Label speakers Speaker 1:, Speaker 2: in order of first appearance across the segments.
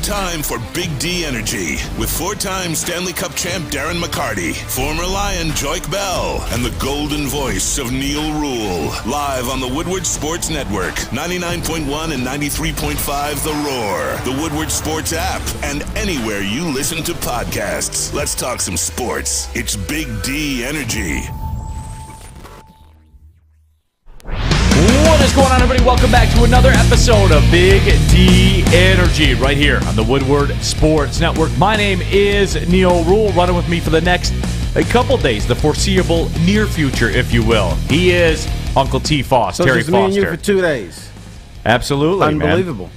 Speaker 1: time for Big D Energy with four-time Stanley Cup champ Darren McCarty, former Lion Joik Bell, and the golden voice of Neil Rule. Live on the Woodward Sports Network, 99.1 and 93.5 The Roar, the Woodward Sports app, and anywhere you listen to podcasts. Let's talk some sports. It's Big D Energy.
Speaker 2: What is going on, everybody? Welcome back to another episode of Big D Energy right here on the Woodward Sports Network. My name is Neil Rule, running with me for the next couple days, the foreseeable near future, if you will. He is Uncle T. Foss,
Speaker 3: so
Speaker 2: Terry
Speaker 3: just
Speaker 2: Foster.
Speaker 3: Me and you for 2 days.
Speaker 2: Absolutely,
Speaker 3: unbelievable.
Speaker 2: Man.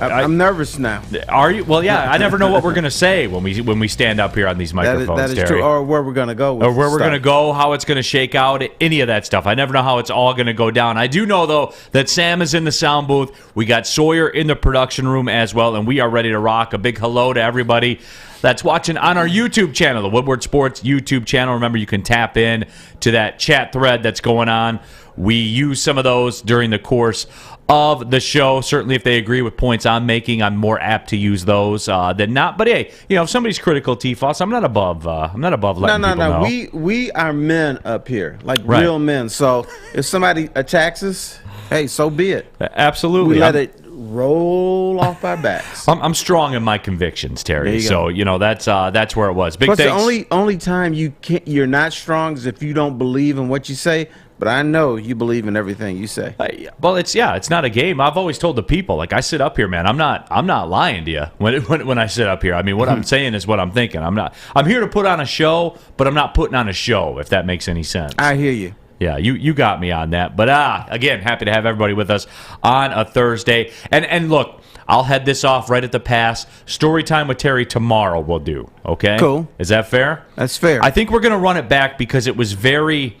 Speaker 3: I'm nervous now.
Speaker 2: Are you? Well, yeah. I never know what we're going to say when we stand up here on these microphones,
Speaker 3: that is
Speaker 2: Terry.
Speaker 3: true. Or where we're going to go.
Speaker 2: Or where we're going to go, how it's going to shake out, any of that stuff. I never know how it's all going to go down. I do know, though, that Sam is in the sound booth. We got Sawyer in the production room as well, and we are ready to rock. A big hello to everybody that's watching on our YouTube channel, the Woodward Sports YouTube channel. Remember, you can tap in to that chat thread that's going on. We use some of those during the course of the show. Certainly, if they agree with points I'm making, I'm more apt to use those than not. But hey, if somebody's critical, T-Foss, I'm not above letting people know.
Speaker 3: We are men up here, like
Speaker 2: right.
Speaker 3: Real men. So if somebody attacks us, hey, so be it.
Speaker 2: Absolutely,
Speaker 3: we let it roll off our backs.
Speaker 2: I'm strong in my convictions, Terry. So that's where it was. Big
Speaker 3: Plus,
Speaker 2: thanks.
Speaker 3: the only time you're not strong is if you don't believe in what you say. But I know you believe in everything you say.
Speaker 2: Well, it's not a game. I've always told the people, like, I sit up here, man. I'm not lying to you when I sit up here. I mean, what I'm saying is what I'm thinking. I'm here to put on a show, but I'm not putting on a show, if that makes any sense.
Speaker 3: I hear you.
Speaker 2: Yeah, you got me on that. But again, happy to have everybody with us on a Thursday. And look, I'll head this off right at the pass. Story time with Terry tomorrow we'll do. Okay?
Speaker 3: Cool.
Speaker 2: Is that fair?
Speaker 3: That's fair.
Speaker 2: I think we're going to run it back because it was very.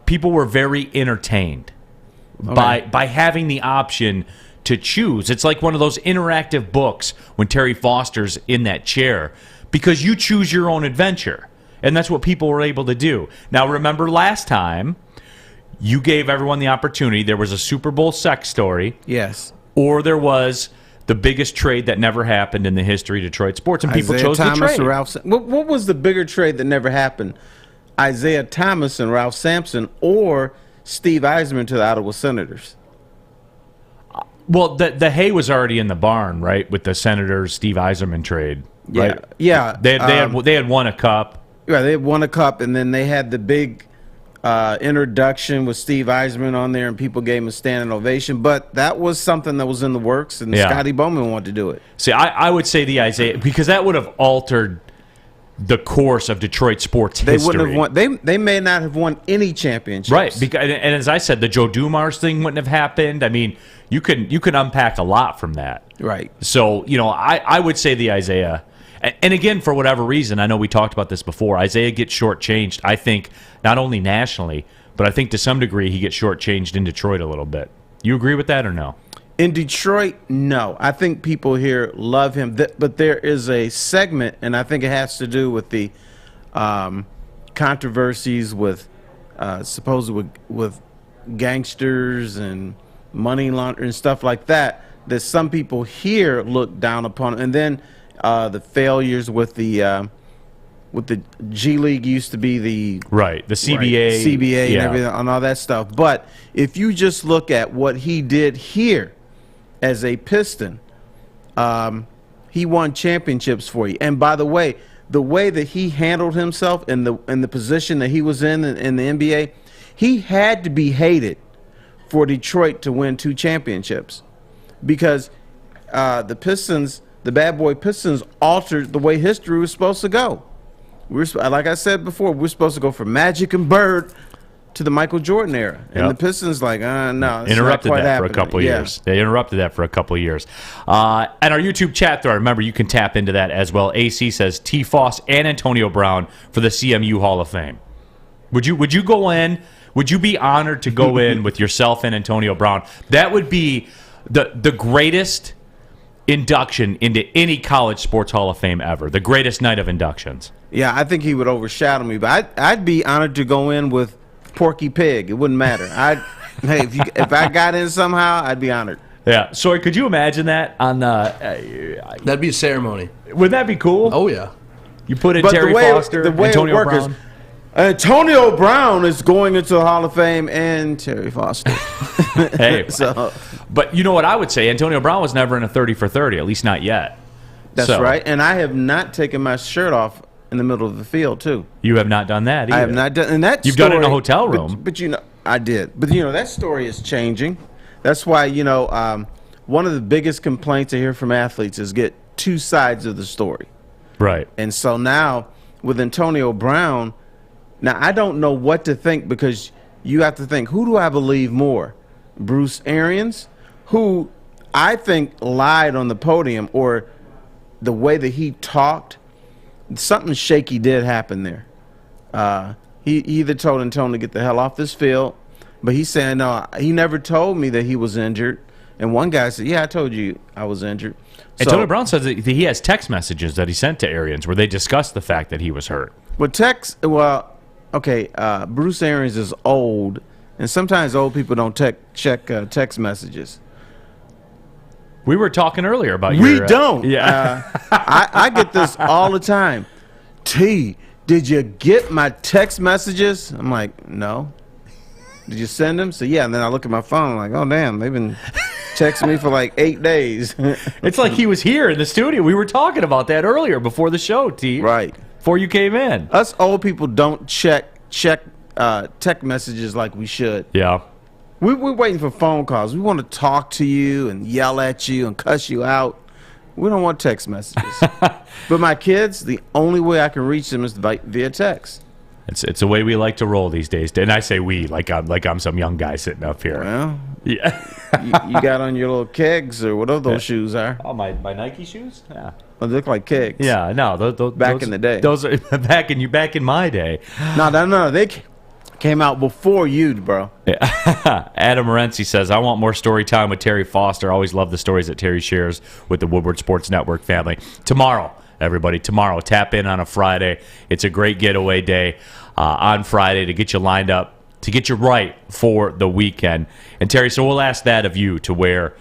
Speaker 2: People were very entertained by having the option to choose. It's like one of those interactive books when Terry Foster's in that chair because you choose your own adventure. And that's what people were able to do. Now, remember last time, you gave everyone the opportunity. There was a Super Bowl sex story.
Speaker 3: Yes.
Speaker 2: Or there was the biggest trade that never happened in the history of Detroit sports, and people chose the trade.
Speaker 3: What was the bigger trade that never happened? Isaiah Thomas and Ralph Sampson, or Steve Eisman to the Ottawa Senators?
Speaker 2: Well, the hay was already in the barn, right, with the Senators Steve Eisman trade. Right?
Speaker 3: Yeah.
Speaker 2: They had won a cup.
Speaker 3: Yeah, they had won a cup, and then they had the big introduction with Steve Eisman on there, and people gave him a standing ovation. But that was something that was in the works, and Scotty Bowman wanted to do it.
Speaker 2: See, I would say the Isaiah, because that would have altered the course of Detroit sports history.
Speaker 3: They wouldn't have won. They may not have won any championships.
Speaker 2: Right. And as I said, the Joe Dumars thing wouldn't have happened. I mean, you can unpack a lot from that.
Speaker 3: Right.
Speaker 2: So, I would say the Isaiah. And again, for whatever reason, I know we talked about this before, Isaiah gets shortchanged, I think, not only nationally, but I think to some degree he gets shortchanged in Detroit a little bit. You agree with that or no?
Speaker 3: In Detroit, no. I think people here love him. But there is a segment, and I think it has to do with the controversies with supposedly with gangsters and money laundering and stuff like that, that some people here look down upon. And then the failures with the G League used to be the CBA and everything and all that stuff. But if you just look at what he did here as a Piston, he won championships for you. And by the way that he handled himself in the position that he was in the NBA, he had to be hated for Detroit to win 2 championships because the Pistons. The bad boy Pistons altered the way history was supposed to go. Like I said before, we're supposed to go from Magic and Bird to the Michael Jordan era. And the Pistons no.
Speaker 2: Interrupted that for a couple of years. They interrupted that for a couple of years. And our YouTube chat thread, remember, you can tap into that as well. AC says T. Foss and Antonio Brown for the CMU Hall of Fame. Would you go in? Would you be honored to go in with yourself and Antonio Brown? That would be the greatest induction into any college sports Hall of Fame ever. The greatest night of inductions.
Speaker 3: Yeah, I think he would overshadow me, but I'd be honored to go in with Porky Pig. It wouldn't matter. Hey, if I got in somehow, I'd be honored.
Speaker 2: Yeah. So could you imagine that on
Speaker 4: That'd be a ceremony.
Speaker 2: would that be cool?
Speaker 4: Oh, yeah.
Speaker 2: You put in
Speaker 3: But
Speaker 2: Terry Foster,
Speaker 3: the way
Speaker 2: Antonio
Speaker 3: it works
Speaker 2: Brown.
Speaker 3: is Antonio Brown is going into the Hall of Fame and Terry Foster.
Speaker 2: Hey,
Speaker 3: So
Speaker 2: but you know what I would say? Antonio Brown was never in a 30 for 30, at least not yet.
Speaker 3: that's
Speaker 2: So,
Speaker 3: right. And I have not taken my shirt off in the middle of the field, too.
Speaker 2: You have not done that either.
Speaker 3: I have not done, and that
Speaker 2: You've done it in a
Speaker 3: story-
Speaker 2: hotel room.
Speaker 3: But I did. But that story is changing. That's why one of the biggest complaints I hear from athletes is get two sides of the story.
Speaker 2: Right.
Speaker 3: And so now with Antonio Brown, now I don't know what to think, because you have to think, who do I believe more? Bruce Arians, who I think lied on the podium, or the way that he talked? Something shaky did happen there. He either told Antonio to get the hell off this field, but he's saying, no, he never told me that he was injured. And one guy said, yeah, I told you I was injured.
Speaker 2: Antonio Brown says that he has text messages that he sent to Arians where they discussed the fact that he was hurt.
Speaker 3: Bruce Arians is old, and sometimes old people don't check text messages.
Speaker 2: We were talking earlier about
Speaker 3: We
Speaker 2: your...
Speaker 3: don't.
Speaker 2: Yeah.
Speaker 3: I get this all the time. T, did you get my text messages? I'm like, no. Did you send them? So, yeah, and then I look at my phone, I'm like, oh, damn, they've been texting me for like 8 days.
Speaker 2: It's like he was here in the studio. We were talking about that earlier before the show, T.
Speaker 3: Right.
Speaker 2: Before you came in.
Speaker 3: Us old people don't check text messages like we should.
Speaker 2: Yeah.
Speaker 3: We're waiting for phone calls. We want to talk to you and yell at you and cuss you out. We don't want text messages. But my kids, the only way I can reach them is via text.
Speaker 2: It's the way we like to roll these days. And I say we, like I'm some young guy sitting up here.
Speaker 3: Well,
Speaker 2: Yeah.
Speaker 3: you got on your little kegs or whatever those shoes are.
Speaker 2: Oh, my Nike shoes? Yeah.
Speaker 3: They look like kegs.
Speaker 2: Yeah, no. Those,
Speaker 3: Back in the day.
Speaker 2: Those are back in my day.
Speaker 3: No. They came out before you, bro.
Speaker 2: Adam Morency says, I want more story time with Terry Foster. I always love the stories that Terry shares with the Woodward Sports Network family. Tomorrow, everybody, tap in on a Friday. It's a great getaway day on Friday to get you lined up, to get you right for the weekend. And Terry, so we'll ask that of you, to where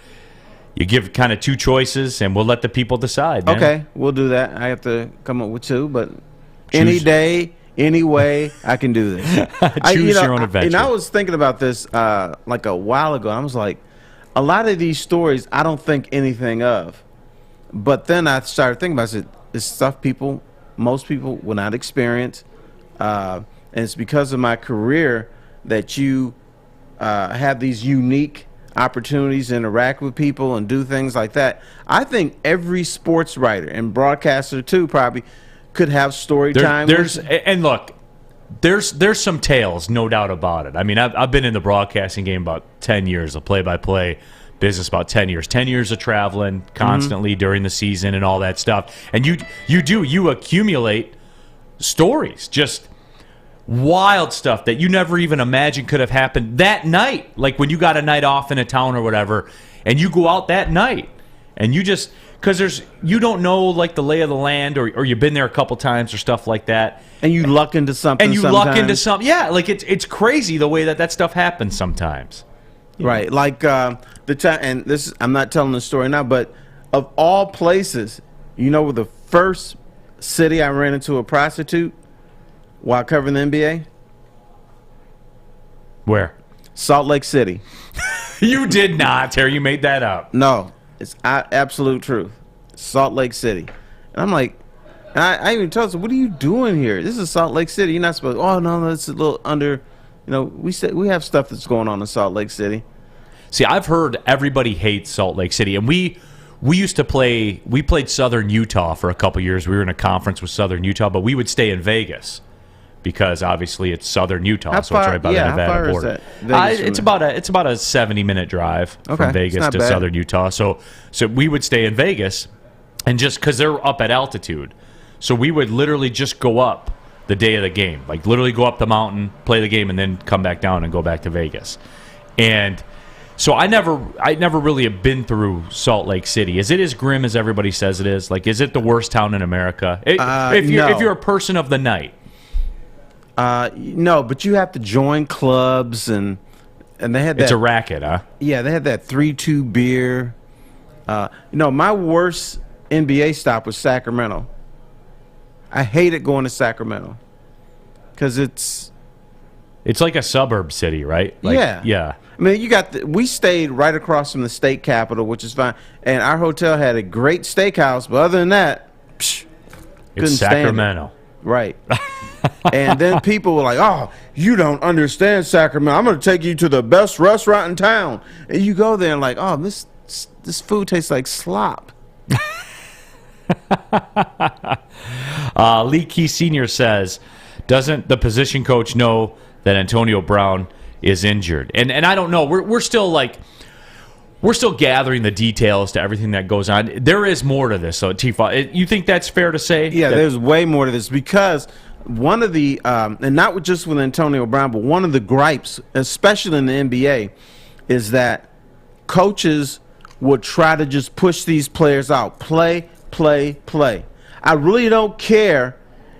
Speaker 2: you give kind of two choices and we'll let the people decide, man.
Speaker 3: Okay, we'll do that. I have to come up with two, but any day, any way, I can do this.
Speaker 2: Choose your own adventure.
Speaker 3: And I was thinking about this like a while ago. I was like, a lot of these stories I don't think anything of. But then I started thinking about it. It's stuff most people will not experience. And it's because of my career that you have these unique opportunities to interact with people and do things like that. I think every sports writer and broadcaster too probably could have story time.
Speaker 2: And look, there's some tales, no doubt about it. I mean, I've been in the broadcasting game about 10 years, the play-by-play business about 10 years. 10 years of traveling constantly during the season and all that stuff. And you accumulate stories, just wild stuff that you never even imagined could have happened that night. Like when you got a night off in a town or whatever, and you go out that night, and you just, because you don't know like the lay of the land, or you've been there a couple times or stuff like that,
Speaker 3: and you luck into something.
Speaker 2: And you luck into something. Yeah, like it's crazy the way that stuff happens sometimes.
Speaker 3: Right, like the time, and this, I'm not telling the story now, but of all places, where the first city I ran into a prostitute while covering the NBA?
Speaker 2: Where?
Speaker 3: Salt Lake City.
Speaker 2: You did not, Terry. You made that up.
Speaker 3: No, it's absolute truth. Salt Lake City. And I'm like, and I even told her, what are you doing here? This is Salt Lake City. You're not supposed to, oh, no, it's a little under, we have stuff that's going on in Salt Lake City.
Speaker 2: See, I've heard everybody hates Salt Lake City, and we used to play. We played Southern Utah for a couple years. We were in a conference with Southern Utah, but we would stay in Vegas because obviously it's Southern Utah, so it's right by the Nevada border. It's about a 70-minute drive from Vegas to Southern Utah. So we would stay in Vegas, and just because they're up at altitude, so we would literally just go up the day of the game, like literally go up the mountain, play the game, and then come back down and go back to Vegas, and. So I never really have been through Salt Lake City. Is it as grim as everybody says it is? Like, is it the worst town in America? If you're a person of the night.
Speaker 3: No, but you have to join clubs, and and they had that.
Speaker 2: It's a racket, huh?
Speaker 3: Yeah, they had that 3-2 beer. My worst NBA stop was Sacramento. I hated going to Sacramento because it's
Speaker 2: like a suburb city, right? Yeah.
Speaker 3: I mean, we stayed right across from the state capitol, which is fine, and our hotel had a great steakhouse. But other than that,
Speaker 2: it's Sacramento,
Speaker 3: right? And then people were like, "Oh, you don't understand Sacramento. I'm going to take you to the best restaurant in town." And you go there and like, "Oh, this food tastes like slop."
Speaker 2: Lee Key Sr. says, doesn't the position coach know that Antonio Brown is injured? And I don't know. We're still gathering the details to everything that goes on. There is more to this, so Tifa, you think that's fair to say?
Speaker 3: Yeah, there's way more to this because one of the and not just with Antonio Brown, but one of the gripes, especially in the NBA, is that coaches would try to just push these players out. Play. I really don't care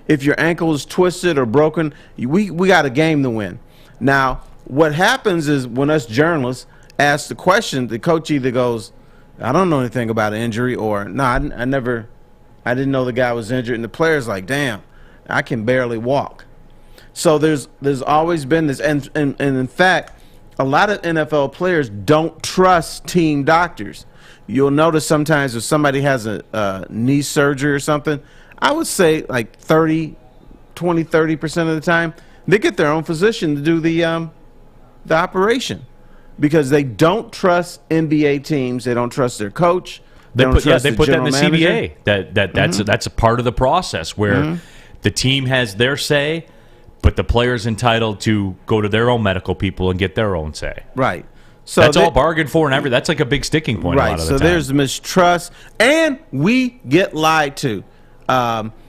Speaker 3: if your ankle is twisted or broken. We got a game to win. Now, what happens is when us journalists ask the question, the coach either goes, "I don't know anything about an injury," or "No, I didn't know the guy was injured," and the player's like, "Damn, I can barely walk." So there's always been this, and in fact, a lot of NFL players don't trust team doctors. You'll notice sometimes if somebody has a knee surgery or something, I would say like 30% of the time, they get their own physician to do the operation because they don't trust NBA teams. They don't trust their coach. They put that in the CBA.
Speaker 2: That's a part of the process where the team has their say, but the player's entitled to go to their own medical people and get their own say.
Speaker 3: Right. So
Speaker 2: that's all bargained for and everything. That's like a big sticking point.
Speaker 3: Right.
Speaker 2: A lot of the time.
Speaker 3: So there's mistrust, and we get lied to,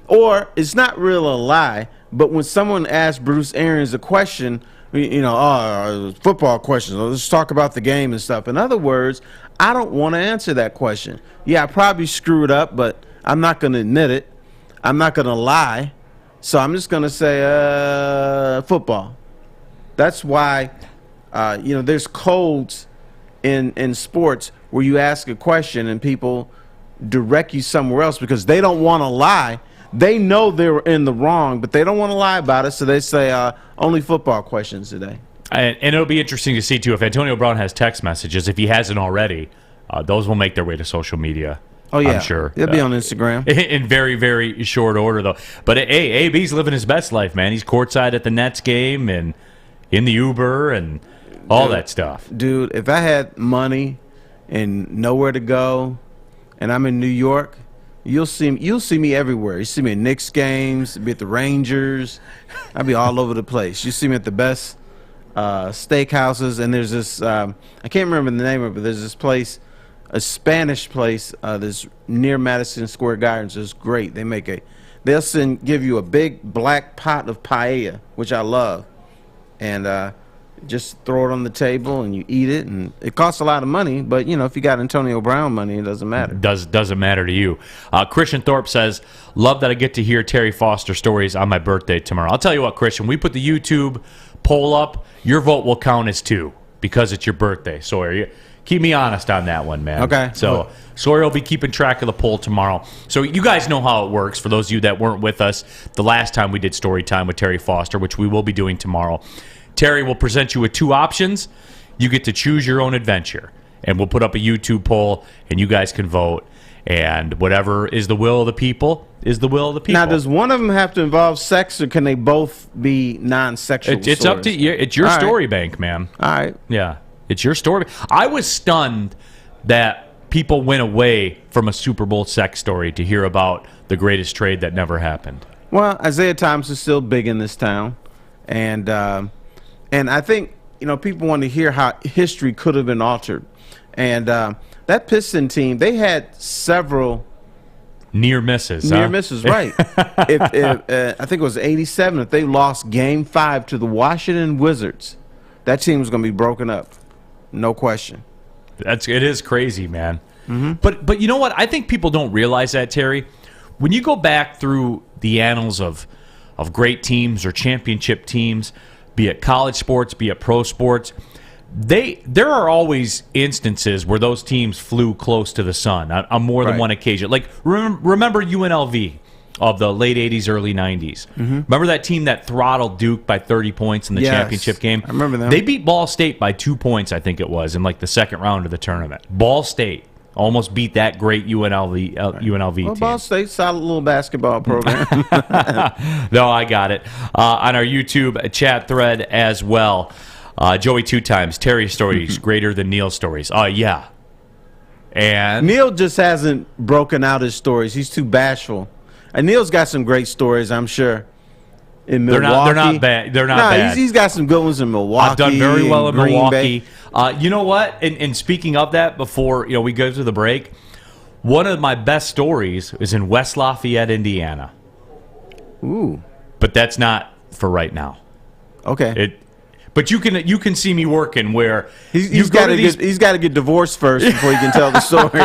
Speaker 3: or it's not real a lie. But when someone asks Bruce Arians a question, football questions, let's talk about the game and stuff. In other words, I don't want to answer that question. Yeah, I probably screwed up, but I'm not going to admit it. I'm not going to lie. So I'm just going to say football. That's why. There's codes in sports where you ask a question and people direct you somewhere else because they don't want to lie. They know they're in the wrong, but they don't want to lie about it, so they say only football questions today.
Speaker 2: And it'll be interesting to see, too, if Antonio Brown has text messages, if he hasn't already, those will make their way to social media.
Speaker 3: Oh, yeah.
Speaker 2: I'm sure.
Speaker 3: They'll be on Instagram.
Speaker 2: In very, very short order, though. But, hey, AB's living his best life, man. He's courtside at the Nets game and in the Uber and all that stuff.
Speaker 3: Dude, if I had money and nowhere to go and I'm in New York, you'll see me everywhere. You see me at Knicks games, be at the Rangers. I'll be all over the place. You see me at the best steakhouses, and there's this I can't remember the name of it, but there's this place, a Spanish place that's near Madison Square Gardens. It's great. They'll give you a big black pot of paella, which I love. And just throw it on the table and you eat it, and it costs a lot of money, but if you got Antonio Brown money, it doesn't matter.
Speaker 2: Doesn't matter to you. Christian Thorpe says, love that I get to hear Terry Foster stories on my birthday tomorrow. I'll tell you what, Christian, we put the YouTube poll up, your vote will count as 2 because it's your birthday. Sawyer, keep me honest on that one, man.
Speaker 3: Okay.
Speaker 2: So Sawyer will be keeping track of the poll tomorrow. So you guys know how it works. For those of you that weren't with us the last time we did story time with Terry Foster, which we will be doing tomorrow, Terry will present you with 2 options. You get to choose your own adventure. And we'll put up a YouTube poll, and you guys can vote. And whatever is the will of the people is the will of the people.
Speaker 3: Now, does one of them have to involve sex, or can they both be non-sexual
Speaker 2: It's up to you. It's your story bank, man.
Speaker 3: All right.
Speaker 2: Yeah, it's your story. I was stunned that people went away from a Super Bowl sex story to hear about the greatest trade that never happened.
Speaker 3: Well, Isaiah Thomas is still big in this town. And I think, people want to hear how history could have been altered. And that Piston team, they had several
Speaker 2: near misses.
Speaker 3: Right. I think it was 87. If they lost Game 5 to the Washington Wizards, that team was going to be broken up. No question.
Speaker 2: It is crazy, man. Mm-hmm. But you know what? I think people don't realize that, Terry. When you go back through the annals of great teams or championship teams, be it college sports, be it pro sports, there are always instances where those teams flew close to the sun on more than one occasion. Like, remember UNLV of the late 80s, early 90s. Remember that team that throttled Duke by 30 points in the championship game?
Speaker 3: I remember them.
Speaker 2: They beat Ball State by 2 points, I think it was, in like the second round of the tournament. Ball State almost beat that great UNLV team.
Speaker 3: Ball State, solid little basketball program.
Speaker 2: No, I got it. On our YouTube chat thread as well. Joey 2 times. Terry stories greater than Neil stories. Yeah. And
Speaker 3: Neil just hasn't broken out his stories. He's too bashful. And Neil's got some great stories, I'm sure. In Milwaukee,
Speaker 2: they're not bad. They're not bad.
Speaker 3: He's got some good ones in Milwaukee.
Speaker 2: I've done very well in
Speaker 3: Green
Speaker 2: Milwaukee.
Speaker 3: Bay.
Speaker 2: You know what? And speaking of that, before we go to the break, one of my best stories is in West Lafayette, Indiana.
Speaker 3: Ooh.
Speaker 2: But that's not for right now.
Speaker 3: Okay.
Speaker 2: But you can see me working where
Speaker 3: he's got to get divorced first before he can tell the story.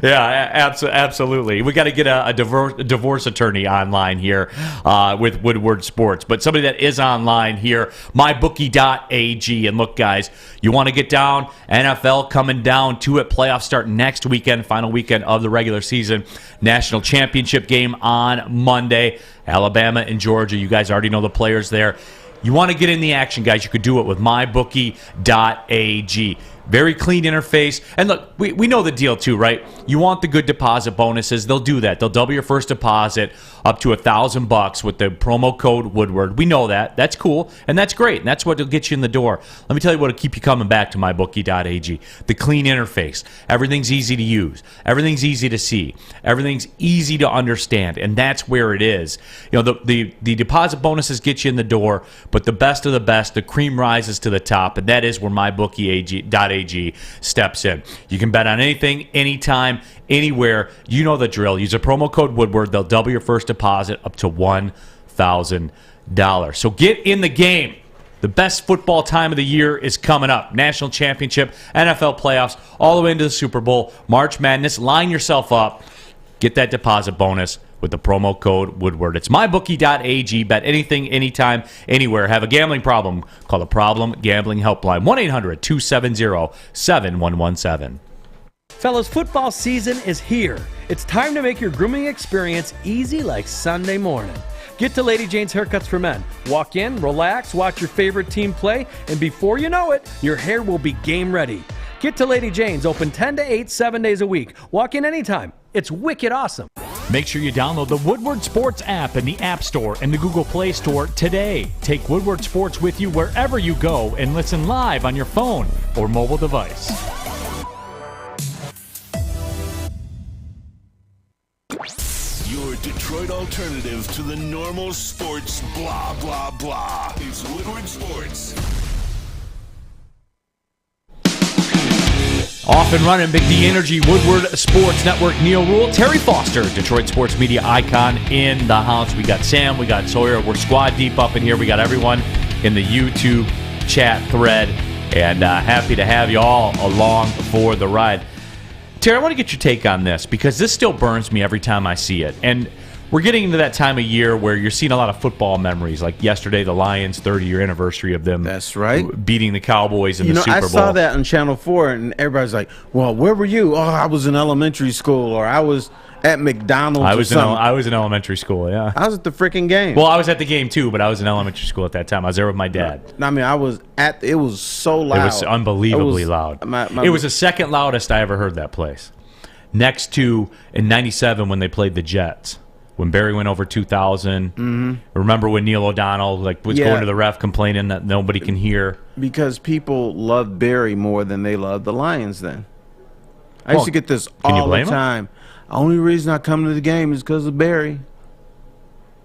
Speaker 2: Yeah, absolutely. We got to get a divorce attorney online here with Woodward Sports. But somebody that is online here, mybookie.ag. And look, guys, you want to get down, NFL coming down to it. Playoffs start next weekend, final weekend of the regular season. National championship game on Monday. Alabama and Georgia. You guys already know the players there. You want to get in the action, guys, you could do it with mybookie.ag. Very clean interface. And look, we know the deal too, right? You want the good deposit bonuses. They'll do that. They'll double your first deposit up to $1,000 with the promo code Woodward. We know that. That's cool. And that's great. And that's what will get you in the door. Let me tell you what will keep you coming back to mybookie.ag. The clean interface. Everything's easy to use. Everything's easy to see. Everything's easy to understand. And that's where it is. The deposit bonuses get you in the door, but the best of the best, the cream rises to the top, and that is where mybookie.ag steps in. You can bet on anything, anytime, anywhere. You know the drill. Use a promo code Woodward. They'll double your first deposit up to $1,000. So get in the game. The best football time of the year is coming up. National championship, NFL playoffs, all the way into the Super Bowl, March Madness. Line yourself up. Get that deposit bonus with the promo code Woodward. It's mybookie.ag. Bet anything, anytime, anywhere. Have a gambling problem? Call the Problem Gambling Helpline. 1-800-270-7117.
Speaker 5: Fellas, football season is here. It's time to make your grooming experience easy like Sunday morning. Get to Lady Jane's Haircuts for Men. Walk in, relax, watch your favorite team play, and before you know it, your hair will be game ready. Get to Lady Jane's, open 10 to 8, 7 days a week. Walk in anytime. It's wicked awesome.
Speaker 6: Make sure you download the Woodward Sports app in the App Store and the Google Play Store today. Take Woodward Sports with you wherever you go and listen live on your phone or mobile device.
Speaker 1: Your Detroit alternative to the normal sports blah, blah, blah. It's Woodward Sports.
Speaker 2: Off and running, Big D Energy, Woodward Sports Network, Neil Rule, Terry Foster, Detroit sports media icon in the house. We got Sam, we got Sawyer. We're squad deep up in here. We got everyone in the YouTube chat thread, and happy to have you all along for the ride. Terry, I want to get your take on this because this still burns me every time I see it. And we're getting into that time of year where you're seeing a lot of football memories, like yesterday, the Lions' 30-year anniversary of them.
Speaker 3: That's right.
Speaker 2: Beating the Cowboys in the Super Bowl.
Speaker 3: I saw that on Channel 4, and everybody's like, well, where were you? Oh, I was in elementary school, or I was at McDonald's
Speaker 2: I was in elementary school, yeah.
Speaker 3: I was at the freaking game.
Speaker 2: Well, I was at the game, too, but I was in elementary school at that time. I was there with my dad.
Speaker 3: I mean, it was so loud.
Speaker 2: It was unbelievably loud. It was the second loudest I ever heard that place. Next to, in 97, when they played the Jets. When Barry went over 2,000. Mm-hmm. Remember when Neil O'Donnell was going to the ref complaining that nobody can hear?
Speaker 3: Because people loved Barry more than they loved the Lions then. I used to get this all the time. Only reason I come to the game is because of Barry.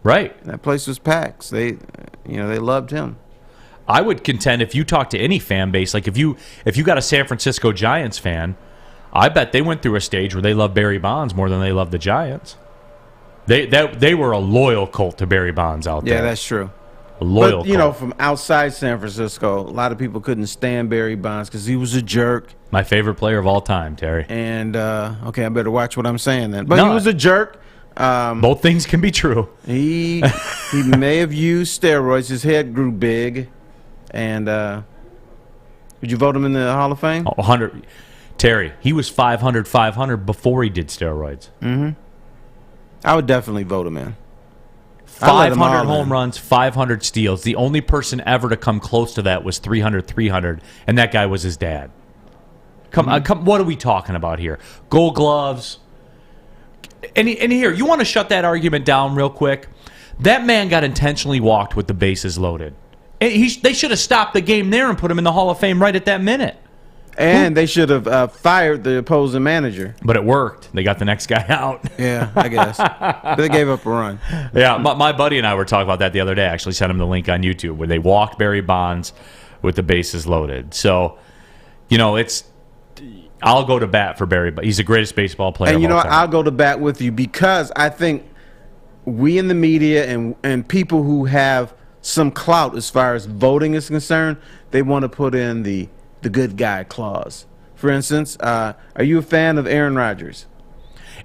Speaker 2: Right.
Speaker 3: That place was packed. They loved him.
Speaker 2: I would contend if you talk to any fan base, like if you got a San Francisco Giants fan, I bet they went through a stage where they loved Barry Bonds more than they loved the Giants. They were a loyal cult to Barry Bonds out there.
Speaker 3: Yeah, that's true.
Speaker 2: A loyal cult.
Speaker 3: From outside San Francisco, a lot of people couldn't stand Barry Bonds because he was a jerk.
Speaker 2: My favorite player of all time, Terry.
Speaker 3: And, okay, I better watch what I'm saying then. But he was a jerk.
Speaker 2: Both things can be true.
Speaker 3: He may have used steroids. His head grew big. And Would you vote him in the Hall of Fame?
Speaker 2: 100. Terry, he was 500 before he did steroids.
Speaker 3: I would definitely vote him in.
Speaker 2: 500 home runs, 500 steals. The only person ever to come close to that was 300, and that guy was his dad. Come, what are we talking about here? Gold Gloves. And here, you want to shut that argument down real quick? That man got intentionally walked with the bases loaded. And they should have stopped the game there and put him in the Hall of Fame right at that minute.
Speaker 3: And they should have fired the opposing manager.
Speaker 2: But it worked. They got the next guy out.
Speaker 3: Yeah, I guess. But they gave up a run.
Speaker 2: Yeah, my buddy and I were talking about that the other day. I actually sent him the link on YouTube where they walked Barry Bonds with the bases loaded. So, I'll go to bat for Barry, but he's the greatest baseball player
Speaker 3: And
Speaker 2: of all time.
Speaker 3: I'll go to bat with you because I think we in the media and people who have some clout as far as voting is concerned, they want to put in the good guy clause. For instance, are you a fan of Aaron Rodgers?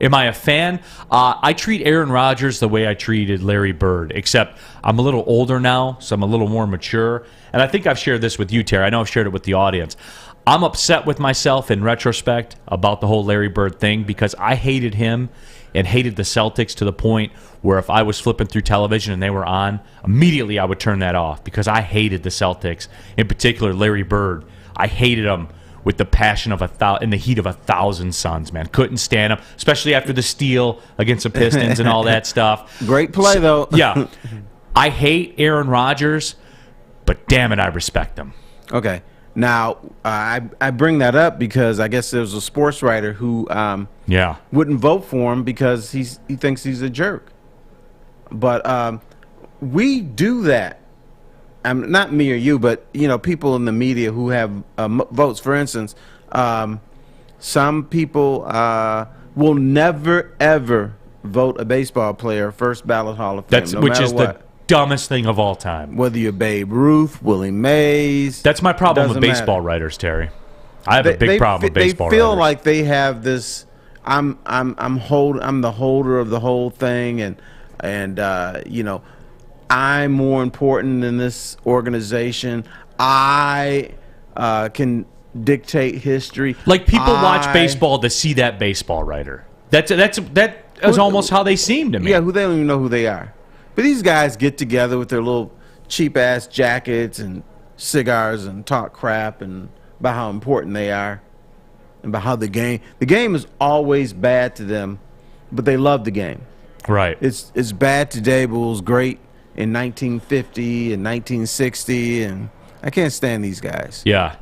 Speaker 2: Am I a fan? I treat Aaron Rodgers the way I treated Larry Bird, except I'm a little older now, so I'm a little more mature. And I think I've shared this with you, Terry. I know I've shared it with the audience. I'm upset with myself in retrospect about the whole Larry Bird thing because I hated him and hated the Celtics to the point where if I was flipping through television and they were on, immediately I would turn that off because I hated the Celtics, in particular Larry Bird. I hated him with the passion of in the heat of 1,000 suns, man. Couldn't stand him, especially after the steal against the Pistons and all that stuff.
Speaker 3: Great play, though.
Speaker 2: Yeah. I hate Aaron Rodgers, but damn it, I respect him.
Speaker 3: Okay. Now, I bring that up because I guess there was a sports writer who wouldn't vote for him because he thinks he's a jerk. But we do that. Not me or you, but people in the media who have votes. For instance, some people will never ever vote a baseball player first ballot Hall of Fame.
Speaker 2: Which is the dumbest thing of all time.
Speaker 3: Whether you're Babe Ruth, Willie Mays.
Speaker 2: That's my problem with baseball writers, Terry. I have a big problem with baseball writers.
Speaker 3: They feel like they have this. I'm the holder of the whole thing, and I'm more important than this organization. I can dictate history.
Speaker 2: Like people watch baseball to see that baseball writer. That is almost how they seem to me.
Speaker 3: Yeah, they don't even know who they are. But these guys get together with their little cheap-ass jackets and cigars and talk crap and about how important they are and about how the game is always bad to them, but they love the game. Right. It's bad today, but it was great in 1950 and 1960, and I can't stand these guys.
Speaker 2: Yeah.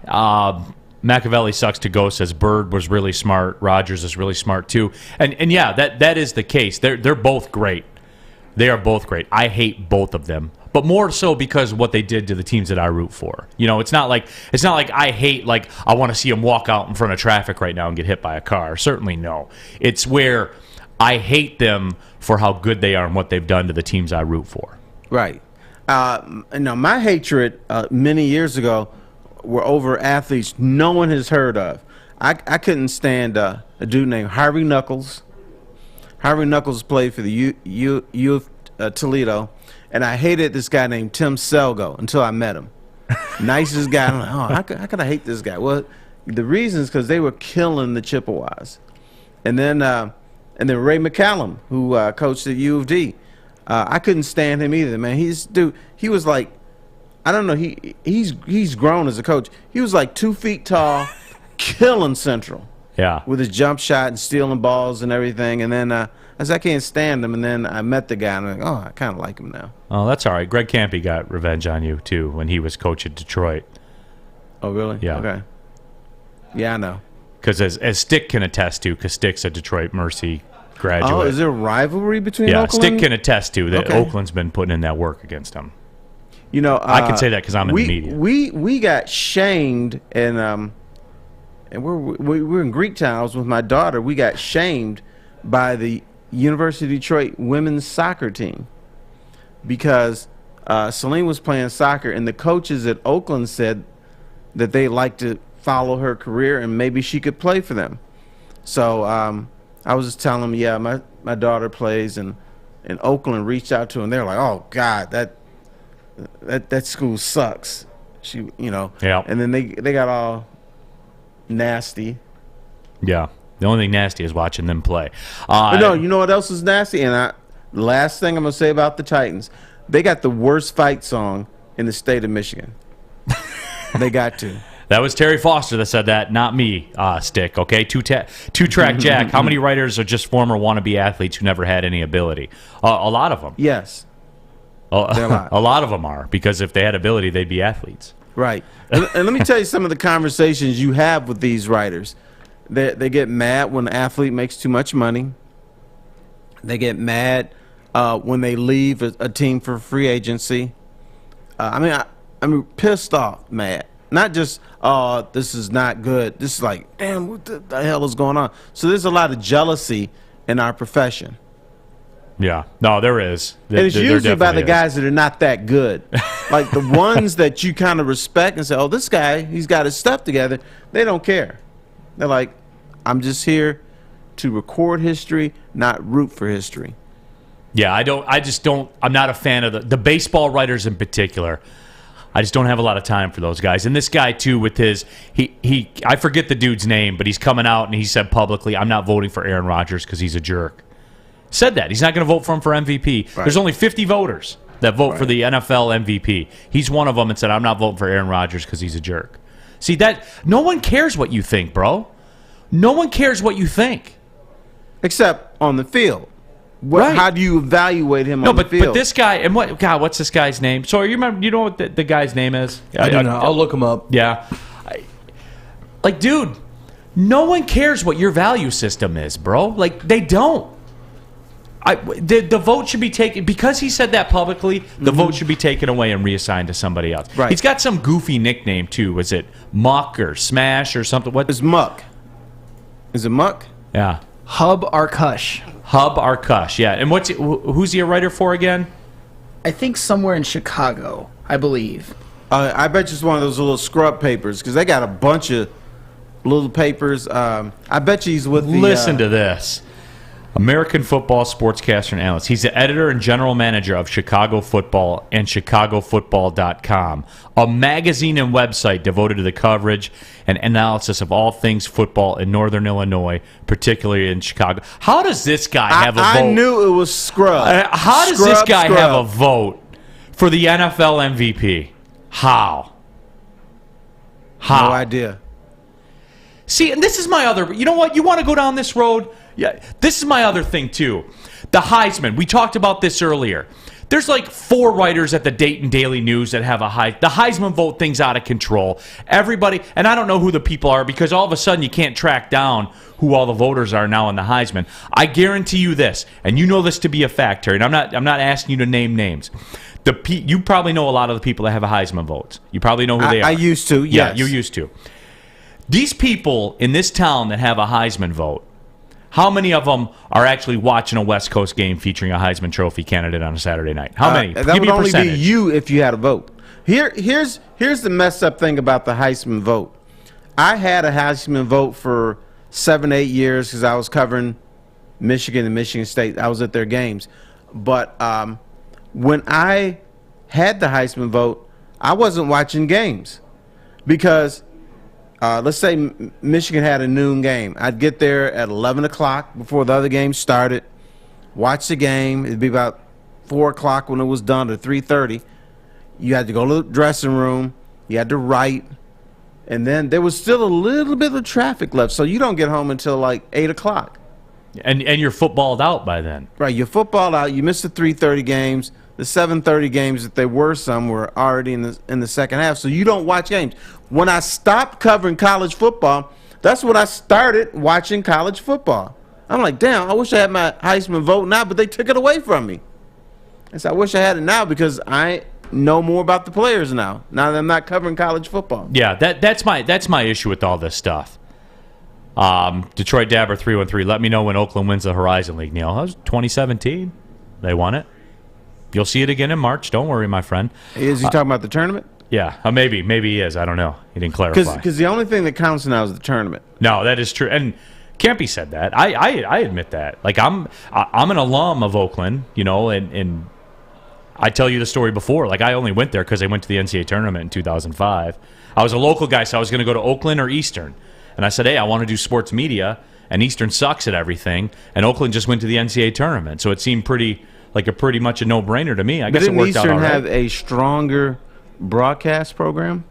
Speaker 2: Machiavelli sucks to go says Bird was really smart. Rodgers is really smart too. And yeah, that is the case. They're both great. They are both great. I hate both of them, but more so because of what they did to the teams that I root for. It's not like I hate I want to see them walk out in front of traffic right now and get hit by a car. Certainly no. It's where I hate them for how good they are and what they've done to the teams I root for.
Speaker 3: Right. Now, my hatred many years ago were over athletes no one has heard of. I couldn't stand a dude named Harvey Knuckles. Harvey Knuckles played for the U of Toledo, and I hated this guy named Tim Selgo until I met him. Nicest guy. I'm like, how could I hate this guy? Well, the reason is because they were killing the Chippewas. And then Ray McCallum, who coached at U of D. I couldn't stand him either, man. He was like, I don't know, he's grown as a coach. He was like 2 feet tall, killing Central. Yeah. With his jump shot and stealing balls and everything. And then I can't stand him. And then I met the guy and I'm like, oh, I kind of like him now.
Speaker 2: Oh, that's all right. Greg Campy got revenge on you too when he was coach at Detroit.
Speaker 3: Oh, really?
Speaker 2: Yeah.
Speaker 3: Okay. Yeah, I know.
Speaker 2: Because as Stick can attest to, because Stick's a Detroit Mercy graduate.
Speaker 3: Oh, is there a rivalry between Oakland?
Speaker 2: Yeah, Stick can attest to that. Oakland's been putting in that work against him. I can say that because I'm in the media.
Speaker 3: We got shamed, and we're in Greektown. I was with my daughter. We got shamed by the University of Detroit women's soccer team because Celine was playing soccer, and the coaches at Oakland said that they like to follow her career and maybe she could play for them. So I was just telling them, yeah, my daughter plays, and Oakland reached out to them. They're like, oh God, that school sucks. She,
Speaker 2: Yeah.
Speaker 3: And then they got all nasty.
Speaker 2: Yeah. The only thing nasty is watching them play.
Speaker 3: But no, you know what else is nasty? And the last thing I'm going to say about the Titans, they got the worst fight song in the state of Michigan. They got to.
Speaker 2: That was Terry Foster that said that, not me, Stick, okay? Two-track Jack. How many writers are just former wannabe athletes who never had any ability? A lot of them.
Speaker 3: Yes.
Speaker 2: A lot of them are, because if they had ability, they'd be athletes.
Speaker 3: Right. And let me tell you some of the conversations you have with these writers. They get mad when an athlete makes too much money. They get mad when they leave a team for free agency. I'm pissed off, mad. Not just, this is not good. This is like, damn, what the hell is going on? So there's a lot of jealousy in our profession.
Speaker 2: Yeah. No, there is.
Speaker 3: And it's usually by the guys that are not that good. Like the ones that you kind of respect and say, oh, this guy, he's got his stuff together. They don't care. They're like, I'm just here to record history, not root for history.
Speaker 2: Yeah, I'm not a fan of the baseball writers in particular. I just don't have a lot of time for those guys. And this guy, too, with his, I forget the dude's name, but he's coming out and he said publicly, I'm not voting for Aaron Rodgers because he's a jerk. Said that. He's not going to vote for him for MVP. Right. There's only 50 voters that vote for the NFL MVP. He's one of them and said, I'm not voting for Aaron Rodgers because he's a jerk. See, no one cares what you think, bro. No one cares what you think.
Speaker 3: Except on the field.
Speaker 2: Right.
Speaker 3: How do you evaluate him on the field?
Speaker 2: But this guy, and what's this guy's name? So you know what the guy's name is?
Speaker 4: I don't know. I'll look him up.
Speaker 2: Yeah. Dude, no one cares what your value system is, bro. Like, they don't. The vote should be taken, because he said that publicly, the vote should be taken away and reassigned to somebody else.
Speaker 3: Right.
Speaker 2: He's got some goofy nickname, too. Was it Muck or Smash or something? What?
Speaker 3: It's Muck. Is it Muck?
Speaker 2: Yeah.
Speaker 7: Hub Arkush.
Speaker 2: Hub Arkush, yeah. And who's he a writer for again?
Speaker 7: I think somewhere in Chicago, I believe.
Speaker 3: I bet you it's one of those little scrub papers, because they got a bunch of little papers. I bet you he's with the...
Speaker 2: Listen to this. American football sportscaster and analyst. He's the editor and general manager of Chicago Football and ChicagoFootball.com, a magazine and website devoted to the coverage and analysis of all things football in Northern Illinois, particularly in Chicago. How does this guy have a vote?
Speaker 3: I knew it was scrub.
Speaker 2: How does this guy have a vote for the NFL MVP? How?
Speaker 3: No idea.
Speaker 2: See, and this is my other... You know what? You want to go down this road? Yeah, this is my other thing, too. The Heisman. We talked about this earlier. There's like 4 writers at the Dayton Daily News that have the Heisman vote thing's out of control. Everybody, and I don't know who the people are, because all of a sudden you can't track down who all the voters are now in the Heisman. I guarantee you this, and you know this to be a fact, Terry, and I'm not asking you to name names. You probably know a lot of the people that have a Heisman votes. You probably know who they are.
Speaker 3: I used to, yes.
Speaker 2: Yeah, you used to. These people in this town that have a Heisman vote, how many of them are actually watching a West Coast game featuring a Heisman Trophy candidate on a Saturday night? How many?
Speaker 3: That would only be you if you had a vote. Here's the messed up thing about the Heisman vote. I had a Heisman vote for 7-8 years because I was covering Michigan and Michigan State. I was at their games. But when I had the Heisman vote, I wasn't watching games because let's say Michigan had a noon game. I'd get there at 11 o'clock before the other game started, watch the game. It'd be about 4 o'clock when it was done, or 3:30. You had to go to the dressing room. You had to write. And then there was still a little bit of traffic left, so you don't get home until like 8 o'clock.
Speaker 2: And you're footballed out by then.
Speaker 3: Right, you're footballed out. You missed the 3:30 games. The 7:30 games, if there were some, were already in the second half, so you don't watch games. When I stopped covering college football, that's when I started watching college football. I'm like, damn, I wish I had my Heisman vote now, but they took it away from me. And so I wish I had it now because I know more about the players now that I'm not covering college football.
Speaker 2: Yeah, that's my issue with all this stuff. Detroit Dabber 313. Let me know when Oakland wins the Horizon League. Neil, that was 2017. They won it. You'll see it again in March. Don't worry, my friend.
Speaker 3: Is he talking about the tournament?
Speaker 2: Yeah, maybe he is. I don't know. He didn't clarify.
Speaker 3: Because the only thing that counts now is the tournament.
Speaker 2: No, that is true. And Campy said that. I admit that. Like I'm an alum of Oakland, you know, and I tell you the story before. Like, I only went there because I went to the NCAA tournament in 2005. I was a local guy, so I was going to go to Oakland or Eastern. And I said, hey, I want to do sports media, and Eastern sucks at everything. And Oakland just went to the NCAA tournament. So it seemed pretty much a no-brainer to me. I guess it worked out all right.
Speaker 3: Didn't Eastern have a stronger broadcast program?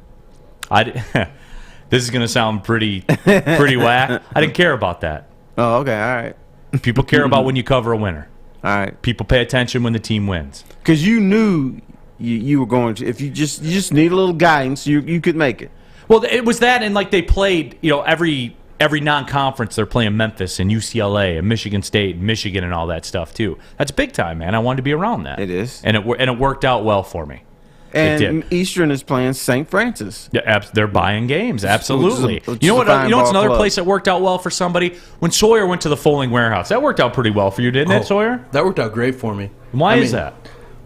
Speaker 2: This is going to sound pretty whack. I didn't care about that.
Speaker 3: Oh, okay, all right.
Speaker 2: People care about when you cover a winner.
Speaker 3: All right.
Speaker 2: People pay attention when the team wins.
Speaker 3: Because you knew you were going to. If you just need a little guidance, you could make it.
Speaker 2: Well, it was that, and like they played, every non-conference they're playing Memphis and UCLA and Michigan State and Michigan and all that stuff too. That's big time, man. I wanted to be around that.
Speaker 3: It is,
Speaker 2: and it worked out well for me.
Speaker 3: And Eastern is playing St. Francis.
Speaker 2: Yeah, they're buying games. Absolutely.
Speaker 3: Which is
Speaker 2: You know what's another
Speaker 3: club.
Speaker 2: place that worked out well for somebody? When Sawyer went to the Folding Warehouse. That worked out pretty well for you, didn't it, Sawyer?
Speaker 4: That worked out great for me.
Speaker 2: Why is that?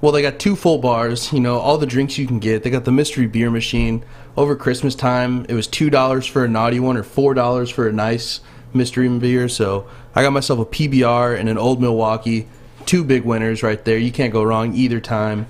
Speaker 4: Well, they got 2 full bars, all the drinks you can get. They got the mystery beer machine. Over Christmas time, it was $2 for a naughty one or $4 for a nice mystery beer. So I got myself a PBR and an Old Milwaukee. 2 big winners right there. You can't go wrong either time.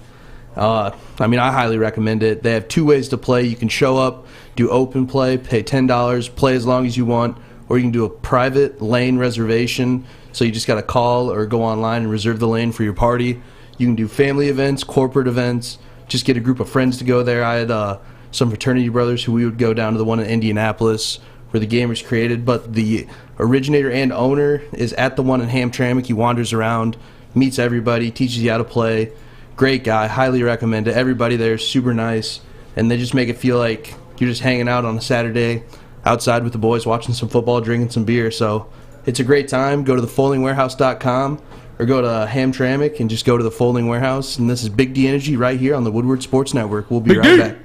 Speaker 4: I highly recommend it. They have 2 ways to play. You can show up, do open play, pay $10, play as long as you want, or you can do a private lane reservation. So you just got to call or go online and reserve the lane for your party. You can do family events, corporate events, just get a group of friends to go there. I had some fraternity brothers who we would go down to the one in Indianapolis where the game was created, but the originator and owner is at the one in Hamtramck. He wanders around, meets everybody, teaches you how to play. Great guy, highly recommend it. Everybody there is super nice, and they just make it feel like you're just hanging out on a Saturday outside with the boys, watching some football, drinking some beer. So it's a great time. Go to thefoldingwarehouse.com or go to Hamtramck and just go to the Folding Warehouse. And this is Big D Energy right here on the Woodward Sports Network. We'll be right back.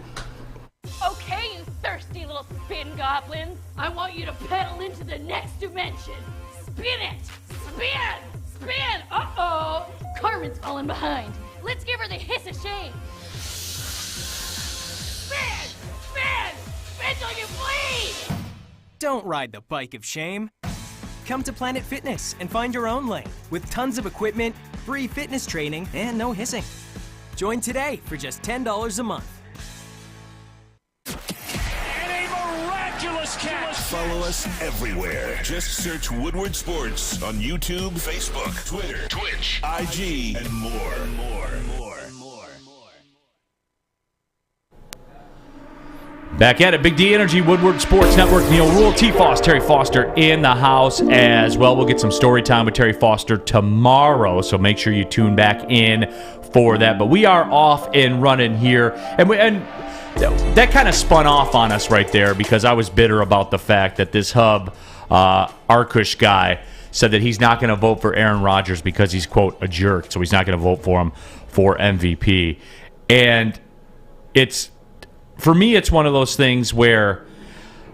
Speaker 8: Okay, you thirsty little spin goblins. I want you to pedal into the next dimension. Spin it! Spin! Spin! Uh-oh! Carmen's falling behind. Let's give her the hiss of shame. Spin! Spin! Spin till you bleed!
Speaker 9: Don't ride the bike of shame. Come to Planet Fitness and find your own lane with tons of equipment, free fitness training, and no hissing. Join today for just $10 a month.
Speaker 1: Follow us everywhere. Just search Woodward Sports on YouTube, Facebook, Twitter, Twitch, IG, and more.
Speaker 2: Back at it, Big D Energy, Woodward Sports Network, Neil Rule, T. Foss, Terry Foster in the house as well. We'll get some story time with Terry Foster tomorrow, so make sure you tune back in for that. But we are off and running here, and that kind of spun off on us right there because I was bitter about the fact that this Hub Arkush guy said that he's not going to vote for Aaron Rodgers because he's, quote, a jerk, so he's not going to vote for him for MVP. And for me, it's one of those things where,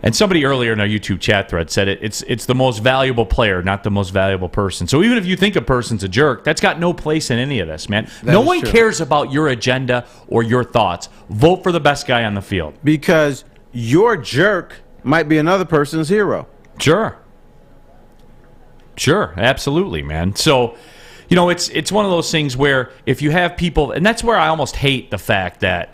Speaker 2: and somebody earlier in our YouTube chat thread said it's the most valuable player, not the most valuable person. So even if you think a person's a jerk, that's got no place in any of this, man. No one cares about your agenda or your thoughts. Vote for the best guy on the field.
Speaker 3: Because your jerk might be another person's hero.
Speaker 2: Sure, absolutely, man. So, it's one of those things where if you have people, and that's where I almost hate the fact that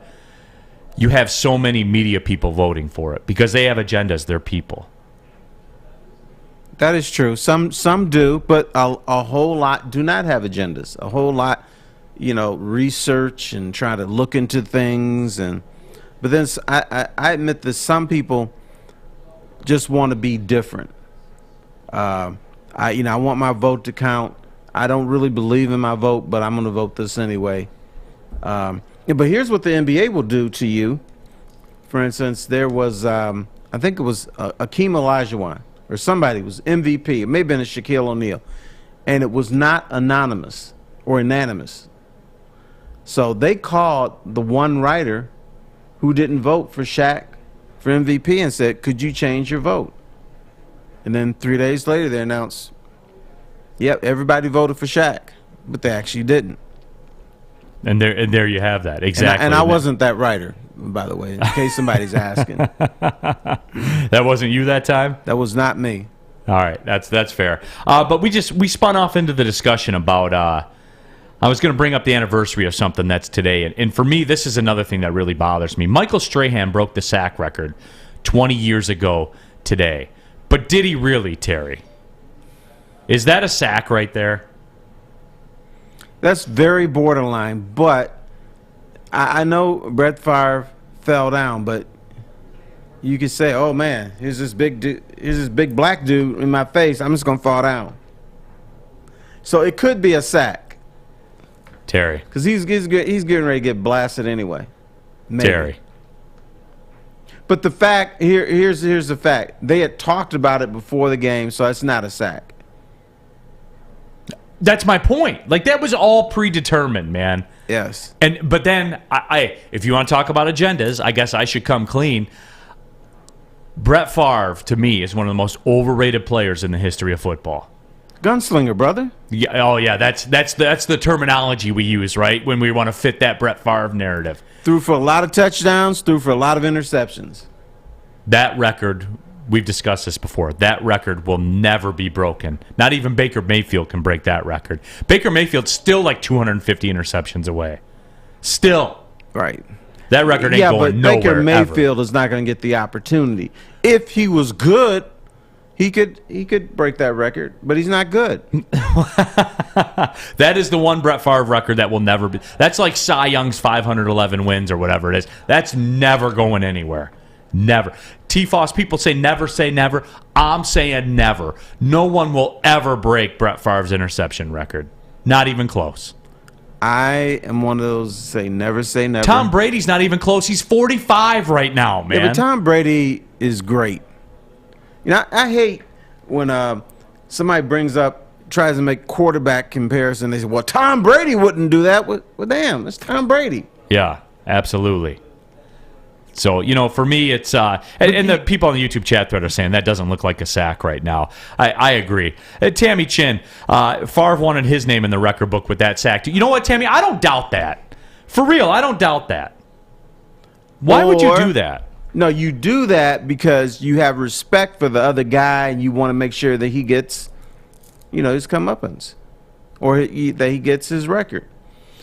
Speaker 2: you have so many media people voting for it because they have agendas. They're people.
Speaker 3: That is true. Some do, but a whole lot do not have agendas. A whole lot, research and try to look into things. But then I admit that some people just want to be different. I want my vote to count. I don't really believe in my vote, but I'm going to vote this anyway. But here's what the NBA will do to you. For instance, there was, I think it was Akeem Olajuwon or somebody was MVP. It may have been a Shaquille O'Neal. And it was not anonymous or unanimous. So they called the one writer who didn't vote for Shaq for MVP and said, could you change your vote? And then 3 days later, they announced, yep, everybody voted for Shaq. But they actually didn't.
Speaker 2: And there you have that. Exactly.
Speaker 3: And I wasn't that writer, by the way, in case somebody's asking.
Speaker 2: That wasn't you that time?
Speaker 3: That was not me.
Speaker 2: All right, that's fair. But we spun off into the discussion about I was going to bring up the anniversary of something that's today, and for me, this is another thing that really bothers me. Michael Strahan broke the sack record 20 years ago today. But did he really, Terry? Is that a sack right there?
Speaker 3: That's very borderline, but I know Brett Favre fell down, but you could say, oh, man, here's this big black dude in my face. I'm just going to fall down. So it could be a sack.
Speaker 2: Terry.
Speaker 3: Because he's getting ready to get blasted anyway. Maybe.
Speaker 2: Terry.
Speaker 3: But the fact, here's the fact. They had talked about it before the game, so it's not a sack.
Speaker 2: That's my point. Like, that was all predetermined, man.
Speaker 3: Yes.
Speaker 2: But then, if you want to talk about agendas, I guess I should come clean. Brett Favre, to me, is one of the most overrated players in the history of football.
Speaker 3: Gunslinger, brother.
Speaker 2: Yeah. Oh, yeah. That's the terminology we use, right? When we want to fit that Brett Favre narrative.
Speaker 3: Threw for a lot of touchdowns, threw for a lot of interceptions.
Speaker 2: That record, we've discussed this before, that record will never be broken. Not even Baker Mayfield can break that record. Baker Mayfield's still like 250 interceptions away. Still.
Speaker 3: Right.
Speaker 2: That record ain't going nowhere.
Speaker 3: Yeah, but Baker Mayfield
Speaker 2: ever.
Speaker 3: is not going to get the opportunity. If he was good, he could break that record, but he's not good.
Speaker 2: That is the one Brett Favre record that will never be. That's like Cy Young's 511 wins or whatever it is. That's never going anywhere. Never. T-Foss, people say never. I'm saying never. No one will ever break Brett Favre's interception record. Not even close.
Speaker 3: I am one of those say never.
Speaker 2: Tom Brady's not even close. He's 45 right now, man.
Speaker 3: Yeah, but Tom Brady is great. You know, I hate when somebody tries to make quarterback comparison. They say, well, Tom Brady wouldn't do that. Well, damn, it's Tom Brady.
Speaker 2: Yeah, absolutely. So, for me, it's and the people on the YouTube chat thread are saying that doesn't look like a sack right now. I agree. Tammy Chin, Favre wanted his name in the record book with that sack. You know what, Tammy? I don't doubt that. For real, I don't doubt that. Why would you do that?
Speaker 3: No, you do that because you have respect for the other guy and you want to make sure that he gets, his comeuppance or that he gets his record.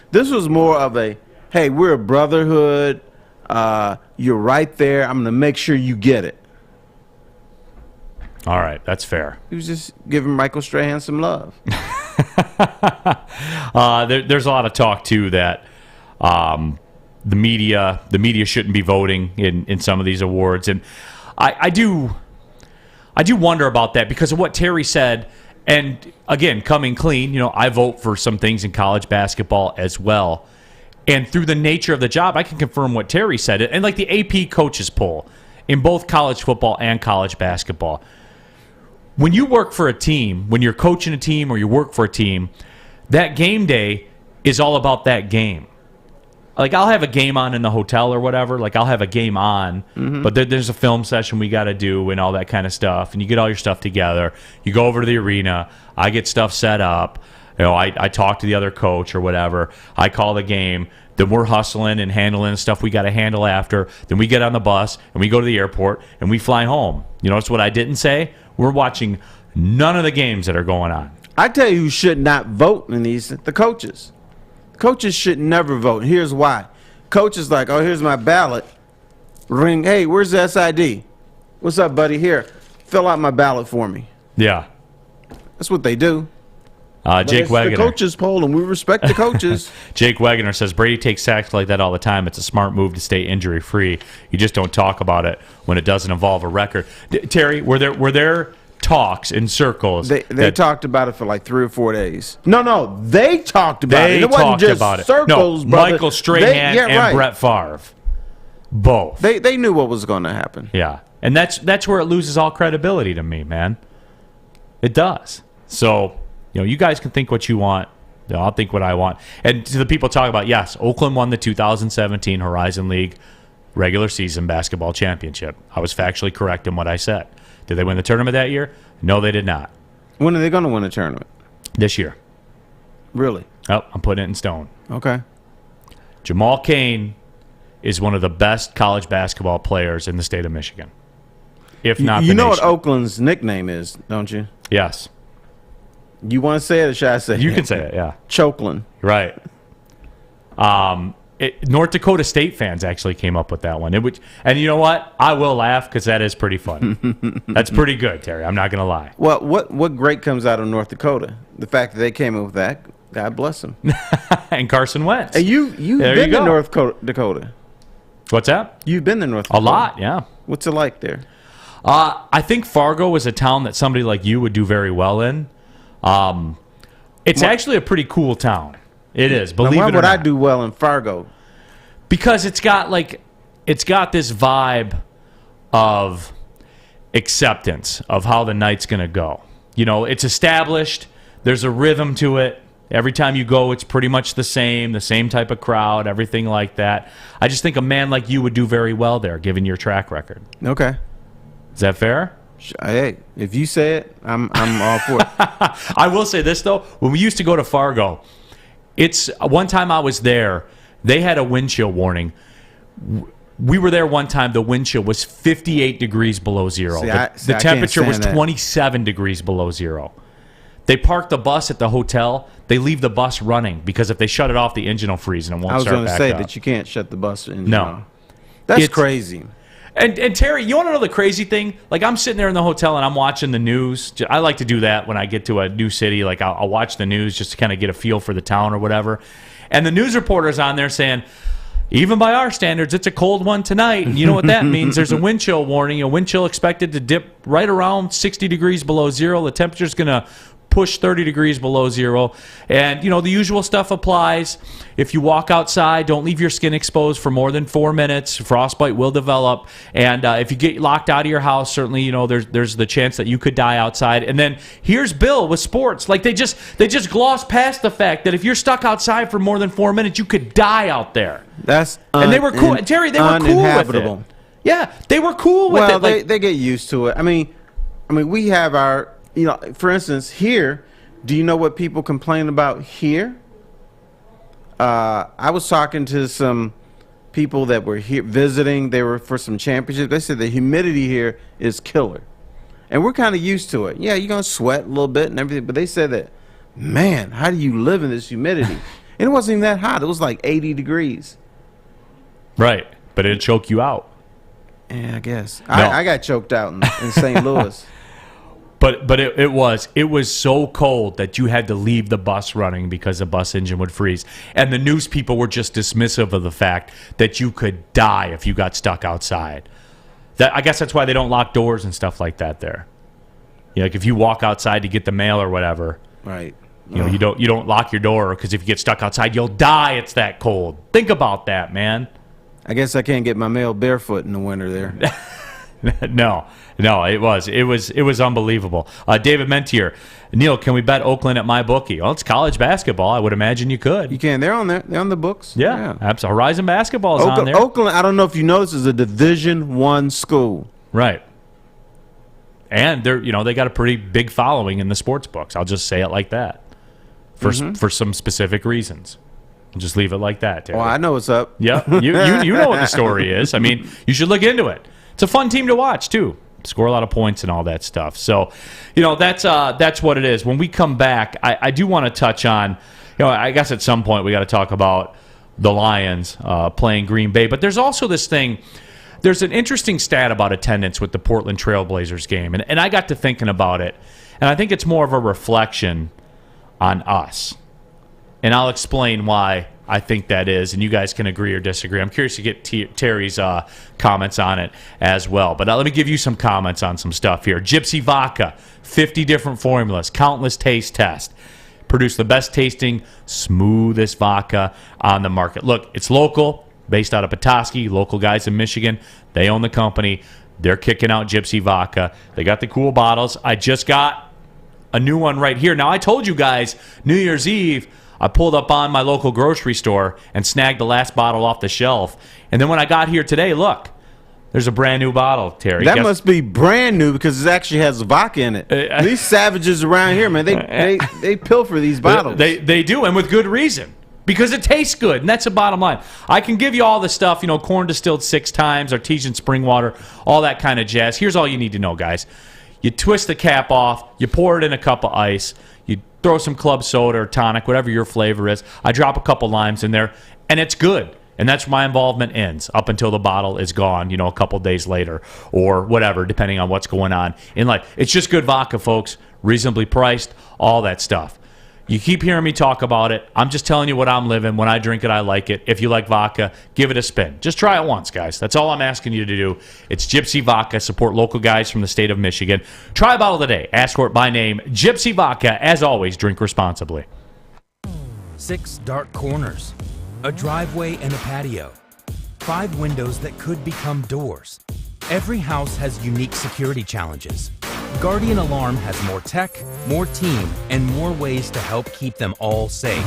Speaker 3: This was more of a, hey, we're a brotherhood. You're right there. I'm going to make sure you get it.
Speaker 2: All right, that's fair.
Speaker 3: He was just giving Michael Strahan some love.
Speaker 2: There's a lot of talk, too, that the media shouldn't be voting in some of these awards. And I do wonder about that because of what Terry said. And, again, coming clean, I vote for some things in college basketball as well. And through the nature of the job, I can confirm what Terry said. And like the AP coaches poll in both college football and college basketball, when you work for a team, when you're coaching a team or you work for a team, that game day is all about that game. Like, I'll have a game on in the hotel or whatever. Like, I'll have a game on, but there's a film session we got to do and all that kind of stuff. And you get all your stuff together. You go over to the arena. I get stuff set up. I talk to the other coach or whatever. I call the game. Then we're hustling and handling stuff we got to handle after. Then we get on the bus and we go to the airport and we fly home. Notice what I didn't say? We're watching none of the games that are going on.
Speaker 3: I tell you who should not vote in these, the coaches. Coaches should never vote. Here's why. Coaches like, oh, here's my ballot. Ring, hey, where's the SID? What's up, buddy? Here, fill out my ballot for me.
Speaker 2: Yeah.
Speaker 3: That's what they do.
Speaker 2: Jake Wegener.
Speaker 3: The coaches poll, and we respect the coaches.
Speaker 2: Jake Wegener says Brady takes sacks like that all the time. It's a smart move to stay injury free. You just don't talk about it when it doesn't involve a record. Terry, were there talks in circles?
Speaker 3: They talked about it for like 3 or 4 days. No, they talked about it. It wasn't just circles,
Speaker 2: no,
Speaker 3: brother.
Speaker 2: Michael Strahan and Brett Favre, both.
Speaker 3: They knew what was going to happen.
Speaker 2: Yeah, and that's where it loses all credibility to me, man. It does. So. You guys can think what you want. I'll think what I want. And to the people talking about, yes, Oakland won the 2017 Horizon League regular season basketball championship. I was factually correct in what I said. Did they win the tournament that year? No, they did not.
Speaker 3: When are they going to win a tournament?
Speaker 2: This year.
Speaker 3: Really?
Speaker 2: Oh, I'm putting it in stone.
Speaker 3: Okay.
Speaker 2: Jamal Cain is one of the best college basketball players in the state of Michigan. If not,
Speaker 3: you know what Oakland's nickname is, don't you?
Speaker 2: Yes.
Speaker 3: You want to say it, or should I say it?
Speaker 2: You can say it, yeah.
Speaker 3: Chokeland.
Speaker 2: Right. North Dakota State fans actually came up with that one. And you know what? I will laugh because that is pretty funny. That's pretty good, Terry. I'm not going to lie.
Speaker 3: Well, what great comes out of North Dakota? The fact that they came up with that, God bless them.
Speaker 2: And Carson Wentz.
Speaker 3: And you've been to North Dakota.
Speaker 2: What's that?
Speaker 3: You've been to North Dakota.
Speaker 2: A lot, yeah.
Speaker 3: What's it like there?
Speaker 2: I think Fargo is a town that somebody like you would do very well in. It's actually a pretty cool town. It is. Believe
Speaker 3: now, why
Speaker 2: it or
Speaker 3: would
Speaker 2: not.
Speaker 3: I do well in Fargo?
Speaker 2: Because it's got this vibe of acceptance of how the night's going to go. You know, it's established. There's a rhythm to it. Every time you go, it's pretty much the same type of crowd, everything like that. I just think a man like you would do very well there, given your track record.
Speaker 3: Okay.
Speaker 2: Is that fair?
Speaker 3: Hey, if you say it, I'm all for it.
Speaker 2: I will say this, though. When we used to go to Fargo, one time I was there, they had a wind chill warning. We were there one time, the wind chill was 58 degrees below zero. The temperature was 27 degrees below zero. They park the bus at the hotel. They leave the bus running because if they shut it off, the engine will freeze and it won't start back up.
Speaker 3: I was going to say that you can't shut the bus engine off.
Speaker 2: No.
Speaker 3: That's crazy.
Speaker 2: And Terry, you want to know the crazy thing? Like, I'm sitting there in the hotel and I'm watching the news. I like to do that when I get to a new city. Like, I'll watch the news just to kind of get a feel for the town or whatever. And the news reporter's on there saying, even by our standards, it's a cold one tonight. And you know what that means? There's a wind chill warning. A wind chill expected to dip right around 60 degrees below zero. The temperature's going to push 30 degrees below zero. And, you know, the usual stuff applies. If you walk outside, don't leave your skin exposed for more than 4 minutes. Frostbite will develop. And if you get locked out of your house, certainly, you know, there's the chance that you could die outside. And then here's Bill with sports. Like, they just gloss past the fact that if you're stuck outside for more than 4 minutes, you could die out there. And they were cool. Terry, they were cool with it. Yeah, they were cool with it.
Speaker 3: Well, they get used to it. I mean, we have our... You know, for instance, here, do you know what people complain about here? I was talking to some people that were here visiting. They were for some championships. They said the humidity here is killer. And we're kind of used to it. Yeah, you're going to sweat a little bit and everything. But they said that, man, how do you live in this humidity? And it wasn't even that hot. It was like 80 degrees.
Speaker 2: Right. But it'd choke you out.
Speaker 3: Yeah, I guess.
Speaker 2: No.
Speaker 3: I got choked out in St. Louis.
Speaker 2: But it was so cold that you had to leave the bus running because the bus engine would freeze. And the news people were just dismissive of the fact that you could die if you got stuck outside. I guess that's why they don't lock doors and stuff like that there. You know, like if you walk outside to get the mail or whatever.
Speaker 3: Right.
Speaker 2: You know, you don't lock your door because if you get stuck outside, you'll die. It's that cold. Think about that, man.
Speaker 3: I guess I can't get my mail barefoot in the winter there.
Speaker 2: No, it was unbelievable. David Mentier, Neil, can we bet Oakland at my bookie? Well, it's college basketball. I would imagine you could.
Speaker 3: You can. They're on there. They're on the books.
Speaker 2: Yeah. Absolutely. Horizon Basketball is on there.
Speaker 3: Oakland, I don't know if you know, this is a Division I school.
Speaker 2: Right. And they got a pretty big following in the sports books. I'll just say it like that. For some specific reasons. I'll just leave it like that, Terry.
Speaker 3: Oh, I know what's up.
Speaker 2: Yeah. You know what the story is. I mean, you should look into it. It's a fun team to watch, too. Score a lot of points and all that stuff. So, that's what it is. When we come back, I do want to touch on, I guess at some point we got to talk about the Lions playing Green Bay. But there's also this thing. There's an interesting stat about attendance with the Portland Trail Blazers game. And I got to thinking about it. And I think it's more of a reflection on us. And I'll explain why I think that is, and you guys can agree or disagree. I'm curious to get Terry's comments on it as well. But let me give you some comments on some stuff here. Gypsy Vodka, 50 different formulas, countless taste tests. Produce the best tasting, smoothest vodka on the market. Look, it's local, based out of Petoskey, local guys in Michigan. They own the company. They're kicking out Gypsy Vodka. They got the cool bottles. I just got a new one right here. Now, I told you guys, New Year's Eve, I pulled up on my local grocery store and snagged the last bottle off the shelf. And then when I got here today, look, there's a brand new bottle, Terry.
Speaker 3: That must be brand new because it actually has vodka in it. These savages around here, man, they pilfer these bottles.
Speaker 2: They do, and with good reason. Because it tastes good, and that's the bottom line. I can give you all the stuff, corn distilled 6 times, artesian spring water, all that kind of jazz. Here's all you need to know, guys. You twist the cap off, you pour it in a cup of ice, you throw some club soda or tonic, whatever your flavor is. I drop a couple limes in there, and it's good. And that's where my involvement ends up until the bottle is gone, a couple days later or whatever, depending on what's going on in life. It's just good vodka, folks, reasonably priced, all that stuff. You keep hearing me talk about it. I'm just telling you what I'm living. When I drink it, I like it. If you like vodka, give it a spin. Just try it once, guys. That's all I'm asking you to do. It's Gypsy Vodka. Support local guys from the state of Michigan. Try a bottle today. Ask for it by name. Gypsy Vodka. As always, drink responsibly.
Speaker 10: 6 dark corners, a driveway and a patio, 5 windows that could become doors. Every house has unique security challenges. Guardian Alarm has more tech, more team, and more ways to help keep them all safe.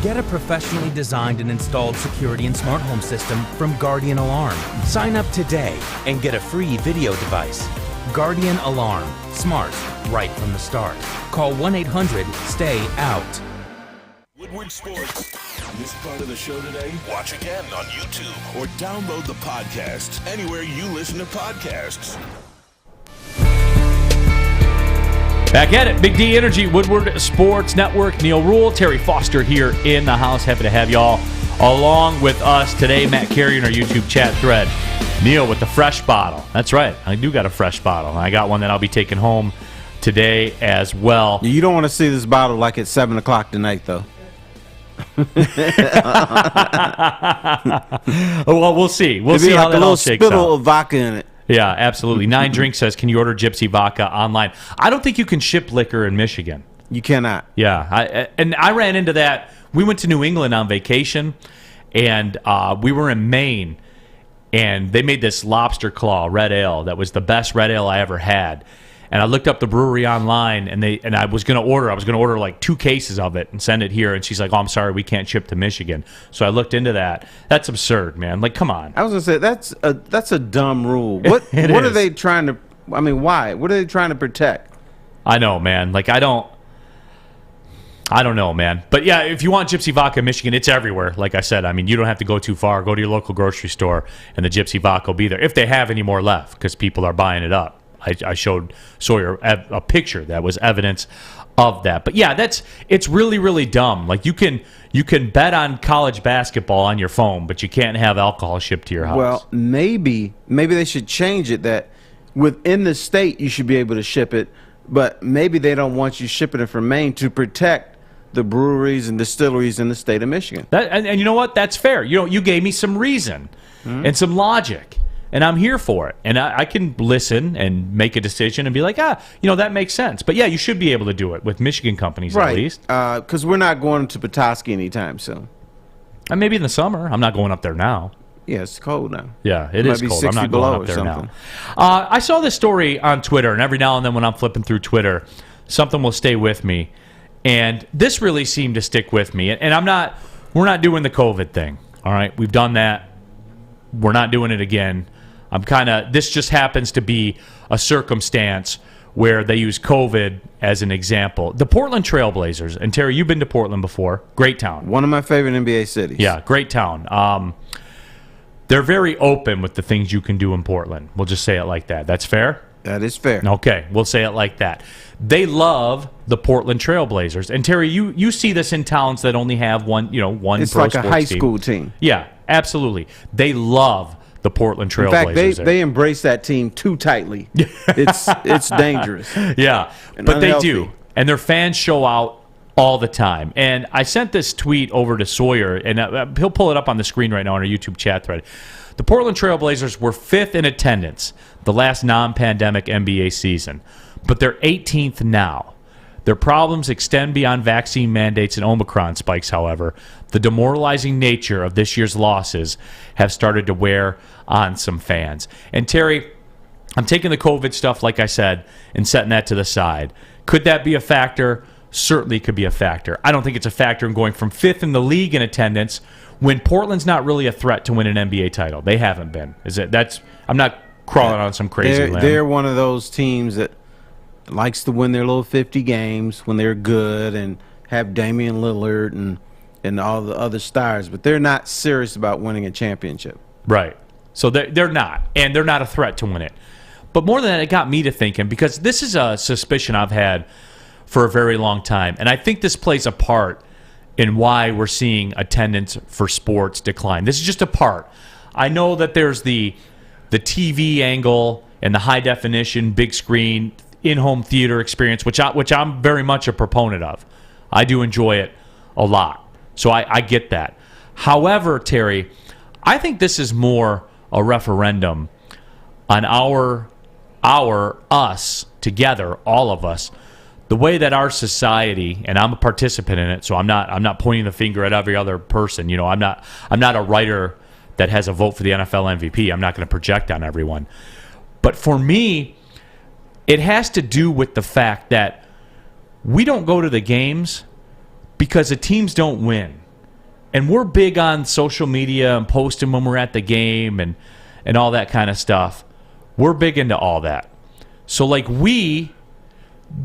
Speaker 10: Get a professionally designed and installed security and smart home system from Guardian Alarm. Sign up today and get a free video device. Guardian Alarm. Smart, right from the start. Call 1-800-STAY-OUT.
Speaker 1: Woodward Sports. This part of the show today? Watch again on YouTube or download the podcast anywhere you listen to podcasts.
Speaker 2: Back at it, Big D Energy, Woodward Sports Network. Neil Rule, Terry Foster here in the house. Happy to have y'all along with us today. Matt Carey in our YouTube chat thread. Neil with the fresh bottle. That's right, I do got a fresh bottle. I got one that I'll be taking home today as well.
Speaker 3: You don't want to see this bottle like at 7 o'clock tonight, though.
Speaker 2: Well, we'll see. We'll see
Speaker 3: like
Speaker 2: how that all shakes out.
Speaker 3: A little spittle of vodka in it.
Speaker 2: Yeah, absolutely. 9 Drink says, can you order Gypsy Vodka online? I don't think you can ship liquor in Michigan.
Speaker 3: You cannot.
Speaker 2: Yeah, I ran into that. We went to New England on vacation, and we were in Maine, and they made this lobster claw red ale that was the best red ale I ever had. And I looked up the brewery online, and I was going to order like 2 cases of it and send it here. And she's like, "Oh, I'm sorry, we can't ship to Michigan." So I looked into that. That's absurd, man. Like, come on.
Speaker 3: I was going to say that's a dumb rule. What are they trying to? I mean, why? What are they trying to protect?
Speaker 2: I know, man. Like, I don't know, man. But yeah, if you want Gypsy Vodka in Michigan, it's everywhere. Like I said, I mean, you don't have to go too far. Go to your local grocery store, and the Gypsy Vodka will be there if they have any more left, because people are buying it up. I showed Sawyer a picture that was evidence of that. But yeah, it's really, really dumb. Like, you can bet on college basketball on your phone, but you can't have alcohol shipped to your house.
Speaker 3: Well, maybe they should change it that within the state you should be able to ship it, but maybe they don't want you shipping it from Maine to protect the breweries and distilleries in the state of Michigan.
Speaker 2: And you know what? That's fair. You gave me some reason and some logic. And I'm here for it. And I can listen and make a decision and be like, that makes sense. But, yeah, you should be able to do it with Michigan companies at least.
Speaker 3: Right, because we're not going to Petoskey anytime soon.
Speaker 2: And maybe in the summer. I'm not going up there now.
Speaker 3: Yeah, it's cold now.
Speaker 2: Yeah, it is cold. I'm not going up there now. I saw this story on Twitter, and every now and then when I'm flipping through Twitter, something will stay with me. And this really seemed to stick with me. And we're not doing the COVID thing, all right? We've done that. We're not doing it again. This just happens to be a circumstance where they use COVID as an example. The Portland Trailblazers, and Terry, you've been to Portland before. Great town.
Speaker 3: One of my favorite NBA cities.
Speaker 2: Yeah, great town. They're very open with the things you can do in Portland. We'll just say it like that. That's fair?
Speaker 3: That is fair.
Speaker 2: Okay, we'll say it like that. They love the Portland Trailblazers. And Terry, you see this in towns that only have one
Speaker 3: it's
Speaker 2: pro
Speaker 3: like
Speaker 2: sports
Speaker 3: a high
Speaker 2: team.
Speaker 3: school team.
Speaker 2: Yeah, absolutely. They love the Portland Trailblazers.
Speaker 3: In fact, they embrace that team too tightly. It's dangerous.
Speaker 2: Yeah, but they do. And their fans show out all the time. And I sent this tweet over to Sawyer, and he'll pull it up on the screen right now on our YouTube chat thread. The Portland Trailblazers were 5th in attendance the last non-pandemic NBA season, but they're 18th now. Their problems extend beyond vaccine mandates and Omicron spikes, however. The demoralizing nature of this year's losses have started to wear on some fans. And Terry, I'm taking the COVID stuff, like I said, and setting that to the side. Could that be a factor? Certainly could be a factor. I don't think it's a factor in going from 5th in the league in attendance when Portland's not really a threat to win an NBA title. They haven't been. I'm not crawling on some crazy limb.
Speaker 3: They're one of those teams that likes to win their little 50 games when they're good and have Damian Lillard and all the other stars, but they're not serious about winning a championship.
Speaker 2: Right. So they're not, and they're not a threat to win it. But more than that, it got me to thinking, because this is a suspicion I've had for a very long time. And I think this plays a part in why we're seeing attendance for sports decline. This is just a part. I know that there's the TV angle and the high definition, big screen, in-home theater experience, which I'm very much a proponent of. I do enjoy it a lot. So I get that. However, Terry, I think this is more a referendum on us together, all of us, the way that our society, and I'm a participant in it, so I'm not pointing the finger at every other person. I'm not a writer that has a vote for the NFL MVP. I'm not going to project on everyone. But for me, it has to do with the fact that we don't go to the games because the teams don't win. And we're big on social media and posting when we're at the game and all that kind of stuff. We're big into all that. So, we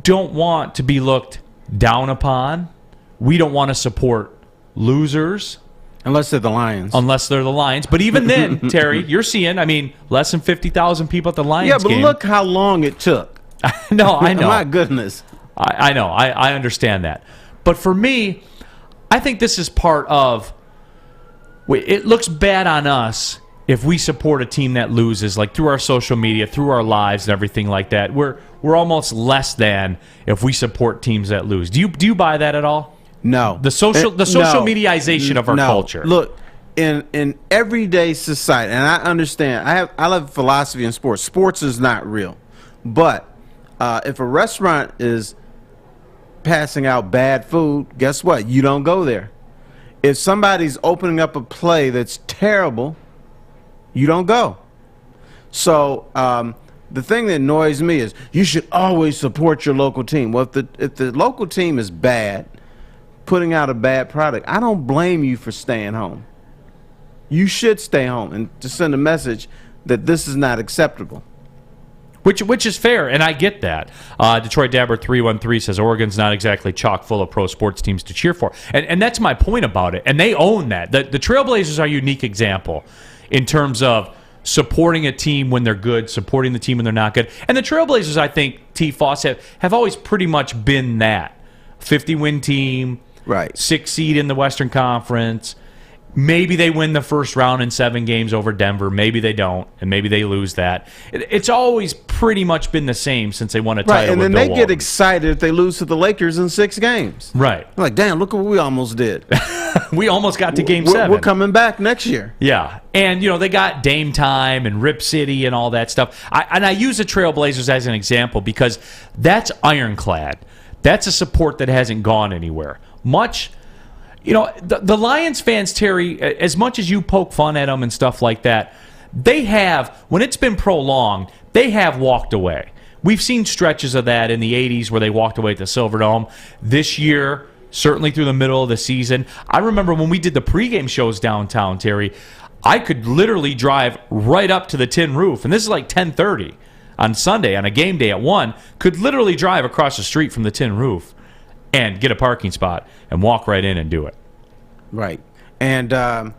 Speaker 2: don't want to be looked down upon. We don't want to support losers.
Speaker 3: Unless they're the Lions. But even then, Terry, you're seeing, less than 50,000 people at the Lions game. Yeah, but look how long it took.
Speaker 2: No, I know.
Speaker 3: My goodness.
Speaker 2: I know. I understand that. But for me, I think this is part of, it looks bad on us if we support a team that loses, through our social media, through our lives and everything like that. We're almost less than if we support teams that lose. Do you buy that at all?
Speaker 3: No.
Speaker 2: The social mediaization of our culture.
Speaker 3: Look, in everyday society, and I understand, I love philosophy in sports. Sports is not real. But if a restaurant is passing out bad food, guess what? You don't go there. If somebody's opening up a play that's terrible, you don't go. So the thing that annoys me is you should always support your local team. Well, if the local team is bad, putting out a bad product, I don't blame you for staying home. You should stay home and to send a message that this is not acceptable.
Speaker 2: Which is fair, and I get that. Detroit Dabber 313 says Oregon's not exactly chock full of pro sports teams to cheer for. And that's my point about it. And they own that. The Trailblazers are a unique example in terms of supporting a team when they're good, supporting the team when they're not good. And the Trailblazers, I think, T. Foss, have always pretty much been that. 50-win team,
Speaker 3: right?
Speaker 2: 6 seed in the Western Conference. Maybe they win the first round in 7 games over Denver. Maybe they don't, and maybe they lose that. It's always pretty much been the same since they won a title.
Speaker 3: Right, and then
Speaker 2: with
Speaker 3: they
Speaker 2: Bill
Speaker 3: get
Speaker 2: Walton.
Speaker 3: excited if they lose to the Lakers in 6 games.
Speaker 2: Right.
Speaker 3: They're like, damn, look what we almost did.
Speaker 2: We almost got to Game 7.
Speaker 3: We're coming back next year.
Speaker 2: Yeah, and they got Dame Time and Rip City and all that stuff. I use the Trailblazers as an example because that's ironclad. That's a support that hasn't gone anywhere. The Lions fans, Terry, as much as you poke fun at them and stuff like that, they have, when it's been prolonged, they have walked away. We've seen stretches of that in the 80s where they walked away at the Silverdome. This year, certainly through the middle of the season. I remember when we did the pregame shows downtown, Terry, I could literally drive right up to the Tin Roof, and this is like 10:30 on Sunday on a game day at 1, could literally drive across the street from the Tin Roof and get a parking spot and walk right in and do it.
Speaker 3: Right. And I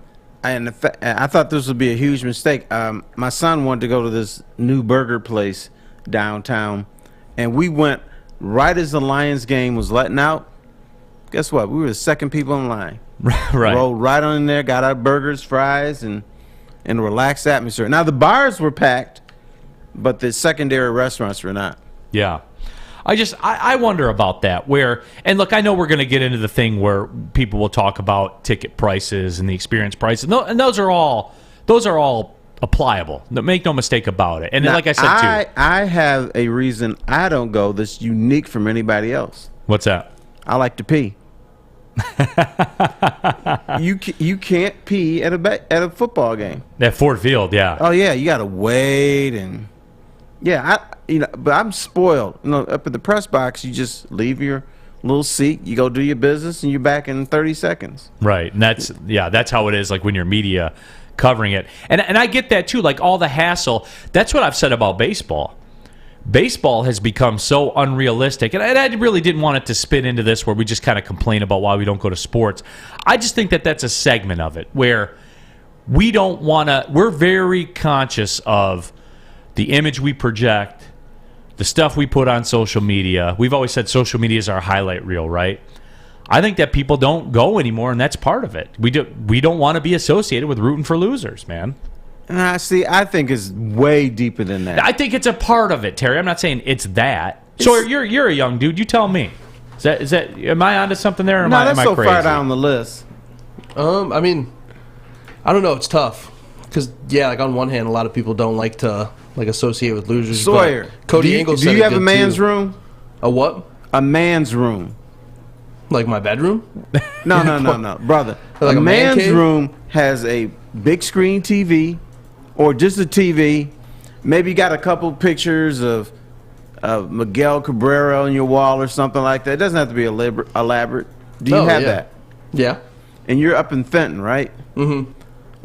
Speaker 3: thought this would be a huge mistake. My son wanted to go to this new burger place downtown, and we went right as the Lions game was letting out. Guess what? We were the second people in line.
Speaker 2: Right.
Speaker 3: Rolled right on in there, got our burgers, fries, and in a relaxed atmosphere. Now, the bars were packed, but the secondary restaurants were not.
Speaker 2: Yeah. I wonder about that. And look, I know we're going to get into the thing where people will talk about ticket prices and the experience prices, and those are all applicable. Make no mistake about it. And
Speaker 3: now,
Speaker 2: like I said too,
Speaker 3: I have a reason I don't go that's unique from anybody else.
Speaker 2: What's that?
Speaker 3: I like to pee. You can't pee at a football game.
Speaker 2: At Ford Field, yeah.
Speaker 3: Oh yeah, you got to wait and but I'm spoiled. Up at the press box, you just leave your little seat, you go do your business, and you're back in 30 seconds.
Speaker 2: Right, and that's how it is. Like when you're media covering it, and I get that too. Like all the hassle. That's what I've said about baseball. Baseball has become so unrealistic, and I really didn't want it to spin into this where we just kind of complain about why we don't go to sports. I just think that that's a segment of it where we don't want to. We're very conscious of the image we project, the stuff we put on social media, we've always said social media is our highlight reel, right? I think that people don't go anymore, and that's part of it. We don't want to be associated with rooting for losers, man.
Speaker 3: I think it's way deeper than that.
Speaker 2: I think it's a part of it, Terry. I'm not saying it's that. So you're a young dude. You tell me. Is that am I onto something there? Or
Speaker 3: no,
Speaker 2: am
Speaker 3: that's
Speaker 2: I
Speaker 3: so
Speaker 2: crazy?
Speaker 3: far down the list.
Speaker 4: I mean, I don't know. It's tough because like on one hand, a lot of people don't like to associate with losers.
Speaker 3: Sawyer,
Speaker 4: Cody Engel said
Speaker 3: do you have
Speaker 4: it
Speaker 3: a
Speaker 4: good,
Speaker 3: man's
Speaker 4: too.
Speaker 3: room?
Speaker 4: A what?
Speaker 3: A man's room.
Speaker 4: Like my bedroom?
Speaker 3: No, brother.
Speaker 4: Like
Speaker 3: a
Speaker 4: man
Speaker 3: man's
Speaker 4: cave?
Speaker 3: room has a big screen TV, or just a TV. Maybe you got a couple pictures of Miguel Cabrera on your wall or something like that. It doesn't have to be elaborate. Do you have that?
Speaker 4: Yeah.
Speaker 3: And you're up in Fenton, right?
Speaker 4: Mm-hmm.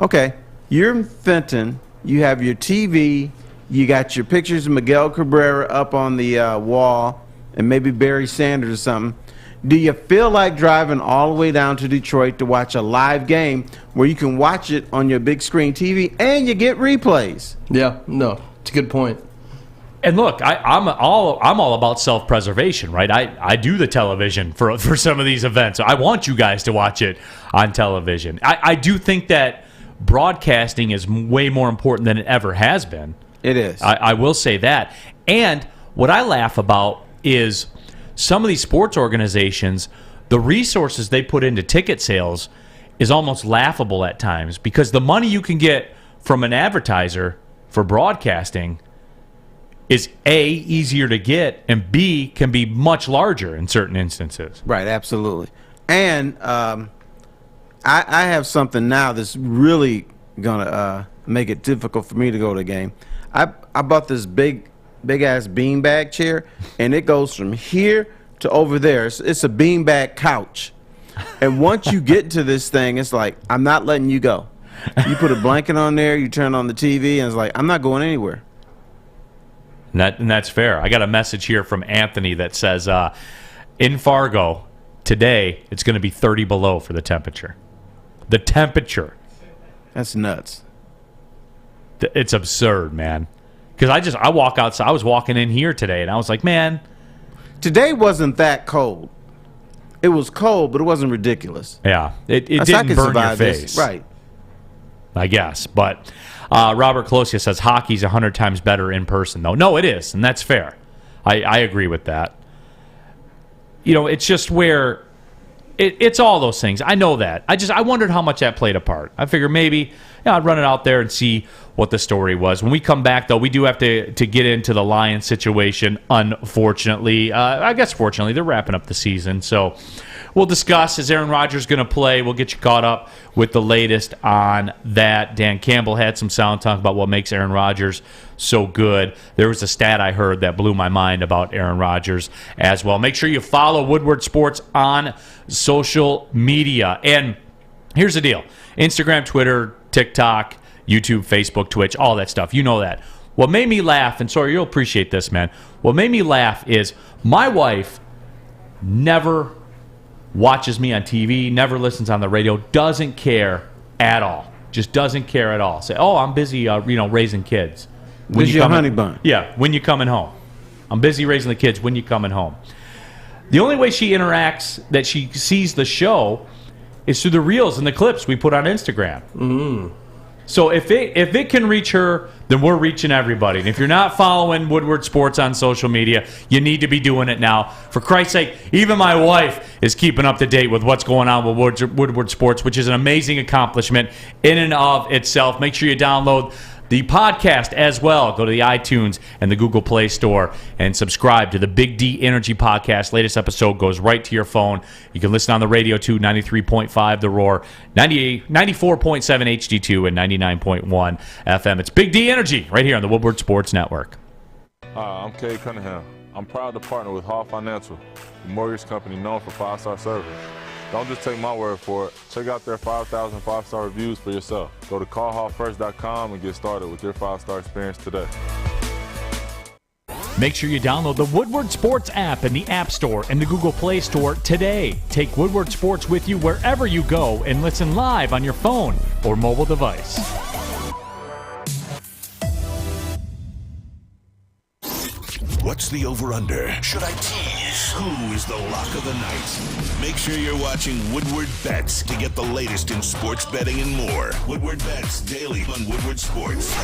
Speaker 3: Okay. You're in Fenton. You have your TV. You got your pictures of Miguel Cabrera up on the wall, and maybe Barry Sanders or something. Do you feel like driving all the way down to Detroit to watch a live game where you can watch it on your big screen TV and you get replays?
Speaker 4: Yeah, no, it's a good point.
Speaker 2: And look, I'm all about self-preservation, right? I do the television for some of these events. I want you guys to watch it on television. I do think that broadcasting is way more important than it ever has been.
Speaker 3: It is.
Speaker 2: I will say that. And what I laugh about is some of these sports organizations, the resources they put into ticket sales is almost laughable at times, because the money you can get from an advertiser for broadcasting is A, easier to get, and B, can be much larger in certain instances.
Speaker 3: Right, absolutely. And I have something now that's really going to make it difficult for me to go to the game. I bought this big ass beanbag chair, and it goes from here to over there. It's a beanbag couch. And once you get to this thing, it's like, I'm not letting you go. You put a blanket on there, you turn on the TV, and it's like, I'm not going anywhere.
Speaker 2: And that's fair. I got a message here from Anthony that says, in Fargo, today, it's going to be 30 below for the temperature. The temperature.
Speaker 3: That's nuts.
Speaker 2: It's absurd, man. Because I walk outside. I was walking in here today, and I was like, man.
Speaker 3: Today wasn't that cold. It was cold, but it wasn't ridiculous.
Speaker 2: Yeah. It didn't burn your face.
Speaker 3: This. Right.
Speaker 2: I guess. But Robert Closia says hockey's 100 times better in person, though. No, it is, and that's fair. I agree with that. You know, it's just where it's all those things. I know that. I wondered how much that played a part. I figured maybe I'd run it out there and see what the story was. When we come back, though, we do have to get into the Lions situation, unfortunately. I guess fortunately, they're wrapping up the season. So we'll discuss, is Aaron Rodgers going to play? We'll get you caught up with the latest on that. Dan Campbell had some sound talk about what makes Aaron Rodgers so good. There was a stat I heard that blew my mind about Aaron Rodgers as well. Make sure you follow Woodward Sports on social media. And here's the deal. Instagram, Twitter, TikTok, YouTube, Facebook, Twitch, all that stuff. You know that. What made me laugh, and sorry, you'll appreciate this, man. What made me laugh is my wife never watches me on TV, never listens on the radio, doesn't care at all. Just doesn't care at all. Say, oh, I'm busy, raising kids.
Speaker 3: When you your honey bun.
Speaker 2: Yeah, when you coming home. I'm busy raising the kids. When you coming home? The only way she interacts, that she sees the show, is through the reels and the clips we put on Instagram.
Speaker 4: Mm.
Speaker 2: So if it can reach her, then we're reaching everybody. And if you're not following Woodward Sports on social media, you need to be doing it now. For Christ's sake, even my wife is keeping up to date with what's going on with Woodward Sports, which is an amazing accomplishment in and of itself. Make sure you download the podcast as well. Go to the iTunes and the Google Play Store and subscribe to the Big D Energy Podcast. Latest episode goes right to your phone. You can listen on the radio too, 93.5 The Roar, 94.7 HD2, and 99.1 FM. It's Big D Energy right here on the Woodward Sports Network.
Speaker 11: Hi, I'm Kay Cunningham. I'm proud to partner with Hall Financial, the mortgage company known for 5-star service. Don't just take my word for it. Check out their 5,000 5-star reviews for yourself. Go to callhallfirst.com and get started with your 5-star experience today.
Speaker 6: Make sure you download the Woodward Sports app in the App Store and the Google Play Store today. Take Woodward Sports with you wherever you go and listen live on your phone or mobile device.
Speaker 1: What's the over-under? Should I tease? Who is the lock of the night? Make sure you're watching Woodward Bets to get the latest in sports betting and more. Woodward Bets daily on Woodward Sports.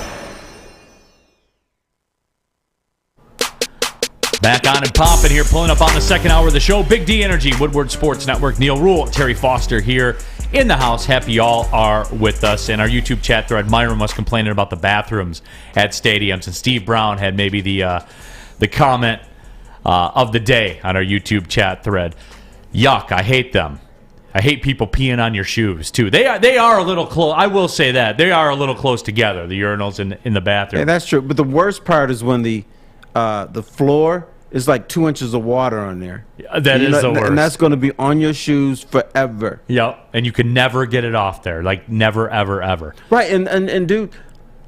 Speaker 2: Back on and popping here, pulling up on the second hour of the show. Big D Energy, Woodward Sports Network. Neil Rule, Terry Foster here in the house. Happy y'all are with us. In our YouTube chat thread, Myron was complaining about the bathrooms at stadiums, and Steve Brown had maybe the comment of the day on our YouTube chat thread. Yuck, I hate them. I hate people peeing on your shoes, too. They are a little close. I will say that. They are a little close together, the urinals in the bathroom.
Speaker 3: Yeah, that's true. But the worst part is when the floor is like 2 inches of water on there.
Speaker 2: That is the worst.
Speaker 3: And that's going to be on your shoes forever.
Speaker 2: Yep, and you can never get it off there. Like, never, ever, ever.
Speaker 3: Right, and dude,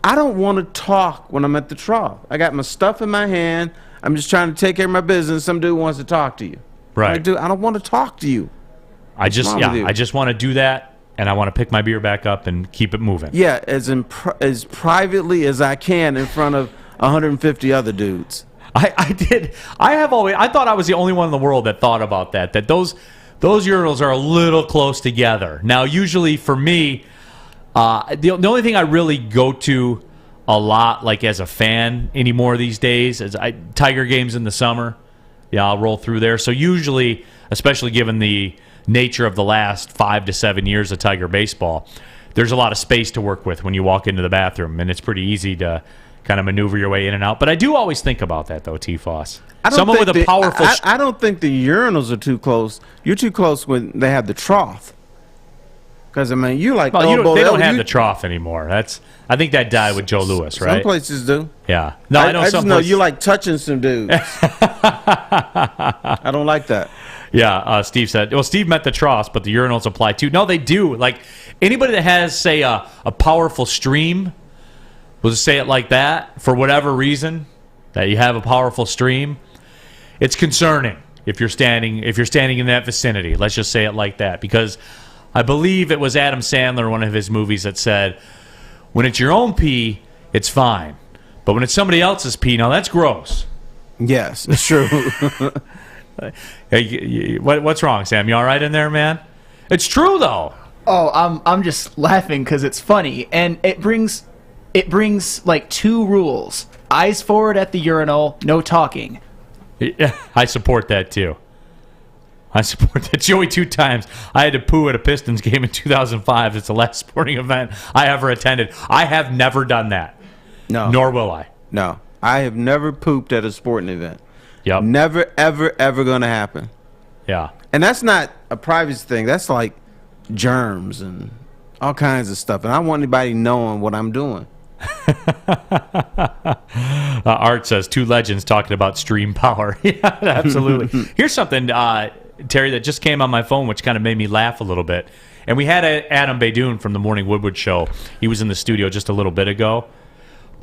Speaker 3: I don't want to talk when I'm at the trough. I got my stuff in my hand. I'm just trying to take care of my business. Some dude wants to talk to you.
Speaker 2: Right.
Speaker 3: Like, dude, I don't want to talk to you.
Speaker 2: I just want to do that, and I want to pick my beer back up and keep it moving.
Speaker 3: Yeah, as privately as I can in front of 150 other dudes.
Speaker 2: I thought I was the only one in the world that thought about that those urinals are a little close together. Now, usually for me, the only thing I really go to a lot, like as a fan anymore these days, is Tiger games in the summer. Yeah, I'll roll through there. So usually, especially given the nature of the last 5 to 7 years of Tiger baseball, there's a lot of space to work with when you walk into the bathroom, and it's pretty easy to kind of maneuver your way in and out. But I do always think about that, though, T-Foss. Someone with a powerful...
Speaker 3: I don't think the urinals are too close. You're too close when they have the trough. Because, I mean, you like...
Speaker 2: Well, they don't have the trough anymore. I think that died with Joe Louis, right?
Speaker 3: Some places do.
Speaker 2: Yeah. No, I know
Speaker 3: I
Speaker 2: some
Speaker 3: just know
Speaker 2: places...
Speaker 3: you like touching some dudes. I don't like that.
Speaker 2: Yeah, Steve said... Well, Steve meant the troughs, but the urinals apply, too. No, they do. Like, anybody that has, say, a powerful stream... We'll just say it like that, for whatever reason, that you have a powerful stream. It's concerning if you're standing in that vicinity. Let's just say it like that, because I believe it was Adam Sandler in one of his movies that said, when it's your own pee, it's fine, but when it's somebody else's pee, now that's gross.
Speaker 3: Yes, it's true.
Speaker 2: Hey, what's wrong, Sam? You all right in there, man? It's true though.
Speaker 7: Oh, I'm just laughing because it's funny, and it brings like 2 rules: eyes forward at the urinal, no talking.
Speaker 2: Yeah, I support that too. I support that. Joey, 2 times. I had to poo at a Pistons game in 2005. It's the last sporting event I ever attended. I have never done that.
Speaker 3: No.
Speaker 2: Nor will I.
Speaker 3: No. I have never pooped at a sporting event.
Speaker 2: Yep.
Speaker 3: Never, ever, ever going to happen.
Speaker 2: Yeah.
Speaker 3: And that's not a privacy thing. That's like germs and all kinds of stuff. And I don't want anybody knowing what I'm doing.
Speaker 2: Art says 2 legends talking about stream power. Yeah, absolutely. Here's something, Terry, that just came on my phone, which kind of made me laugh a little bit. And we had Adam Beydoun from the Morning Woodward Show. He was in the studio just a little bit ago.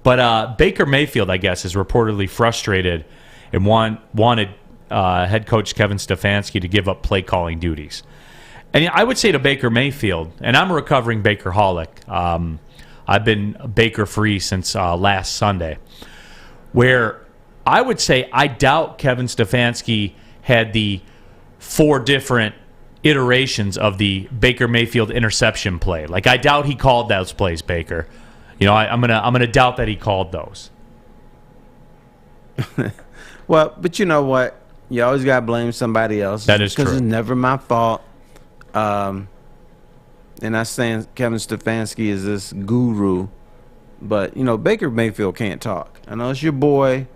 Speaker 2: But Baker Mayfield, I guess, is reportedly frustrated and wanted head coach Kevin Stefanski to give up play calling duties. And I would say to Baker Mayfield, and I'm a recovering Bakerholic. I've been Baker-free since last Sunday, where I would say I doubt Kevin Stefanski had the 4 different iterations of the Baker Mayfield interception play. Like, I doubt he called those plays, Baker. You know, I'm gonna doubt that he called those.
Speaker 3: Well, but you know what? You always gotta blame somebody else.
Speaker 2: That is true.
Speaker 3: Because it's never my fault. And not saying Kevin Stefanski is this guru, but, you know, Baker Mayfield can't talk. I know it's your boy,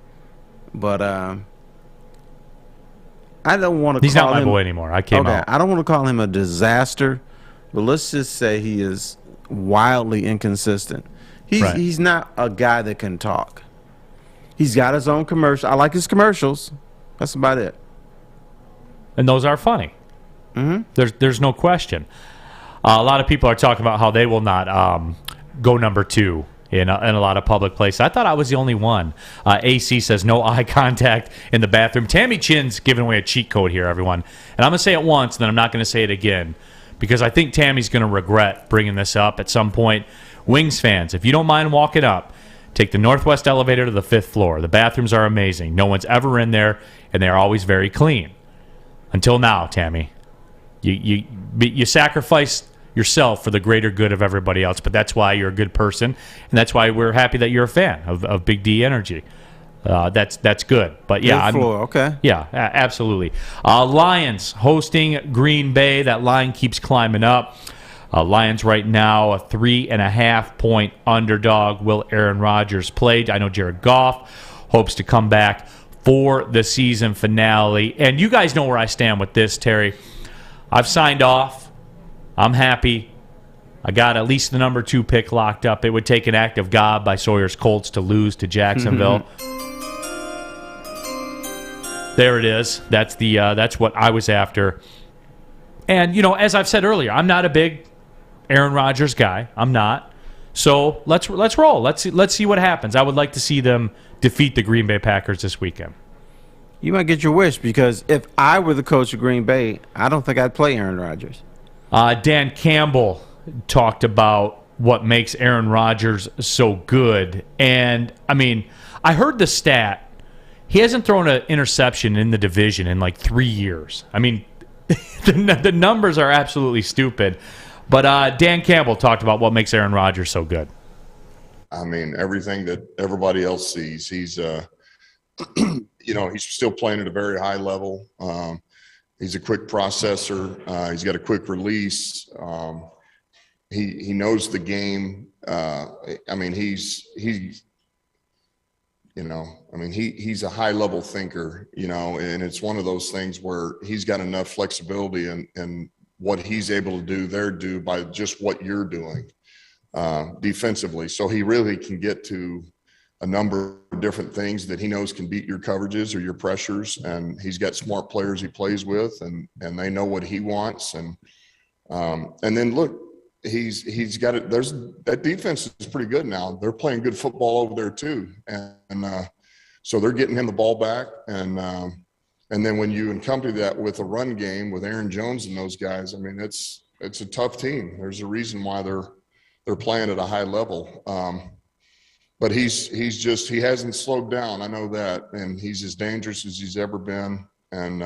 Speaker 3: but I don't want to call him...
Speaker 2: He's not my boy anymore. I came out.
Speaker 3: I don't want to call him a disaster, but let's just say he is wildly inconsistent. He's not a guy that can talk. He's got his own commercial. I like his commercials. That's about it.
Speaker 2: And those are funny. Mm-hmm. There's no question. A lot of people are talking about how they will not go number 2 in a lot of public places. I thought I was the only one. AC says no eye contact in the bathroom. Tammy Chin's giving away a cheat code here, everyone. And I'm going to say it once, and then I'm not going to say it again, because I think Tammy's going to regret bringing this up at some point. Wings fans, if you don't mind walking up, Take the Northwest elevator to the 5th floor. The bathrooms are amazing. No one's ever in there, and they're always very clean. Until now, Tammy. You sacrifice yourself for the greater good of everybody else, but that's why you're a good person, and that's why we're happy that you're a fan of Big D Energy. That's good. But yeah,
Speaker 3: okay.
Speaker 2: Yeah, absolutely. Lions hosting Green Bay. That line keeps climbing up. Lions right now a 3.5-point underdog. Will Aaron Rodgers play? I know Jared Goff hopes to come back for the season finale. And you guys know where I stand with this, Terry. I've signed off. I'm happy. I got at least the number 2 pick locked up. It would take an act of God by Sawyer's Colts to lose to Jacksonville. There it is. That's what I was after. And, you know, as I've said earlier, I'm not a big Aaron Rodgers guy. I'm not. So let's roll. Let's see what happens. I would like to see them defeat the Green Bay Packers this weekend.
Speaker 3: You might get your wish, because if I were the coach of Green Bay, I don't think I'd play Aaron Rodgers.
Speaker 2: Dan Campbell talked about what makes Aaron Rodgers so good. And, I mean, I heard the stat. He hasn't thrown an interception in the division in like 3 years. I mean, the numbers are absolutely stupid. But Dan Campbell talked about what makes Aaron Rodgers so good.
Speaker 12: I mean, everything that everybody else sees. He's, he's still playing at a very high level. He's a quick processor. He's got a quick release. He knows the game. He's a high level thinker, and it's one of those things where he's got enough flexibility and what he's able to do by just what you're doing defensively. So he really can get to a number of different things that he knows can beat your coverages or your pressures. And he's got smart players he plays with, and they know what he wants. And then look, he's got it. That defense is pretty good now. They're playing good football over there too. And so they're getting him the ball back. And then when you accompany that with a run game with Aaron Jones and those guys, I mean, it's a tough team. There's a reason why they're playing at a high level. But he hasn't slowed down. I know that, and he's as dangerous as he's ever been. And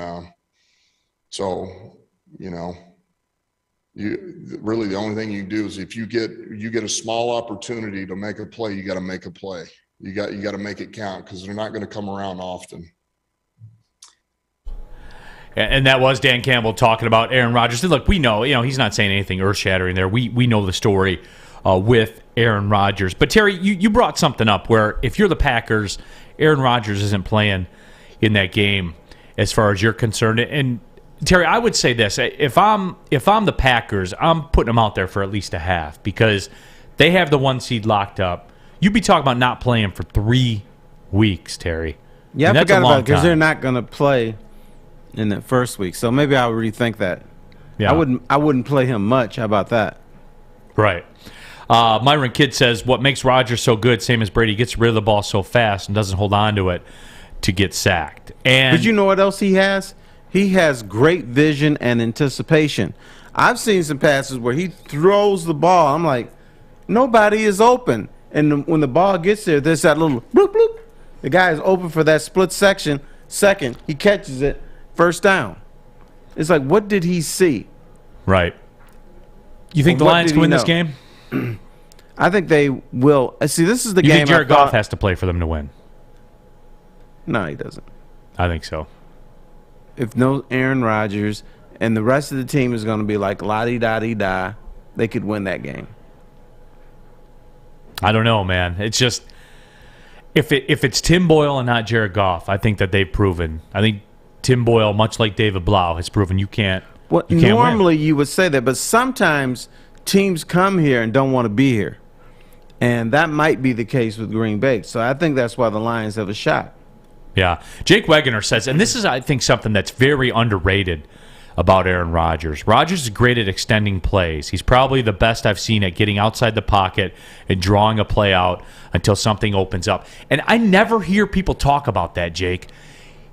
Speaker 12: really the only thing you do is if you get a small opportunity to make a play, you got to make a play. You got to make it count, because they're not going to come around often.
Speaker 2: And that was Dan Campbell talking about Aaron Rodgers. Look, we know, he's not saying anything earth-shattering there. We know the story with Aaron Rodgers. But, Terry, you brought something up where if you're the Packers, Aaron Rodgers isn't playing in that game as far as you're concerned. And, Terry, I would say this. If I'm the Packers, I'm putting them out there for at least a half, because they have the 1 seed locked up. You'd be talking about not playing for 3 weeks, Terry.
Speaker 3: Yeah, I forgot about it, because they're not going to play in the first week. So maybe I'll rethink that. Yeah. I wouldn't play him much. How about that?
Speaker 2: Right. Myron Kidd says, what makes Rodgers so good, same as Brady, gets rid of the ball so fast and doesn't hold on to it to get sacked.
Speaker 3: But you know what else he has? He has great vision and anticipation. I've seen some passes where he throws the ball. I'm like, nobody is open. And when the ball gets there, there's that little bloop, bloop. The guy is open for that split second. He catches it. First down. It's like, what did he see?
Speaker 2: Right. You think the Lions can win this game?
Speaker 3: I think they will. See, this is the
Speaker 2: game. You
Speaker 3: game.
Speaker 2: think Jared Goff has to play for them to win?
Speaker 3: No, he doesn't.
Speaker 2: I think so.
Speaker 3: If no Aaron Rodgers and the rest of the team is going to be like la-di-da-di-da, they could win that game.
Speaker 2: I don't know, man. It's just if it's Tim Boyle and not Jared Goff, I think that they've proven. I think Tim Boyle, much like David Blau, has proven you can't.
Speaker 3: Well, normally you would say that, but sometimes teams come here and don't want to be here, and that might be the case with Green Bay. So I think that's why the Lions have a shot.
Speaker 2: Yeah, Jake Wegener says, and this is, I think, something that's very underrated about Aaron Rodgers. Rodgers is great at extending plays. He's probably the best I've seen at getting outside the pocket and drawing a play out until something opens up. And I never hear people talk about that, Jake.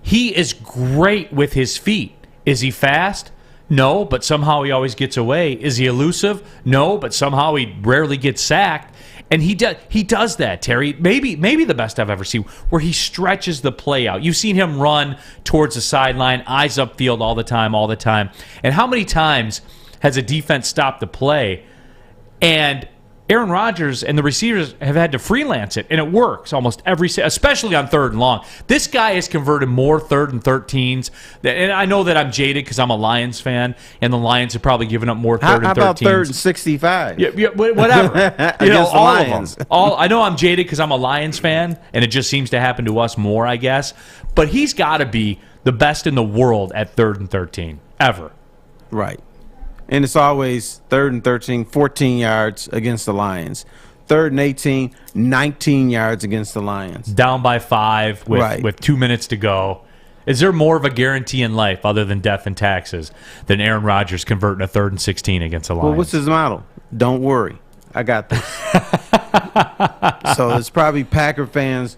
Speaker 2: He is great with his feet. Is he fast? No, but somehow he always gets away. Is he elusive? No, but somehow he rarely gets sacked. And he does that, Terry. Maybe the best I've ever seen, where he stretches the play out. You've seen him run towards the sideline, eyes upfield all the time. And how many times has a defense stopped the play and Aaron Rodgers and the receivers have had to freelance it, and it works almost especially on 3rd and long. This guy has converted more 3rd and 13s. And I know that I'm jaded because I'm a Lions fan, and the Lions have probably given up more 3rd and 13s.
Speaker 3: How about 3rd and 65?
Speaker 2: Yeah, whatever.
Speaker 3: Against the Lions.
Speaker 2: I know I'm jaded because I'm a Lions fan, and it just seems to happen to us more, I guess. But he's got to be the best in the world at 3rd and 13, ever.
Speaker 3: Right. And it's always 3rd and 13, 14 yards against the Lions. 3rd and 18, 19 yards against the Lions.
Speaker 2: Down by 5 with 2 minutes to go. Is there more of a guarantee in life other than death and taxes than Aaron Rodgers converting a 3rd and 16 against the Lions?
Speaker 3: Well, what's his model? Don't worry. I got this. So it's probably Packer fans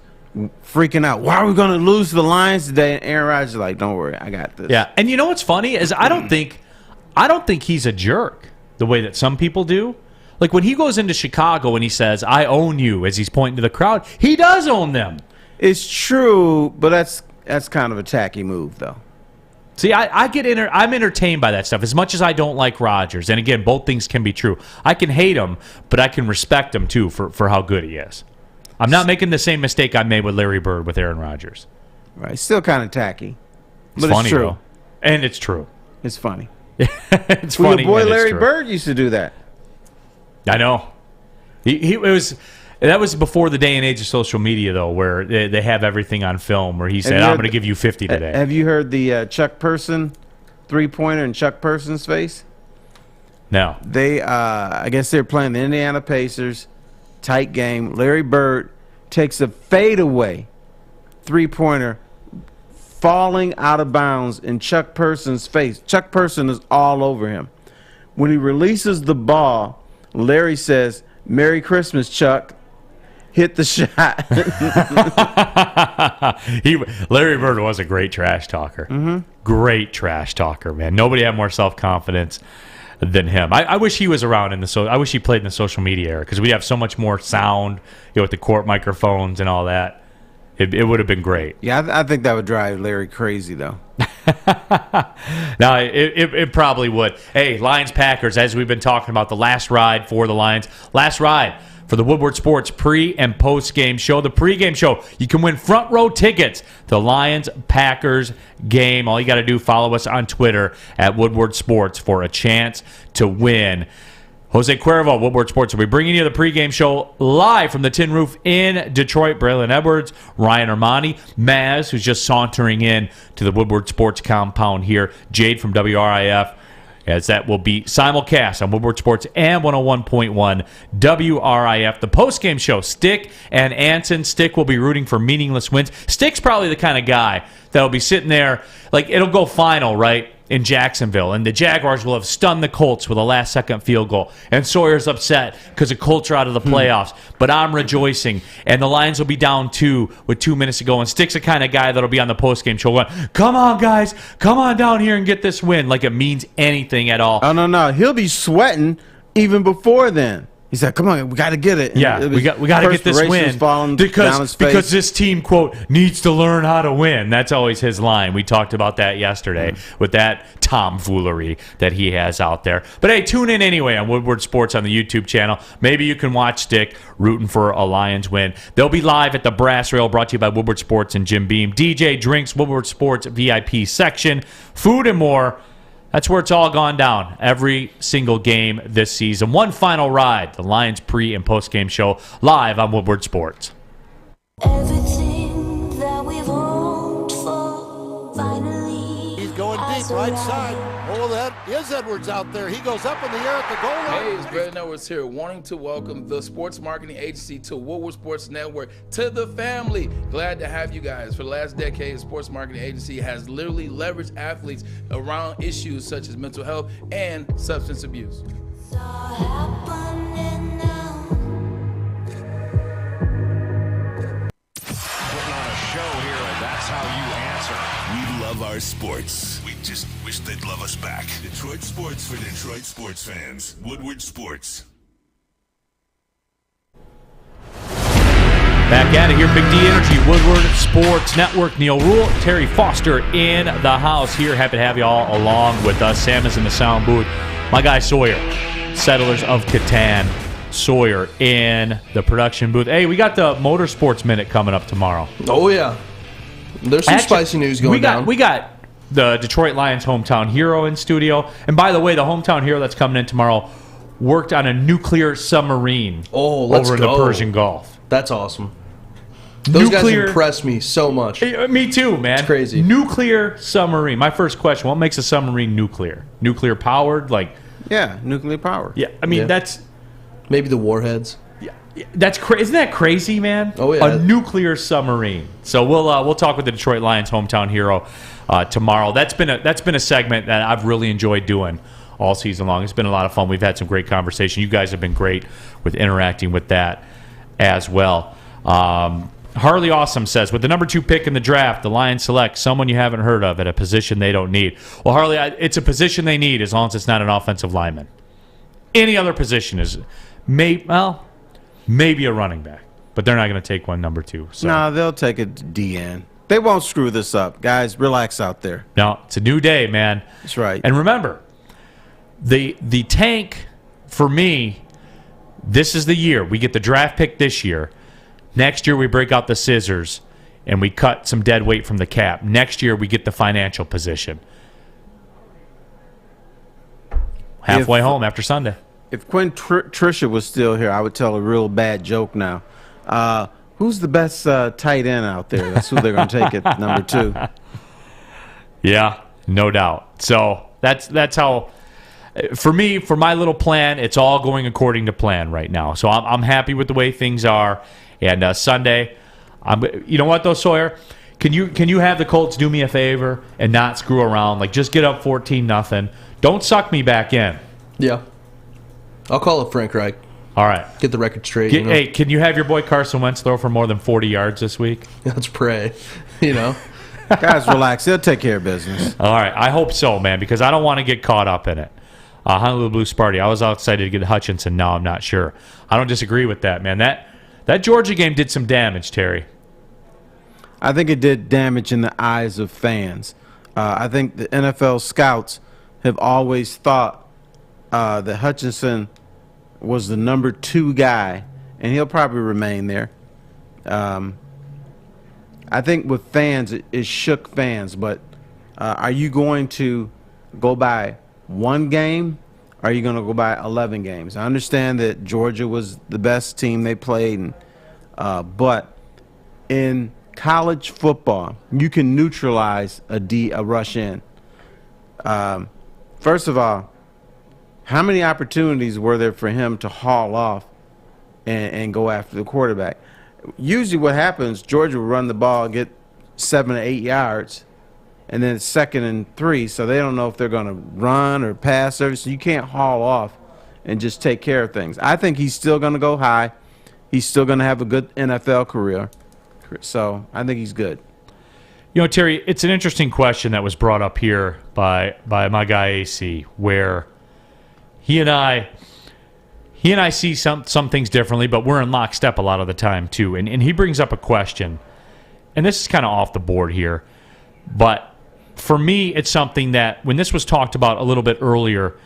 Speaker 3: freaking out. Why are we going to lose to the Lions today? And Aaron Rodgers is like, don't worry. I got this.
Speaker 2: Yeah. And you know what's funny is I don't think he's a jerk the way that some people do. Like when he goes into Chicago and he says, I own you, as he's pointing to the crowd, he does own them.
Speaker 3: It's true, but that's kind of a tacky move, though.
Speaker 2: See, I'm entertained by that stuff as much as I don't like Rodgers. And again, both things can be true. I can hate him, but I can respect him too for how good he is. I'm not making the same mistake I made with Larry Bird with Aaron Rodgers.
Speaker 3: Right, still kind of tacky.
Speaker 2: But it's funny, true. Though. And it's true.
Speaker 3: It's funny.
Speaker 2: It's funny.
Speaker 3: Your boy Larry Bird used to do that.
Speaker 2: I know. That was before the day and age of social media, though, where they have everything on film. Where he said, "I'm going to give you 50 today."
Speaker 3: Have you heard the Chuck Person 3-pointer in Chuck Person's face?
Speaker 2: No.
Speaker 3: They, I guess they're playing the Indiana Pacers, tight game. Larry Bird takes a fadeaway 3-pointer. Falling out of bounds in Chuck Person's face. Chuck Person is all over him. When he releases the ball, Larry says, "Merry Christmas, Chuck." Hit the shot.
Speaker 2: Larry Bird was a great trash talker.
Speaker 3: Mm-hmm.
Speaker 2: Great trash talker, man. Nobody had more self-confidence than him. I wish he was around I wish he played in the social media era because we'd have so much more sound, with the court microphones and all that. It would have been great.
Speaker 3: Yeah, I think that would drive Larry crazy, though.
Speaker 2: No, it probably would. Hey, Lions-Packers, as we've been talking about, the last ride for the Lions. Last ride for the Woodward Sports pre- and post-game show. The pre-game show, you can win front-row tickets to the Lions-Packers game. All you got to do, follow us on Twitter at Woodward Sports for a chance to win. Jose Cuervo, Woodward Sports, will be bringing you the pregame show live from the Tin Roof in Detroit. Braylon Edwards, Ryan Armani, Maz, who's just sauntering in to the Woodward Sports compound here, Jade from WRIF, as that will be simulcast on Woodward Sports and 101.1 WRIF. The postgame show, Stick and Anson. Stick will be rooting for meaningless wins. Stick's probably the kind of guy that will be sitting there, like it'll go final, right? In Jacksonville, and the Jaguars will have stunned the Colts with a last-second field goal. And Sawyer's upset because the Colts are out of the playoffs. But I'm rejoicing. And the Lions will be down 2 with 2 minutes to go. And Stick's the kind of guy that'll be on the postgame show going, "Come on, guys. Come on down here and get this win," like it means anything at all.
Speaker 3: Oh, no. He'll be sweating even before then. He said, "Come on, we got to get it."
Speaker 2: Yeah, we got to get this win because this team, quote, needs to learn how to win. That's always his line. We talked about that yesterday with that tomfoolery that he has out there. But hey, tune in anyway on Woodward Sports on the YouTube channel. Maybe you can watch Stick rooting for a Lions win. They'll be live at the Brass Rail, brought to you by Woodward Sports and Jim Beam. DJ, drinks, Woodward Sports VIP section, food and more. That's where it's all gone down every single game this season. One final ride, the Lions pre- and post-game show, live on Woodward Sports.
Speaker 13: Everything that we've hoped for, finally.
Speaker 14: He's going deep, right side. Oh, that is Edwards out there. He goes up in the air at the goal line.
Speaker 15: Hey, it's Braylon Edwards here, wanting to welcome the sports marketing agency to Woodward Sports Network, to the family. Glad to have you guys. For the last decade, the sports marketing agency has literally leveraged athletes around issues such as mental health and substance abuse.
Speaker 13: Putting
Speaker 1: on a show here, and that's how you answer. We love our sports. We just wish they'd love us back. Detroit sports for Detroit sports fans. Woodward Sports.
Speaker 2: Back at it here, Big D Energy, Woodward Sports Network. Neil Rule, Terry Foster in the house here. Happy to have you all along with us. Sam is in the sound booth. My guy Sawyer, Settlers of Catan. Sawyer in the production booth. Hey, we got the Motorsports Minute coming up tomorrow.
Speaker 4: Oh, yeah. There's some spicy news going down.
Speaker 2: We got the Detroit Lions hometown hero in studio. And by the way, the hometown hero that's coming in tomorrow worked on a nuclear submarine over in the Persian Gulf.
Speaker 4: That's awesome. Those guys impress me so much.
Speaker 2: Me too, man.
Speaker 4: It's crazy.
Speaker 2: Nuclear submarine. My first question, what makes a submarine nuclear? Nuclear powered?
Speaker 3: Yeah, nuclear powered.
Speaker 2: Yeah, I mean, that's...
Speaker 4: Maybe the warheads.
Speaker 2: Yeah, that's isn't that crazy, man?
Speaker 4: Oh, yeah.
Speaker 2: A nuclear submarine. So we'll talk with the Detroit Lions hometown hero tomorrow. That's been a segment that I've really enjoyed doing all season long. It's been a lot of fun. We've had some great conversation. You guys have been great with interacting with that as well. Harley Awesome says, with the number 2 pick in the draft, the Lions select someone you haven't heard of at a position they don't need. Well, Harley, it's a position they need as long as it's not an offensive lineman. Any other position is maybe a running back, but they're not going to take one number 2. So.
Speaker 3: No, they'll take a DN. They won't screw this up. Guys, relax out there.
Speaker 2: No, it's a new day, man.
Speaker 3: That's right.
Speaker 2: And remember, the tank, for me, this is the year. We get the draft pick this year. Next year, we break out the scissors, and we cut some dead weight from the cap. Next year, we get the financial position. Halfway home after Sunday.
Speaker 3: If Quinn Trisha was still here, I would tell a real bad joke now. Who's the best tight end out there? That's who they're going to take at number 2.
Speaker 2: Yeah, no doubt. So that's how... For me, for my little plan, it's all going according to plan right now. So I'm happy with the way things are. And Sunday, you know what though, Sawyer? Can you have the Colts do me a favor and not screw around? Just get up 14-0. Don't suck me back in.
Speaker 4: Yeah, I'll call up Frank Reich.
Speaker 2: All right,
Speaker 4: get the record straight.
Speaker 2: Hey, can you have your boy Carson Wentz throw for more than 40 yards this week?
Speaker 4: Let's pray.
Speaker 3: Guys, relax. They'll take care of business.
Speaker 2: All right, I hope so, man, because I don't want to get caught up in it. Honolulu Blue Sparty. I was all excited to get Hutchinson. Now I'm not sure. I don't disagree with that, man. That Georgia game did some damage, Terry.
Speaker 3: I think it did damage in the eyes of fans. I think the NFL scouts have always thought that Hutchinson was the number 2 guy, and he'll probably remain there. I think with fans, it shook fans. But are you going to go by one game, or are you going to go by 11 games? I understand that Georgia was the best team they played, but in college football, you can neutralize a rush in. First of all, how many opportunities were there for him to haul off and go after the quarterback? Usually what happens, Georgia will run the ball, get 7 or 8 yards, and then it's 2nd and 3, so they don't know if they're going to run or pass. So you can't haul off and just take care of things. I think he's still going to go high. He's still going to have a good NFL career. So I think he's good.
Speaker 2: Terry, it's an interesting question that was brought up here by my guy AC, where he and I see some things differently, but we're in lockstep a lot of the time too. And he brings up a question, and this is kind of off the board here, but for me, it's something that when this was talked about a little bit earlier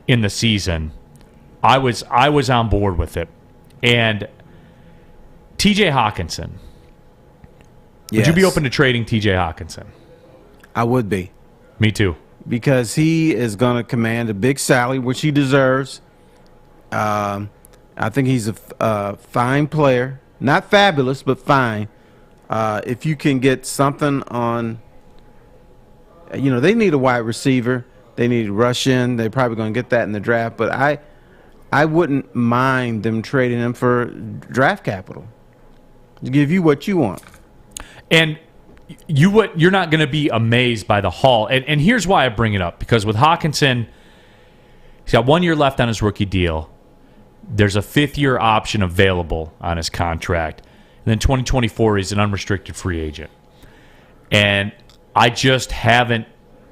Speaker 2: in the season, I was on board with it. And TJ Hawkinson. Yes. Would you be open to trading TJ Hawkinson?
Speaker 3: I would be.
Speaker 2: Me too.
Speaker 3: Because he is going to command a big salary, which he deserves. I think he's a fine player. Not fabulous, but fine. If you can get something on... they need a wide receiver. They need to rush in. They're probably going to get that in the draft. But I wouldn't mind them trading him for draft capital to give you what you want.
Speaker 2: And you're not going to be amazed by the haul. And here's why I bring it up. Because with Hawkinson, he's got 1 year left on his rookie deal. There's a 5th-year option available on his contract. And then 2024, he's an unrestricted free agent. And I just haven't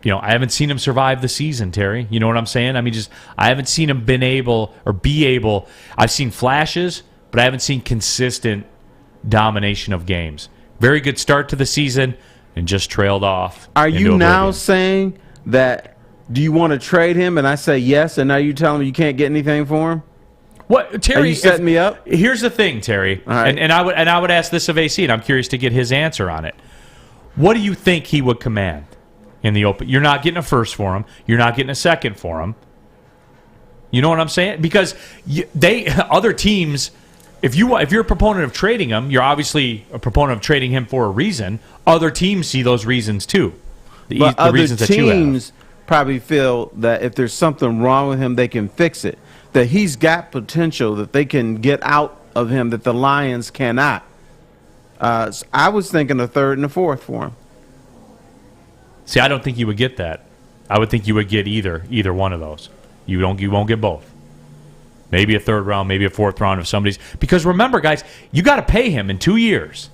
Speaker 2: I haven't seen him survive the season, Terry. You know what I'm saying? I mean, I haven't seen him be able. I've seen flashes, but I haven't seen consistent domination of games. Very good start to the season and just trailed off.
Speaker 3: Are you
Speaker 2: into
Speaker 3: now
Speaker 2: oblivion.
Speaker 3: saying that, do you want to trade him? And I say yes, and now you telling me you can't get anything for him?
Speaker 2: What, Terry?
Speaker 3: Are you setting me up?
Speaker 2: Here's the thing, Terry,
Speaker 3: right.
Speaker 2: and I would ask this of AC, and I'm curious to get his answer on it. What do you think he would command in the open? You're not getting a first for him. You're not getting a second for him. You know what I'm saying? Because other teams, if you're a proponent of trading him, you're obviously a proponent of trading him for a reason. Other teams see those reasons too.
Speaker 3: But other
Speaker 2: reasons that you have.
Speaker 3: teams probably feel that if there's something wrong with him, they can fix it. That he's got potential that they can get out of him that the Lions cannot. I was thinking a third and a fourth for him.
Speaker 2: See, I don't think you would get that. I would think you would get either one of those. You won't get both. Maybe a third round, maybe a fourth round of somebody's. Because remember, guys, you got to pay him in 2 years.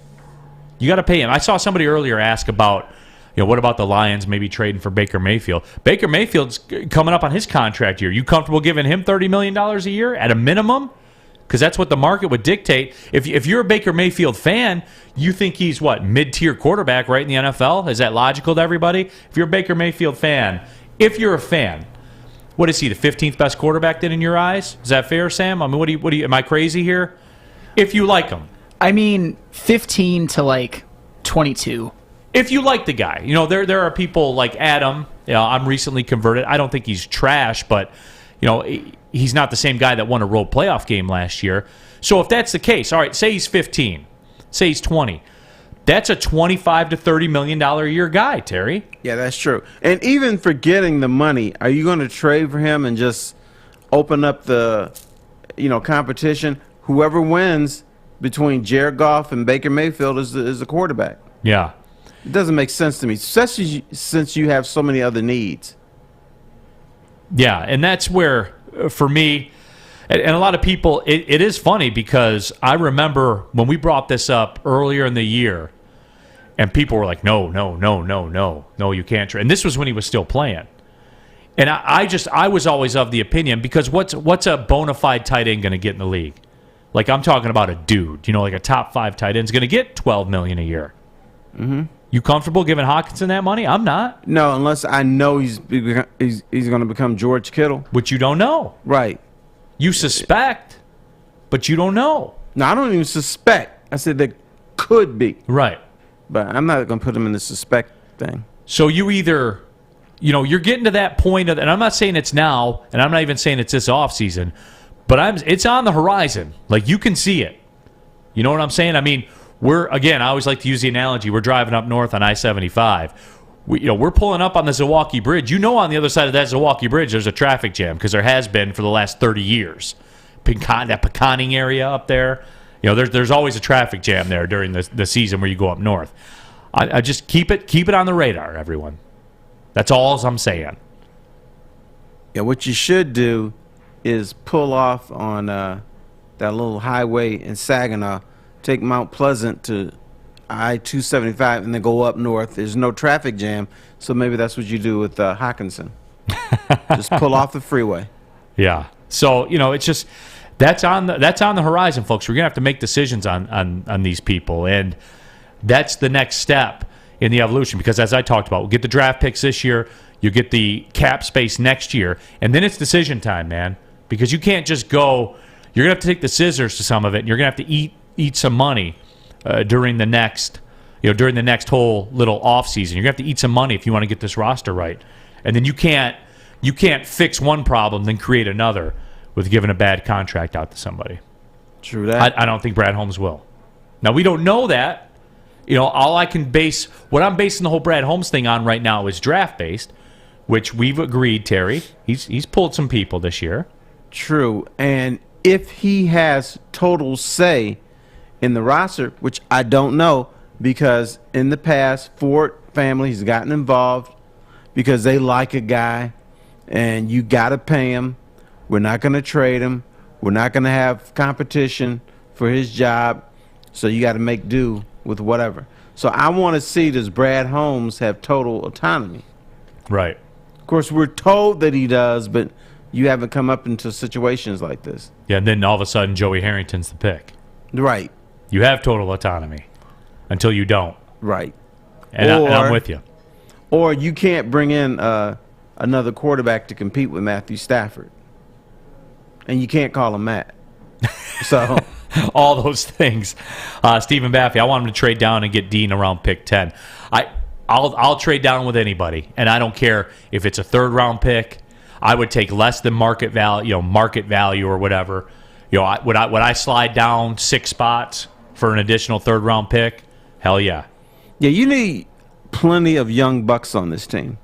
Speaker 2: You got to pay him. I saw somebody earlier ask about, what about the Lions maybe trading for Baker Mayfield? Baker Mayfield's coming up on his contract year. You comfortable giving him $30 million a year at a minimum? Because that's what the market would dictate. If you're a Baker Mayfield fan, you think he's mid-tier quarterback right in the NFL? Is that logical to everybody? If you're a Baker Mayfield fan, what is he, the 15th best quarterback then in your eyes? Is that fair, Sam? I mean, what do you am I crazy here? If you like him.
Speaker 7: I mean, 15 to 22.
Speaker 2: If you like the guy. There are people like Adam. I'm recently converted. I don't think he's trash, but he's not the same guy that won a road playoff game last year. So if that's the case, all right, say he's 15, say he's 20. That's a $25 to $30 million a year guy, Terry.
Speaker 3: Yeah, that's true. And even for getting the money, are you going to trade for him and just open up the competition? Whoever wins between Jared Goff and Baker Mayfield is the quarterback.
Speaker 2: Yeah.
Speaker 3: It doesn't make sense to me, especially since you have so many other needs.
Speaker 2: Yeah, and that's where, for me, and a lot of people, it is funny because I remember when we brought this up earlier in the year, and people were like, no, you can't trade. And this was when he was still playing. And I was always of the opinion, because what's a bona fide tight end going to get in the league? Like, I'm talking about a dude, like a top 5 tight end's going to get $12 million a year.
Speaker 3: Mm-hmm.
Speaker 2: You comfortable giving Hawkinson that money? I'm not.
Speaker 3: No, unless I know he's going to become George Kittle.
Speaker 2: Which you don't know.
Speaker 3: Right.
Speaker 2: You suspect, but you don't know.
Speaker 3: No, I don't even suspect. I said there could be.
Speaker 2: Right.
Speaker 3: But I'm not going to put him in the suspect thing.
Speaker 2: So you either, you're getting to that point, and I'm not saying it's now, and I'm not even saying it's this offseason, but it's on the horizon. Like, you can see it. You know what I'm saying? I mean, I always like to use the analogy, we're driving up north on I-75. We're pulling up on the Zilwaukee Bridge. On the other side of that Zilwaukee Bridge, there's a traffic jam, because there has been for the last 30 years. That Peconing area up there, there's always a traffic jam there during the season where you go up north. I just keep it on the radar, everyone. That's all I'm saying.
Speaker 3: Yeah, what you should do is pull off on that little highway in Saginaw, take Mount Pleasant to I-275, and then go up north. There's no traffic jam, so maybe that's what you do with Hawkinson. Just pull off the freeway.
Speaker 2: Yeah. So it's just that's on the horizon, folks. We're gonna have to make decisions on these people, and that's the next step in the evolution. Because as I talked about, we'll get the draft picks this year, you get the cap space next year, and then it's decision time, man. Because you can't just go. You're gonna have to take the scissors to some of it, and you're gonna have to eat some money during the next whole little off season. You're gonna have to eat some money if you want to get this roster right, and then you can't fix one problem then create another with giving a bad contract out to somebody.
Speaker 3: True that.
Speaker 2: I don't think Brad Holmes will. Now, we don't know that. All I can base what I'm basing the whole Brad Holmes thing on right now is draft based, which we've agreed, Terry. He's pulled some people this year.
Speaker 3: True, and if he has total say in the roster, which I don't know, because in the past, Ford family has gotten involved because they like a guy, and you got to pay him. We're not going to trade him. We're not going to have competition for his job, so you got to make do with whatever. So I want to see, does Brad Holmes have total autonomy?
Speaker 2: Right.
Speaker 3: Of course, we're told that he does, but you haven't come up into situations like this.
Speaker 2: Yeah, and then all of a sudden, Joey Harrington's the pick.
Speaker 3: Right.
Speaker 2: You have total autonomy until you don't.
Speaker 3: Right.
Speaker 2: And I'm with you.
Speaker 3: Or you can't bring in another quarterback to compete with Matthew Stafford. And you can't call him Matt. So
Speaker 2: all those things. Stephen Baffey, I want him to trade down and get Dean around pick 10. I'll trade down with anybody, and I don't care if it's a third-round pick. I would take less than market value, or whatever. Would I slide down 6 spots for an additional third-round pick? Hell yeah.
Speaker 3: Yeah, you need plenty of young bucks on this team.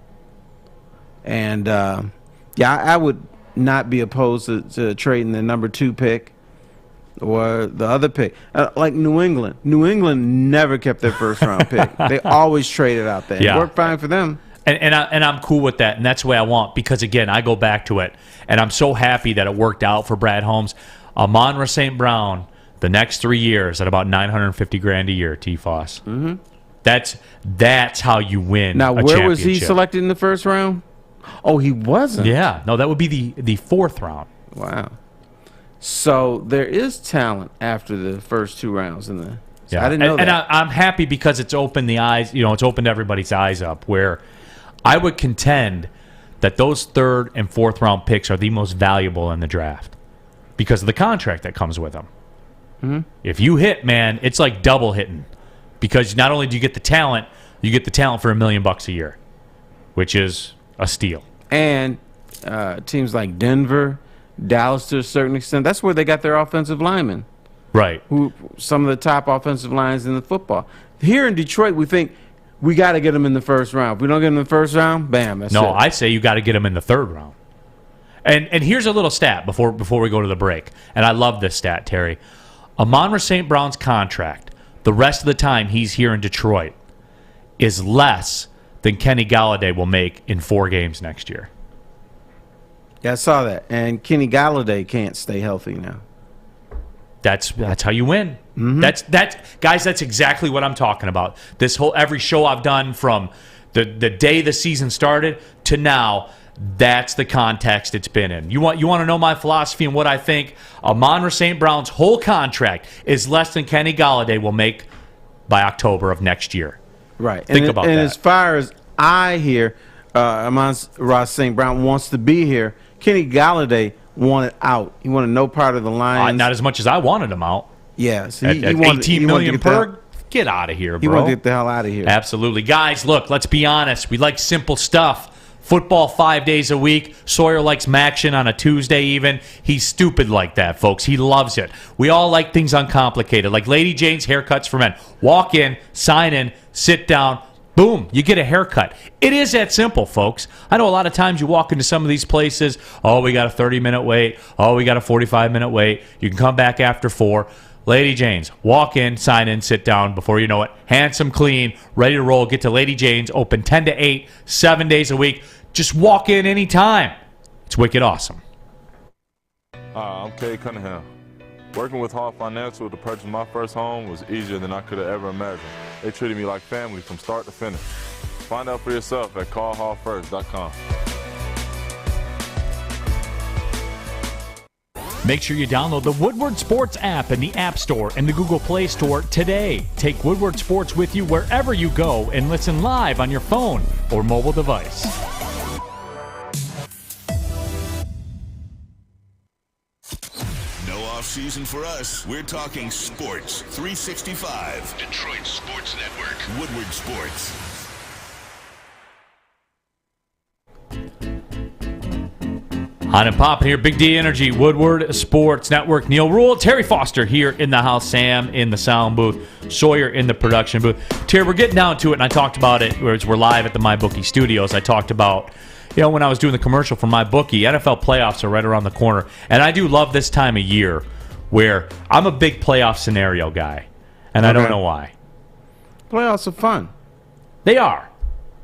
Speaker 3: And, I would not be opposed to trading the number 2 pick or the other pick. Like New England. New England never kept their first-round pick. They always traded out there.
Speaker 2: Yeah.
Speaker 3: It worked fine for them.
Speaker 2: And I'm cool with that, and that's the way I want, because, again, I go back to it, and I'm so happy that it worked out for Brad Holmes. Amon-Ra St. Brown, the next 3 years at about $950,000 a year, T-Foss.
Speaker 3: Mm-hmm.
Speaker 2: That's how you win.
Speaker 3: Now,
Speaker 2: a
Speaker 3: where was he
Speaker 2: championship.
Speaker 3: selected in the first round? Oh, he wasn't.
Speaker 2: Yeah, no, that would be the 4th round.
Speaker 3: Wow. So there is talent after the first 2 rounds in the.
Speaker 2: Yeah,
Speaker 3: I didn't know that.
Speaker 2: And I'm happy because it's opened the eyes. It's opened everybody's eyes up. Where I would contend that those 3rd and 4th round picks are the most valuable in the draft because of the contract that comes with them.
Speaker 3: Mm-hmm.
Speaker 2: If you hit, man, it's like double hitting because not only do you get the talent, you get the talent for $1 million a year, which is a steal.
Speaker 3: And teams like Denver, Dallas to a certain extent, that's where they got their offensive linemen.
Speaker 2: Right.
Speaker 3: Who some of the top offensive lines in the football. Here in Detroit, we think we got to get them in the first round. If we don't get them in the first round, bam, that's it.
Speaker 2: No, I say you got to get them in the 3rd round. And here's a little stat before we go to the break. And I love this stat, Terry. Amon-Ra St. Brown's contract, the rest of the time he's here in Detroit, is less than Kenny Galladay will make in 4 games next year.
Speaker 3: Yeah, I saw that. And Kenny Galladay can't stay healthy now.
Speaker 2: That's how you win.
Speaker 3: Mm-hmm.
Speaker 2: That's exactly what I'm talking about. Every show I've done from the day the season started to now, that's the context it's been in. You want to know my philosophy and what I think? Amon-Ra St. Brown's whole contract is less than Kenny Galladay will make by October of next year.
Speaker 3: Right.
Speaker 2: Think about that.
Speaker 3: And as far as I hear, Amon-Ra St. Brown wants to be here. Kenny Galladay wanted out. He wanted no part of the Lions.
Speaker 2: Not as much as I wanted him out.
Speaker 3: Yes.
Speaker 2: At $18 million per, get out of here, bro.
Speaker 3: He wanted to get the hell out of here.
Speaker 2: Absolutely. Guys, look, let's be honest. We like simple stuff. Football 5 days a week. Sawyer likes Maction on a Tuesday even. He's stupid like that, folks. He loves it. We all like things uncomplicated, like Lady Jane's Haircuts for Men. Walk in, sign in, sit down, boom, you get a haircut. It is that simple, folks. I know a lot of times you walk into some of these places, oh, we got a 30-minute wait. Oh, we got a 45-minute wait. You can come back after 4. Lady Jane's, walk in, sign in, sit down. Before you know it, handsome, clean, ready to roll. Get to Lady Jane's, open 10 to 8, 7 days a week. Just walk in anytime. It's wicked awesome.
Speaker 11: Hi, I'm Kay Cunningham. Working with Hall Financial to purchase my first home was easier than I could have ever imagined. They treated me like family from start to finish. Find out for yourself at callhallfirst.com.
Speaker 6: Make sure you download the Woodward Sports app in the App Store and the Google Play Store today. Take Woodward Sports with you wherever you go and listen live on your phone or mobile device.
Speaker 1: No off-season for us. We're talking sports. 365. Detroit Sports Network. Woodward Sports.
Speaker 2: On and popping here, Big D Energy, Woodward Sports Network. Neil Rule, Terry Foster here in the house, Sam in the sound booth, Sawyer in the production booth. Terry, we're getting down to it, and I talked about it, whereas we're live at the MyBookie studios. I talked about, when I was doing the commercial for MyBookie, NFL playoffs are right around the corner, and I do love this time of year where I'm a big playoff scenario guy, and I don't know why.
Speaker 3: Playoffs are fun.
Speaker 2: They are.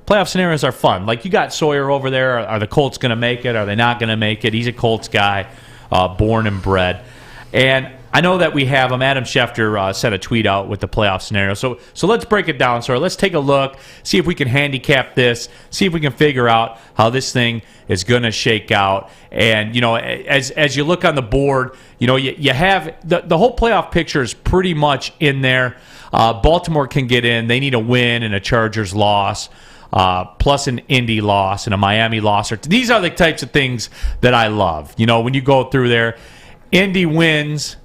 Speaker 2: Playoff scenarios are fun. Like, you got Sawyer over there. Are the Colts going to make it? Are they not going to make it? He's a Colts guy, born and bred. And I know that we have them. Adam Schefter sent a tweet out with the playoff scenario. So let's break it down. So let's take a look, see if we can handicap this, see if we can figure out how this thing is going to shake out. And, as you look on the board, you have the whole playoff picture is pretty much in there. Baltimore can get in. They need a win and a Chargers loss, plus an Indy loss and a Miami loss. These are the types of things that I love. When you go through there, Indy wins,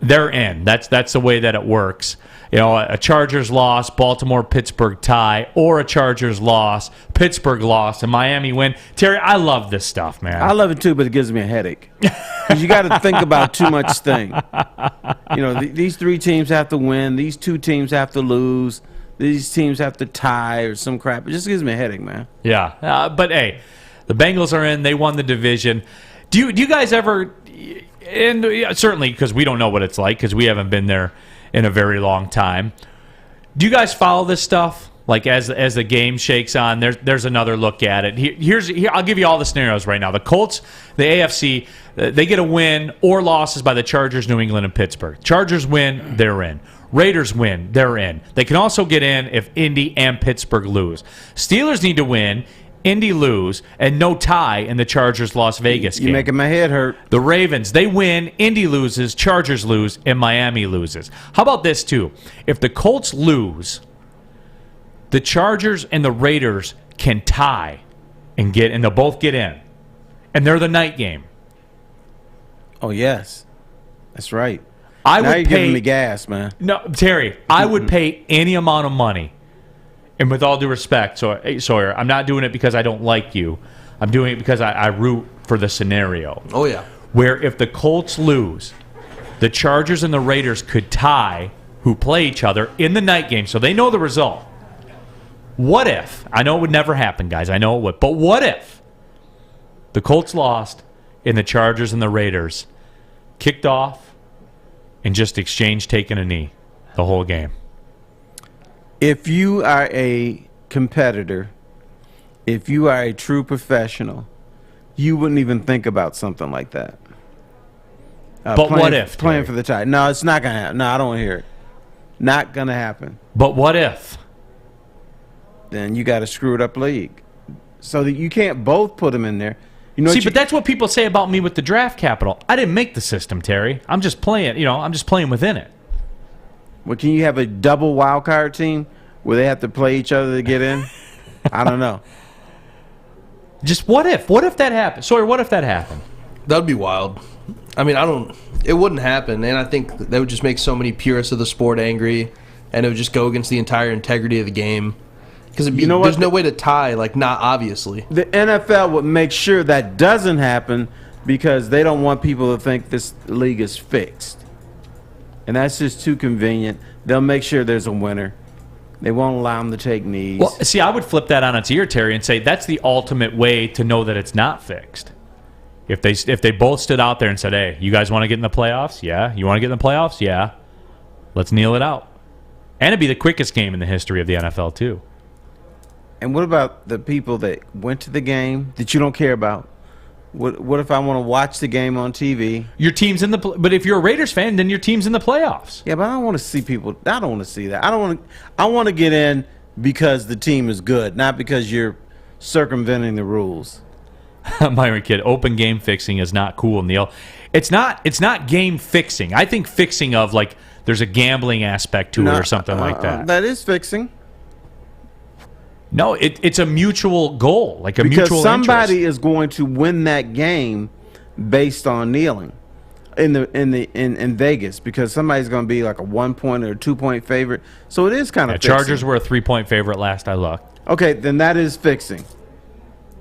Speaker 2: they're in. That's the way that it works. A Chargers loss, Baltimore, Pittsburgh tie, or a Chargers loss, Pittsburgh loss, and Miami win. Terry, I love this stuff, man.
Speaker 3: I love it too, but it gives me a headache. Because you got to think about too much thing. These three teams have to win. These two teams have to lose. These teams have to tie or some crap. It just gives me a headache, man.
Speaker 2: Yeah, but hey, the Bengals are in. They won the division. Do you guys ever, and certainly because we don't know what it's like because we haven't been there in a very long time, do you guys follow this stuff? Like as the game shakes on, there's another look at it. Here, I'll give you all the scenarios right now. The Colts, the AFC, they get a win or losses by the Chargers, New England, and Pittsburgh. Chargers win, they're in. Raiders win, they're in. They can also get in if Indy and Pittsburgh lose. Steelers need to win, Indy lose, and no tie in the Chargers-Las Vegas game.
Speaker 3: You're making my head hurt.
Speaker 2: The Ravens, they win, Indy loses, Chargers lose, and Miami loses. How about this, too? If the Colts lose, the Chargers and the Raiders can tie and they'll both get in. And they're the night game.
Speaker 3: Oh, yes. That's right.
Speaker 2: Now
Speaker 3: you're giving me gas, man.
Speaker 2: No, Terry, I would pay any amount of money. And with all due respect, Sawyer, I'm not doing it because I don't like you. I'm doing it because I root for the scenario.
Speaker 4: Oh, yeah.
Speaker 2: Where if the Colts lose, the Chargers and the Raiders could tie who play each other in the night game, so they know the result. What if, I know it would never happen, guys, I know it would, but what if the Colts lost and the Chargers and the Raiders kicked off and just exchanged taking a knee the whole game?
Speaker 3: If you are a competitor, if you are a true professional, you wouldn't even think about something like that.
Speaker 2: But what if?
Speaker 3: Playing for the tie. No, it's not going to happen. No, I don't want to hear it. Not going to happen.
Speaker 2: But what if?
Speaker 3: Then you got a screwed up league. So that you can't both put them in there.
Speaker 2: But that's what people say about me with the draft capital. I didn't make the system, Terry. I'm just playing, I'm just playing within it.
Speaker 3: Well, can you have a double wild card team where they have to play each other to get in? I don't know.
Speaker 2: Just what if? What if that happened? Sawyer, what if that happened?
Speaker 4: That would be wild. I mean, it wouldn't happen, and I think that would just make so many purists of the sport angry, and it would just go against the entire integrity of the game. Because there's no way to tie, not obviously.
Speaker 3: The NFL would make sure that doesn't happen because they don't want people to think this league is fixed. And that's just too convenient. They'll make sure there's a winner. They won't allow them to take knees.
Speaker 2: Well, see, I would flip that on its ear, Terry, and say that's the ultimate way to know that it's not fixed. If they both stood out there and said, hey, you guys want to get in the playoffs? Yeah. You want to get in the playoffs? Yeah. Let's kneel it out. And it'd be the quickest game in the history of the NFL, too.
Speaker 3: And what about the people that went to the game that you don't care about? What if I want to watch the game on TV?
Speaker 2: Your team's in but if you're a Raiders fan, then your team's in the playoffs.
Speaker 3: Yeah, but I don't want to see people. I don't want to see that. I want to get in because the team is good, not because you're circumventing the rules.
Speaker 2: Myron Kidd, open game fixing is not cool, Neil. It's not game fixing. I think fixing of there's a gambling aspect to it or something like that.
Speaker 3: That is fixing.
Speaker 2: No, it's a mutual goal, mutual
Speaker 3: because
Speaker 2: interest.
Speaker 3: Somebody is going to win that game based on kneeling in Vegas because somebody's going to be like a 1 point or a 2 point favorite. So it is kind of fixing.
Speaker 2: Chargers were a 3 point favorite last I looked.
Speaker 3: Okay, then that is fixing.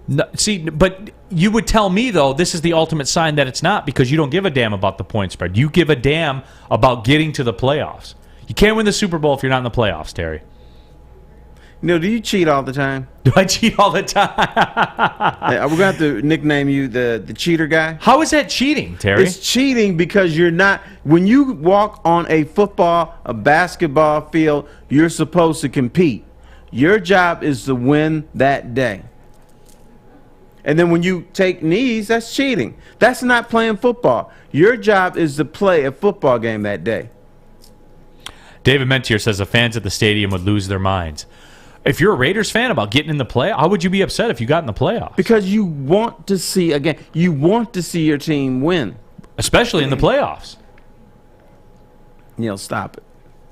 Speaker 2: No, see, but you would tell me though this is the ultimate sign that it's not because you don't give a damn about the point spread. You give a damn about getting to the playoffs. You can't win the Super Bowl if you're not in the playoffs, Terry.
Speaker 3: Do you cheat all the time?
Speaker 2: Do I cheat all the time?
Speaker 3: We're going to have to nickname you the cheater guy.
Speaker 2: How is that cheating, Terry?
Speaker 3: It's cheating because you're not. When you walk on a basketball field, you're supposed to compete. Your job is to win that day. And then when you take knees, that's cheating. That's not playing football. Your job is to play a football game that day.
Speaker 2: David Mentier says the fans at the stadium would lose their minds. If you're a Raiders fan about getting in the play, how would you be upset if you got in the playoffs?
Speaker 3: Because you want to see, again, you want to see your team win.
Speaker 2: Especially in the playoffs.
Speaker 3: Neil, stop it.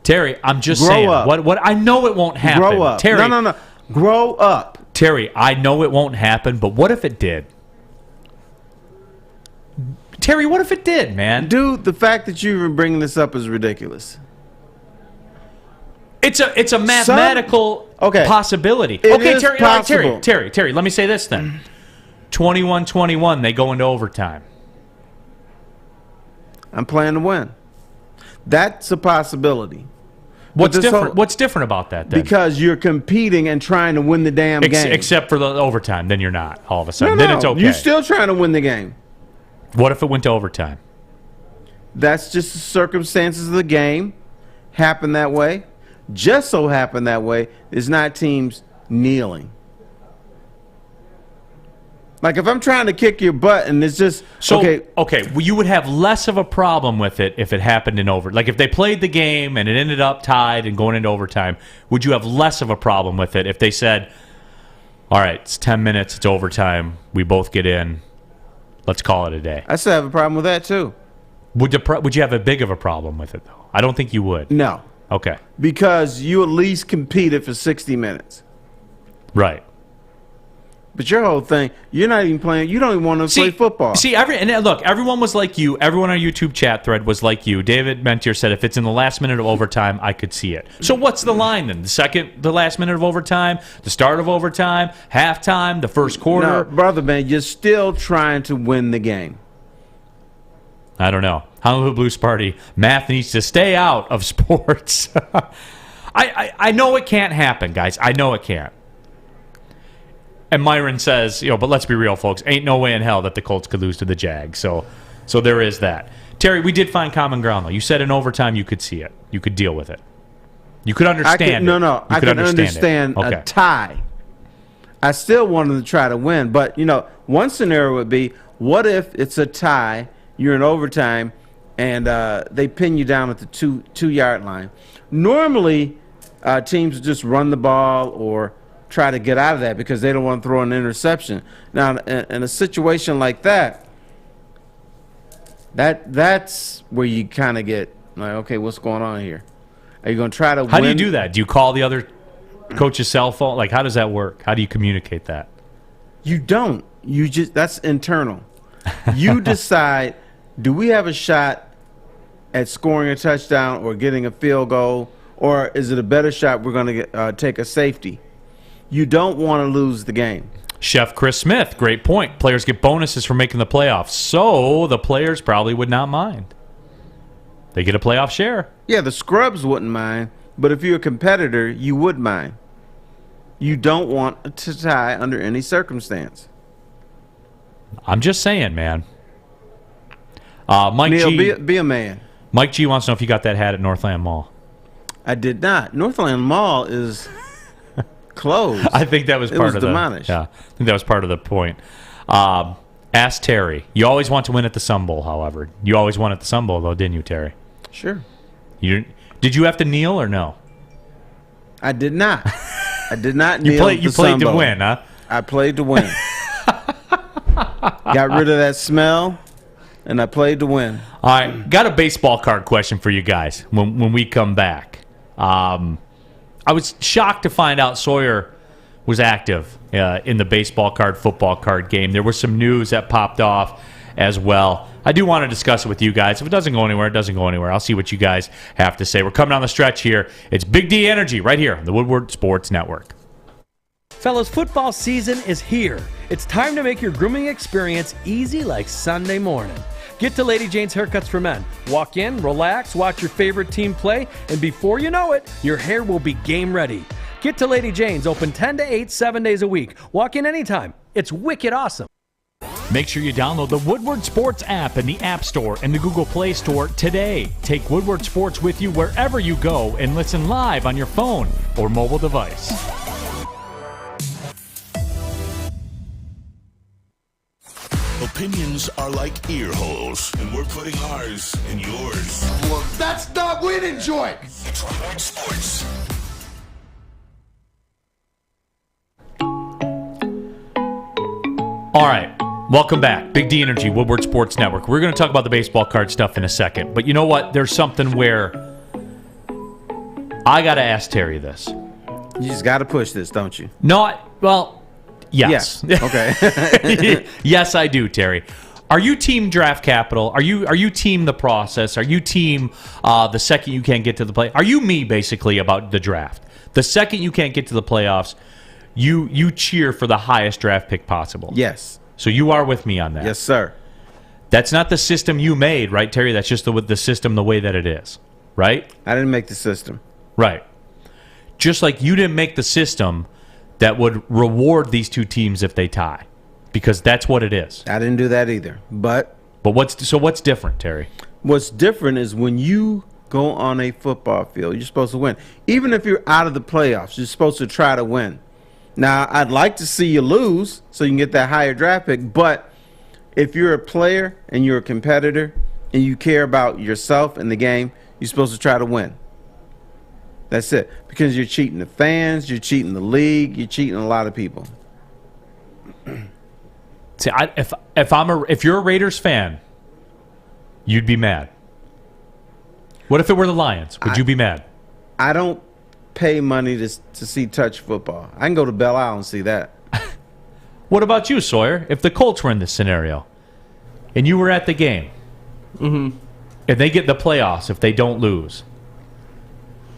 Speaker 2: Terry, I'm just
Speaker 3: Grow
Speaker 2: saying.
Speaker 3: up.
Speaker 2: What I know it won't happen.
Speaker 3: Grow up.
Speaker 2: Terry,
Speaker 3: No. Grow up.
Speaker 2: Terry, I know it won't happen, but what if it did? Terry, what if it did, man?
Speaker 3: Dude, the fact that you're even bringing this up is ridiculous.
Speaker 2: It's a mathematical possibility.
Speaker 3: It
Speaker 2: Okay,
Speaker 3: is
Speaker 2: Terry,
Speaker 3: possible.
Speaker 2: Terry, let me say this then. 21-21, they go into overtime.
Speaker 3: I'm playing to win. That's a possibility.
Speaker 2: What's different? What's different about that then?
Speaker 3: Because you're competing and trying to win the damn game.
Speaker 2: Except for the overtime, then you're not all of a sudden.
Speaker 3: No,
Speaker 2: Then it's okay.
Speaker 3: You're still trying to win the game.
Speaker 2: What if it went to overtime?
Speaker 3: That's just the circumstances of the game. Happen that way. Just so happen that way. It's not teams kneeling. Like if I'm trying to kick your butt and it's just
Speaker 2: okay. Well, you would have less of a problem with it if it happened in over. Like if they played the game and it ended up tied and going into overtime, would you have less of a problem with it if they said, "All right, it's 10 minutes, it's overtime, we both get in, let's call it a day"?
Speaker 3: I still have a problem with that too.
Speaker 2: Would you have a big of a problem with it though? I don't think you would.
Speaker 3: No.
Speaker 2: Okay.
Speaker 3: Because you at least competed for 60 minutes.
Speaker 2: Right.
Speaker 3: But your whole thing, you're not even playing. You don't even want to play football.
Speaker 2: Look, everyone was like you. Everyone on our YouTube chat thread was like you. David Mentier said if it's in the last minute of overtime, I could see it. So what's the line then? The last minute of overtime, the start of overtime, halftime, the first quarter?
Speaker 3: No, brother, man, you're still trying to win the game.
Speaker 2: I don't know. Honolulu Blues Party, math needs to stay out of sports. I know it can't happen, guys. I know it can't. And Myron says, but let's be real, folks. Ain't no way in hell that the Colts could lose to the Jags. So there is that. Terry, we did find common ground, though. You said in overtime you could see it. You could deal with it. You could understand it.
Speaker 3: No. I can understand a tie. I still wanted to try to win. But, one scenario would be, what if it's a tie, you're in overtime, and they pin you down at the two-yard line? Normally, teams just run the ball or try to get out of that because they don't want to throw an interception. Now, in a situation like that's where you kind of get like, okay, what's going on here? Are you going to try to win?
Speaker 2: How do you do that? Do you call the other coach's cell phone? Like, how does that work? How do you communicate that?
Speaker 3: You don't. That's internal. You decide, do we have a shot at scoring a touchdown or getting a field goal, or is it a better shot we're going to take a safety? You don't want to lose the game.
Speaker 2: Chef Chris Smith, great point. Players get bonuses for making the playoffs, so the players probably would not mind. They get a playoff share.
Speaker 3: Yeah, the scrubs wouldn't mind, but if you're a competitor, you would mind. You don't want to tie under any circumstance.
Speaker 2: I'm just saying, man. Mike
Speaker 3: Neil,
Speaker 2: G.
Speaker 3: be a man.
Speaker 2: Mike G wants to know if you got that hat at Northland Mall.
Speaker 3: I did not. Northland Mall is closed.
Speaker 2: I think that was part of
Speaker 3: demolished.
Speaker 2: I think that was part of the point. Ask Terry. You always want to win at the Sun Bowl, however. You always won at the Sun Bowl, though, didn't you, Terry?
Speaker 3: Sure.
Speaker 2: Did you have to kneel or no?
Speaker 3: I did not. I did not kneel.
Speaker 2: You played to win, huh?
Speaker 3: I played to win. Got rid of that smell, and I played to win.
Speaker 2: All right, got a baseball card question for you guys when we come back. I was shocked to find out Sawyer was active in the baseball card, football card game. There was some news that popped off as well. I do want to discuss it with you guys. If it doesn't go anywhere, it doesn't go anywhere. I'll see what you guys have to say. We're coming down the stretch here. It's Big D Energy right here on the Woodward Sports Network.
Speaker 5: Fellas, football season is here. It's time to make your grooming experience easy like Sunday morning. Get to Lady Jane's Haircuts for Men. Walk in, relax, watch your favorite team play, and before you know it, your hair will be game ready. Get to Lady Jane's, open 10 to 8, 7 days a week. Walk in anytime. It's wicked awesome.
Speaker 6: Make sure you download the Woodward Sports app in the App Store and the Google Play Store today. Take Woodward Sports with you wherever you go and listen live on your phone or mobile device.
Speaker 1: Opinions are like ear holes, and we're putting ours in yours.
Speaker 14: Well, that's not winning, Joy.
Speaker 1: It's Woodward Sports.
Speaker 2: All right. Welcome back. Big D Energy, Woodward Sports Network. We're going to talk about the baseball card stuff in a second. But you know what? There's something where I got to ask Terry this.
Speaker 3: You just got to push this, don't you?
Speaker 2: No, well, yes.
Speaker 3: Yeah. Okay.
Speaker 2: Yes, I do, Terry. Are you team draft capital? Are you team the process? Are you team the second you can't get to the play? Are you me, basically, about the draft? The second you can't get to the playoffs, you cheer for the highest draft pick possible.
Speaker 3: Yes.
Speaker 2: So you are with me on that.
Speaker 3: Yes, sir.
Speaker 2: That's not the system you made, right, Terry? That's just the system the way that it is, right?
Speaker 3: I didn't make the system.
Speaker 2: Right. Just like you didn't make the system that would reward these two teams if they tie, because that's what it is.
Speaker 3: I didn't do that either. But
Speaker 2: what's different, Terry?
Speaker 3: What's different is when you go on a football field, you're supposed to win. Even if you're out of the playoffs, you're supposed to try to win. Now, I'd like to see you lose so you can get that higher draft pick, but if you're a player and you're a competitor and you care about yourself and the game, you're supposed to try to win. That's it. Because you're cheating the fans, you're cheating the league, you're cheating a lot of people.
Speaker 2: See, if you're a Raiders fan, you'd be mad. What if it were the Lions? Would you be mad?
Speaker 3: I don't pay money to see touch football. I can go to Belle Isle and see that.
Speaker 2: What about you, Sawyer? If the Colts were in this scenario and you were at the game, and they get the playoffs if they don't lose,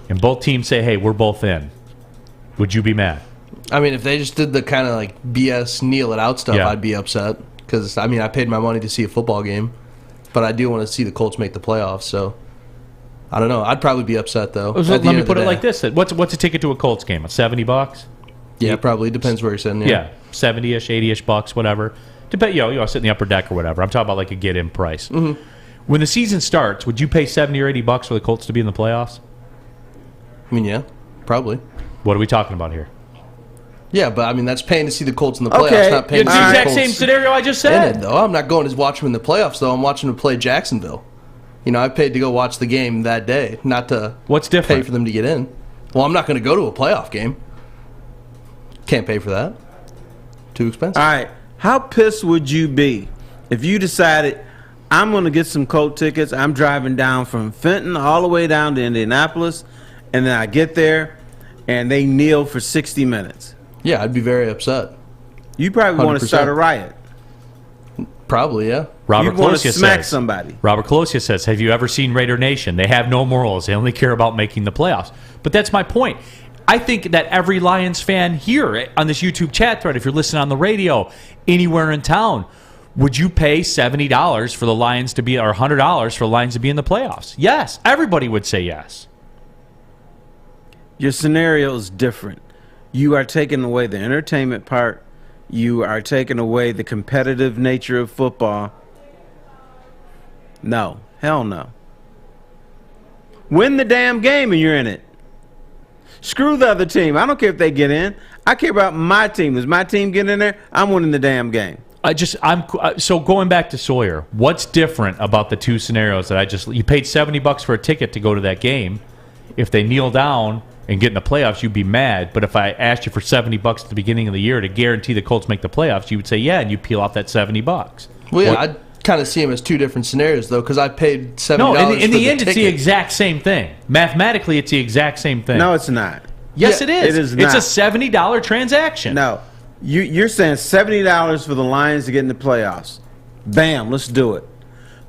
Speaker 2: and both teams say, hey, we're both in, would you be mad?
Speaker 4: I mean, if they just did the kind of like BS kneel it out stuff,
Speaker 2: Yeah.
Speaker 4: I'd be upset. Because, I mean, I paid my money to see a football game. But I do want to see the Colts make the playoffs, so I don't know. I'd probably be upset, though.
Speaker 2: So let me put it like this. What's a ticket to a Colts game? $70?
Speaker 4: Yeah, probably. Depends where you're sitting.
Speaker 2: Yeah, 70-ish, 80-ish bucks, whatever. Depend, sit in the upper deck or whatever. I'm talking about like a get-in price.
Speaker 4: Mm-hmm.
Speaker 2: When the season starts, would you pay 70 or 80 bucks for the Colts to be in the playoffs?
Speaker 4: I mean, yeah, probably.
Speaker 2: What are we talking about here?
Speaker 4: Yeah, but I mean, that's paying to see the Colts in the playoffs,
Speaker 3: Okay.
Speaker 4: not paying
Speaker 2: It's
Speaker 4: to see
Speaker 2: the
Speaker 4: the
Speaker 2: exact
Speaker 4: Colts
Speaker 2: same scenario I just
Speaker 4: in
Speaker 2: said.
Speaker 4: it, though. I'm not going to watch them in the playoffs, though. I'm watching them play Jacksonville. You know, I paid to go watch the game that day, not to
Speaker 2: What's
Speaker 4: pay
Speaker 2: different?
Speaker 4: for them to get in. Well, I'm not going to go to a playoff game. Can't pay for that. Too expensive.
Speaker 3: All right. How pissed would you be if you decided, I'm going to get some Colt tickets, I'm driving down from Fenton all the way down to Indianapolis, and then I get there, and they kneel for 60 minutes?
Speaker 4: Yeah, I'd be very upset.
Speaker 3: You probably want to
Speaker 4: 100%.
Speaker 3: start a riot.
Speaker 4: Probably, yeah.
Speaker 2: Robert
Speaker 3: You want to
Speaker 2: Closia
Speaker 3: smack
Speaker 2: says,
Speaker 3: somebody.
Speaker 2: Robert Closia says, have you ever seen Raider Nation? They have no morals. They only care about making the playoffs. But that's my point. I think that every Lions fan here on this YouTube chat thread, if you're listening on the radio, anywhere in town, would you pay $70 for the Lions to be, or $100 for the Lions to be in the playoffs? Yes. Everybody would say yes.
Speaker 3: Your scenario is different. You are taking away the entertainment part. You are taking away the competitive nature of football. No. Hell no. Win the damn game and you're in it. Screw the other team. I don't care if they get in. I care about my team. Does my team get in there? I'm winning the damn game.
Speaker 2: So going back to Sawyer, what's different about the two scenarios that you paid $70 for a ticket to go to that game? If they kneel down and get in the playoffs, you'd be mad. But if I asked you for $70 at the beginning of the year to guarantee the Colts make the playoffs, you would say yeah, and you peel off that $70.
Speaker 4: Well, yeah, I'd kind of see them as two different scenarios, though, because I paid $70
Speaker 2: No, in
Speaker 4: for
Speaker 2: the end,
Speaker 4: ticket.
Speaker 2: it's the exact same thing. Mathematically, it's the exact same thing.
Speaker 3: No, it's not.
Speaker 2: Yes,
Speaker 3: Yeah,
Speaker 2: it is.
Speaker 3: it is not.
Speaker 2: It's a $70 transaction.
Speaker 3: No. You're saying $70 for the Lions to get in the playoffs. Bam, let's do it.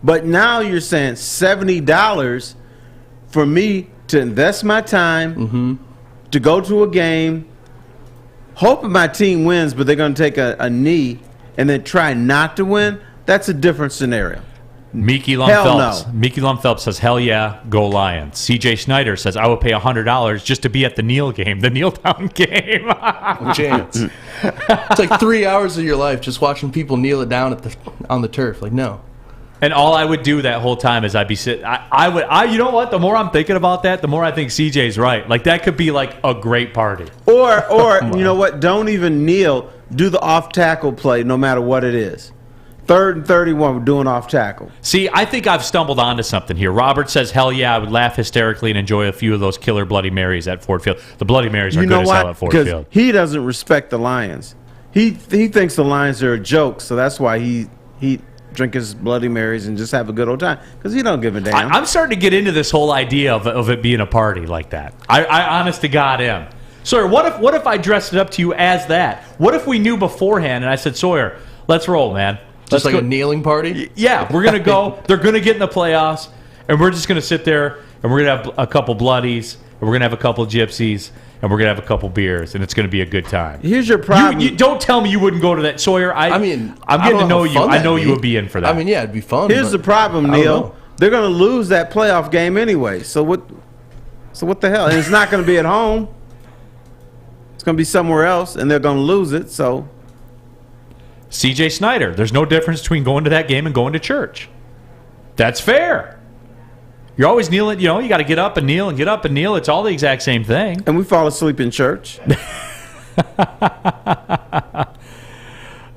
Speaker 3: But now you're saying $70 for me to invest my time, to go to a game, hoping my team wins, but they're going to take a knee and then try not to win. That's a different scenario.
Speaker 2: Mickey Lum
Speaker 3: Hell
Speaker 2: Phelps.
Speaker 3: no.
Speaker 2: Mickey Lum Phelps says, hell yeah, go Lions. CJ Snyder says, I would pay $100 just to be at the kneel game, the kneel down game.
Speaker 4: No chance. It's like 3 hours of your life just watching people kneel it down on the turf. Like, no.
Speaker 2: And all I would do that whole time is I'd be sitting. You know what? The more I'm thinking about that, the more I think CJ's right. Like, that could be like a great party.
Speaker 3: Or you know what? Don't even kneel. Do the off tackle play, no matter what it is. 3rd and 31, we're doing off tackle.
Speaker 2: See, I think I've stumbled onto something here. Robert says, hell yeah, I would laugh hysterically and enjoy a few of those killer Bloody Marys at Ford Field. The Bloody Marys are good as hell at Ford Field.
Speaker 3: He doesn't respect the Lions. He thinks the Lions are a joke, so that's why he drink his Bloody Marys and just have a good old time, because he don't give a damn.
Speaker 2: I'm starting to get into this whole idea of it being a party like that. I honest to God am. Sawyer, what if I dressed it up to you as that? What if we knew beforehand and I said, Sawyer, let's roll, man.
Speaker 4: Just like a kneeling party?
Speaker 2: Yeah, we're going to go. They're going to get in the playoffs, and we're just going to sit there, and we're going to have a couple bloodies, and we're going to have a couple gypsies, and we're going to have a couple beers, and it's going to be a good time.
Speaker 3: Here's your problem.
Speaker 2: You don't tell me you wouldn't go to that, Sawyer. I'm getting to know you. I know you would be in for that.
Speaker 4: I mean, yeah, it'd be fun.
Speaker 3: Here's the problem, Neil. They're going to lose that playoff game anyway. So what the hell? And it's not going to be at home. It's going to be somewhere else, and they're going to lose it, so...
Speaker 2: C.J. Snyder, there's no difference between going to that game and going to church. That's fair. You're always kneeling, you got to get up and kneel and get up and kneel. It's all the exact same thing.
Speaker 3: And we fall asleep in church.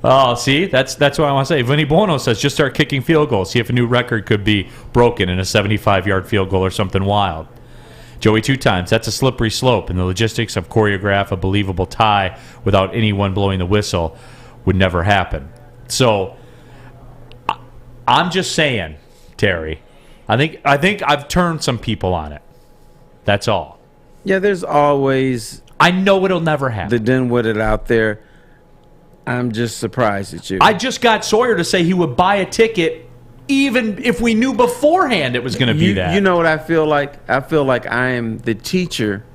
Speaker 2: Oh, see? That's what I want to say. Vinny Buono says, just start kicking field goals. See if a new record could be broken in a 75-yard field goal or something wild. Joey 2 times. That's a slippery slope, and the logistics of choreograph a believable tie without anyone blowing the whistle would never happen. So I'm just saying, Terry, I think I've turned some people on it. That's all.
Speaker 3: Yeah, there's always...
Speaker 2: I know it'll never happen.
Speaker 3: The dim-witted out there. I'm just surprised at you.
Speaker 2: I just got Sawyer to say he would buy a ticket even if we knew beforehand it was going to be that.
Speaker 3: You know what I feel like? I feel like I am the teacher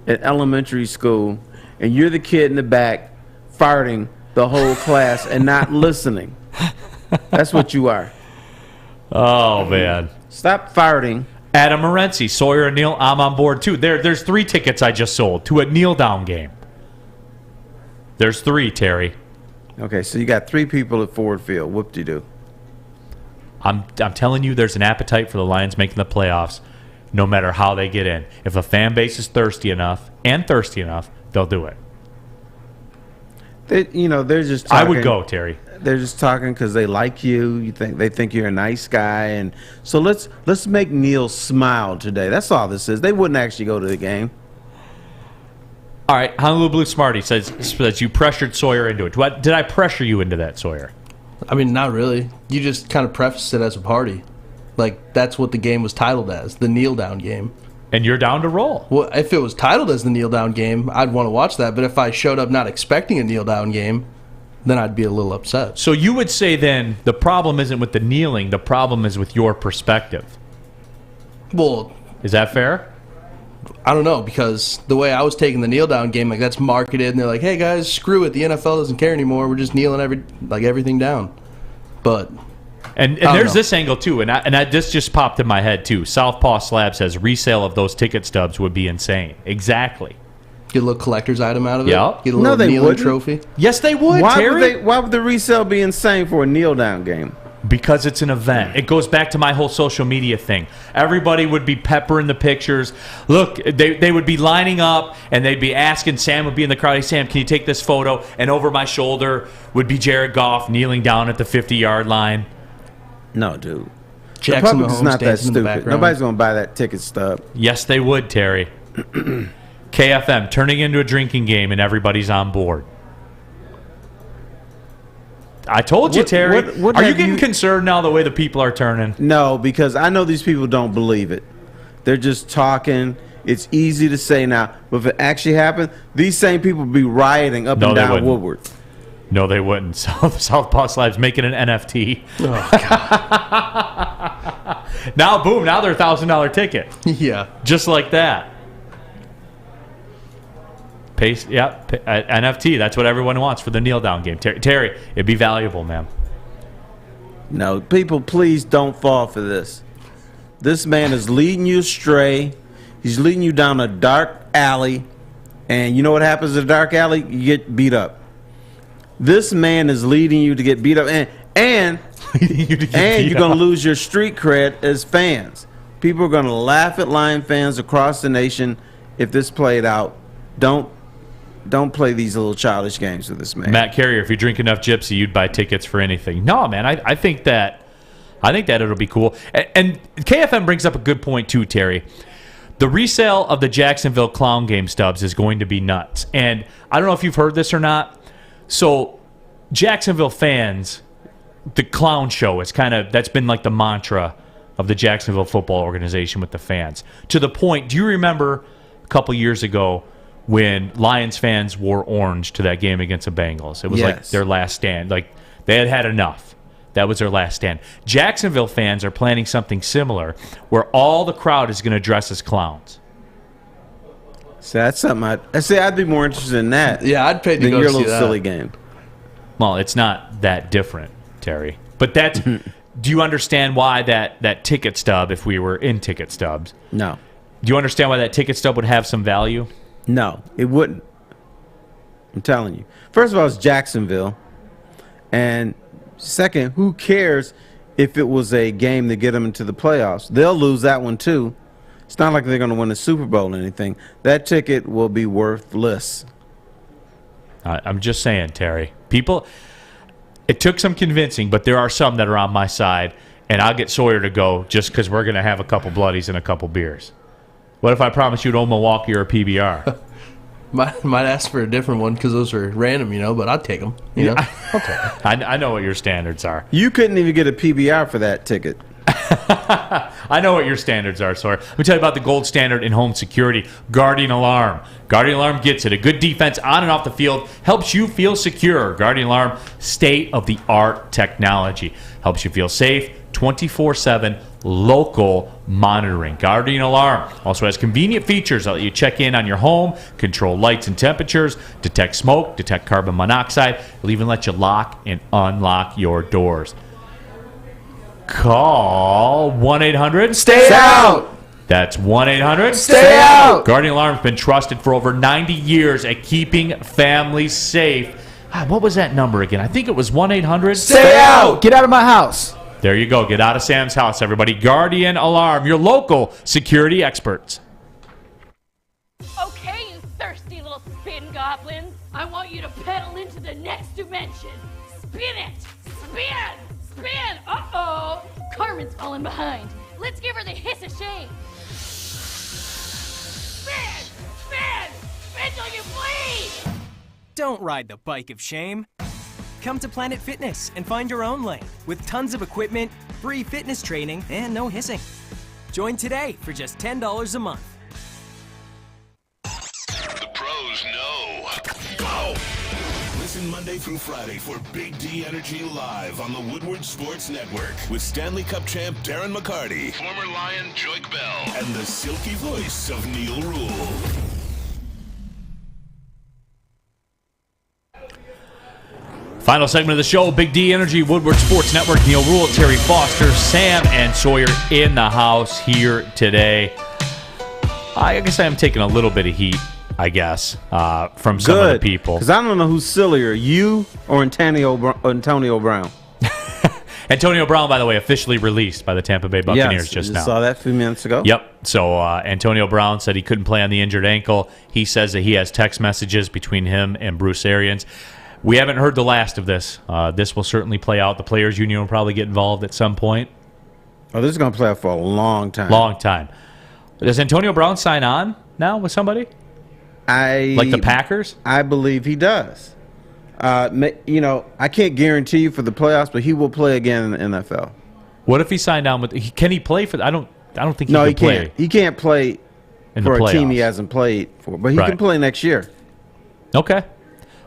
Speaker 3: at elementary school, and you're the kid in the back farting the whole class and not listening. That's what you are.
Speaker 2: Oh, man.
Speaker 3: Stop farting.
Speaker 2: Adam Morency, Sawyer and Neil, I'm on board too. There's 3 tickets I just sold to a kneel-down game. There's 3, Terry.
Speaker 3: Okay, so you got 3 people at Ford Field. Whoop-de-doo.
Speaker 2: I'm telling you, there's an appetite for the Lions making the playoffs no matter how they get in. If a fan base is thirsty enough, they'll do it.
Speaker 3: They're just talking.
Speaker 2: I would go, Terry.
Speaker 3: They're just talking because they like you. They think you're a nice guy, and so let's make Neil smile today. That's all this is. They wouldn't actually go to the game.
Speaker 2: All right, Honolulu Blue Smarty says you pressured Sawyer into it. Did I pressure you into that, Sawyer?
Speaker 4: I mean, not really. You just kind of prefaced it as a party. Like, that's what the game was titled as, the kneel-down game.
Speaker 2: And you're down to roll.
Speaker 4: Well, if it was titled as the kneel-down game, I'd want to watch that. But if I showed up not expecting a kneel-down game, then I'd be a little upset.
Speaker 2: So you would say then the problem isn't with the kneeling, the problem is with your perspective.
Speaker 4: Well...
Speaker 2: Is that fair?
Speaker 4: I don't know, because the way I was taking the kneel-down game, like, that's marketed, and they're like, hey, guys, screw it, the NFL doesn't care anymore, we're just kneeling everything down. But...
Speaker 2: And there's this angle, too, and this just popped in my head, too. Southpaw Slab says resale of those ticket stubs would be insane. Exactly.
Speaker 4: Get a little collector's item out of it?
Speaker 2: Yeah.
Speaker 4: Get a little kneeling trophy?
Speaker 2: Yes, they would, Terry.
Speaker 3: Why would the resale be insane for a kneel-down game?
Speaker 2: Because it's an event. It goes back to my whole social media thing. Everybody would be peppering the pictures. Look, they would be lining up, and they'd be asking. Sam would be in the crowd. Hey, Sam, can you take this photo? And over my shoulder would be Jared Goff kneeling down at the 50-yard line.
Speaker 3: No, dude.
Speaker 4: Jackson
Speaker 3: the public's not that stupid. Nobody's going to buy that ticket stub.
Speaker 2: Yes, they would, Terry. KFM, turning into a drinking game, and everybody's on board. I told you, Terry. Are you getting concerned now the way the people are turning?
Speaker 3: No, because I know these people don't believe it. They're just talking. It's easy to say now. But if it actually happened, these same people would be rioting up and down Woodward.
Speaker 2: No, they wouldn't. Southpaw Slab's making an NFT.
Speaker 4: Oh, God.
Speaker 2: Now, boom, now they're a $1,000 ticket.
Speaker 4: Yeah.
Speaker 2: Just like that. Paste, yeah, NFT. That's what everyone wants for the kneel down game. Terry, it'd be valuable, man.
Speaker 3: No, people, please don't fall for this. This man is leading you astray. He's leading you down a dark alley, and you know what happens in a dark alley? You get beat up. This man is leading you to get beat up, and you're going to lose your street cred as fans. People are going to laugh at Lion fans across the nation if this played out. Don't don't play these little childish games with this man.
Speaker 2: Matt Carrier, if you drink enough Gypsy, you'd buy tickets for anything. No, man, I think that it'll be cool. And KFM brings up a good point too, Terry. The resale of the Jacksonville Clown Game stubs is going to be nuts. And I don't know if you've heard this or not. So Jacksonville fans, the clown show is that's been like the mantra of the Jacksonville football organization with the fans. To the point, do you remember a couple years ago when Lions fans wore orange to that game against the Bengals? It was like their last stand. Like they had had enough. That was their last stand. Jacksonville fans are planning something similar where all the crowd is going to dress as clowns.
Speaker 3: So that's something I'd be more interested in that.
Speaker 4: Yeah, I'd pay to
Speaker 3: than
Speaker 4: go
Speaker 3: your
Speaker 4: see
Speaker 3: little
Speaker 4: that.
Speaker 3: silly game.
Speaker 2: Well, it's not that different, Terry. But that's do you understand why that ticket stub, if we were in ticket stubs?
Speaker 3: No.
Speaker 2: Do you understand why that ticket stub would have some value?
Speaker 3: No, it wouldn't. I'm telling you. First of all, it's Jacksonville. And second, who cares if it was a game to get them into the playoffs? They'll lose that one too. It's not like they're going to win the Super Bowl or anything. That ticket will be worthless.
Speaker 2: I'm just saying, Terry. People, it took some convincing, but there are some that are on my side, and I'll get Sawyer to go just because we're going to have a couple bloodies and a couple beers. What if I promise you an Old Milwaukee or a PBR?
Speaker 4: Might ask for a different one because those are random, but I'd take them. You know?
Speaker 2: Okay. I know what your standards are.
Speaker 3: You couldn't even get a PBR for that ticket.
Speaker 2: I know what your standards are, Sawyer. Let me tell you about the gold standard in home security, Guardian Alarm. Guardian Alarm gets it. A good defense on and off the field helps you feel secure. Guardian Alarm, state-of-the-art technology. Helps you feel safe, 24/7 local monitoring. Guardian Alarm also has convenient features that let you check in on your home, control lights and temperatures, detect smoke, detect carbon monoxide. It'll even let you lock and unlock your doors. Call 1-800
Speaker 7: Stay out.
Speaker 2: That's 1-800
Speaker 7: Stay out.
Speaker 2: Guardian Alarm's been trusted for over 90 years at keeping families safe. What was that number again? I think it was 1-800
Speaker 7: Stay out. Get out of my house.
Speaker 2: There you go. Get out of Sam's house, everybody. Guardian Alarm, your local security experts.
Speaker 8: Okay, you thirsty little spin goblins. I want you to pedal into the next dimension. Spin it. Spin. Spin. Uh-oh. Carmen's falling behind. Let's give her the hiss of shame. Spin. Spin. Spin till you bleed.
Speaker 9: Don't ride the bike of shame. Come to Planet Fitness and find your own lane with tons of equipment, free fitness training, and no hissing. Join today for just $10 a month.
Speaker 1: The pros know. Go! Listen Monday through Friday for Big D Energy Live on the Woodward Sports Network with Stanley Cup champ Darren McCarty, former Lion Joik Bell, and the silky voice of Neil Rule.
Speaker 2: Final segment of the show, Big D Energy, Woodward Sports Network, Neil Rule, Terry Foster, Sam, and Sawyer in the house here today. I guess I am taking a little bit of heat, from some of the people.
Speaker 3: Because I don't know who's sillier, you or Antonio Brown.
Speaker 2: Antonio Brown, by the way, officially released by the Tampa Bay Buccaneers just now.
Speaker 3: Saw that a few minutes ago.
Speaker 2: Yep. So Antonio Brown said he couldn't play on the injured ankle. He says that he has text messages between him and Bruce Arians. We haven't heard the last of this. This will certainly play out. The Players Union will probably get involved at some point.
Speaker 3: Oh, this is going to play out for a long time.
Speaker 2: Long time. Does Antonio Brown sign on now with somebody? Like the Packers?
Speaker 3: I believe he does. I can't guarantee you for the playoffs, but he will play again in the NFL.
Speaker 2: What if he signed on with? Can he play for? I don't think he
Speaker 3: no,
Speaker 2: can
Speaker 3: he
Speaker 2: play.
Speaker 3: can't. He can't play for a team he hasn't played for, but he can play next year.
Speaker 2: Okay.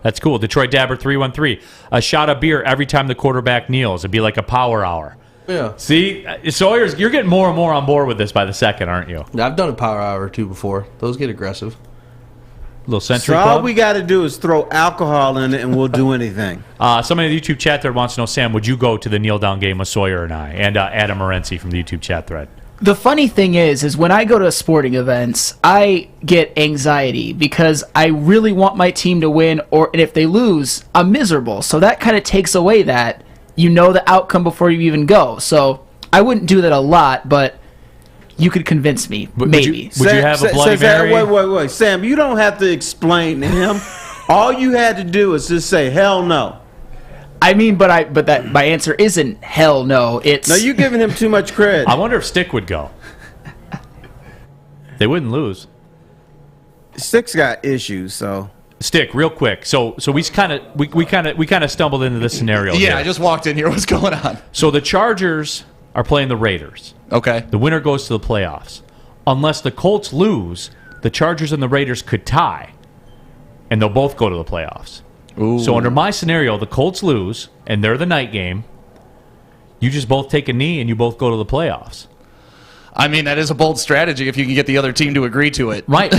Speaker 2: That's cool. Detroit Dabber 313. A shot of beer every time the quarterback kneels. It'd be like a power hour.
Speaker 4: Yeah.
Speaker 2: See, Sawyer's, you're getting more and more on board with this by the second, aren't you?
Speaker 4: I've done a power hour or two before. Those get aggressive.
Speaker 2: Little Century
Speaker 3: So
Speaker 2: Club.
Speaker 3: all we got to do is throw alcohol in it, and we'll do anything.
Speaker 2: Somebody in the YouTube chat thread wants to know, Sam, would you go to the kneel down game with Sawyer and I, and Adam Morency from the YouTube chat thread?
Speaker 7: The funny thing is when I go to sporting events, I get anxiety because I really want my team to win, and if they lose, I'm miserable. So that kind of takes away that the outcome before you even go. So I wouldn't do that a lot, but you could convince me, maybe.
Speaker 2: Would you have a Bloody Mary?
Speaker 3: Wait. Sam, you don't have to explain to him. All you had to do is just say hell no.
Speaker 7: I mean, but that my answer isn't hell no. It's
Speaker 3: No, you're giving him too much credit.
Speaker 2: I wonder if Stick would go. They wouldn't lose.
Speaker 3: Stick's got issues, so.
Speaker 2: Stick, real quick. So we kind of stumbled into this scenario.
Speaker 16: Yeah,
Speaker 2: here.
Speaker 16: I just walked in here. What's going on?
Speaker 2: So the Chargers are playing the Raiders.
Speaker 16: Okay.
Speaker 2: The winner goes to the playoffs. Unless the Colts lose, the Chargers and the Raiders could tie, and they'll both go to the playoffs.
Speaker 16: Ooh.
Speaker 2: So under my scenario, the Colts lose, and they're the night game. You just both take a knee, and you both go to the playoffs.
Speaker 16: I mean, that is a bold strategy if you can get the other team to agree to it.
Speaker 2: Right.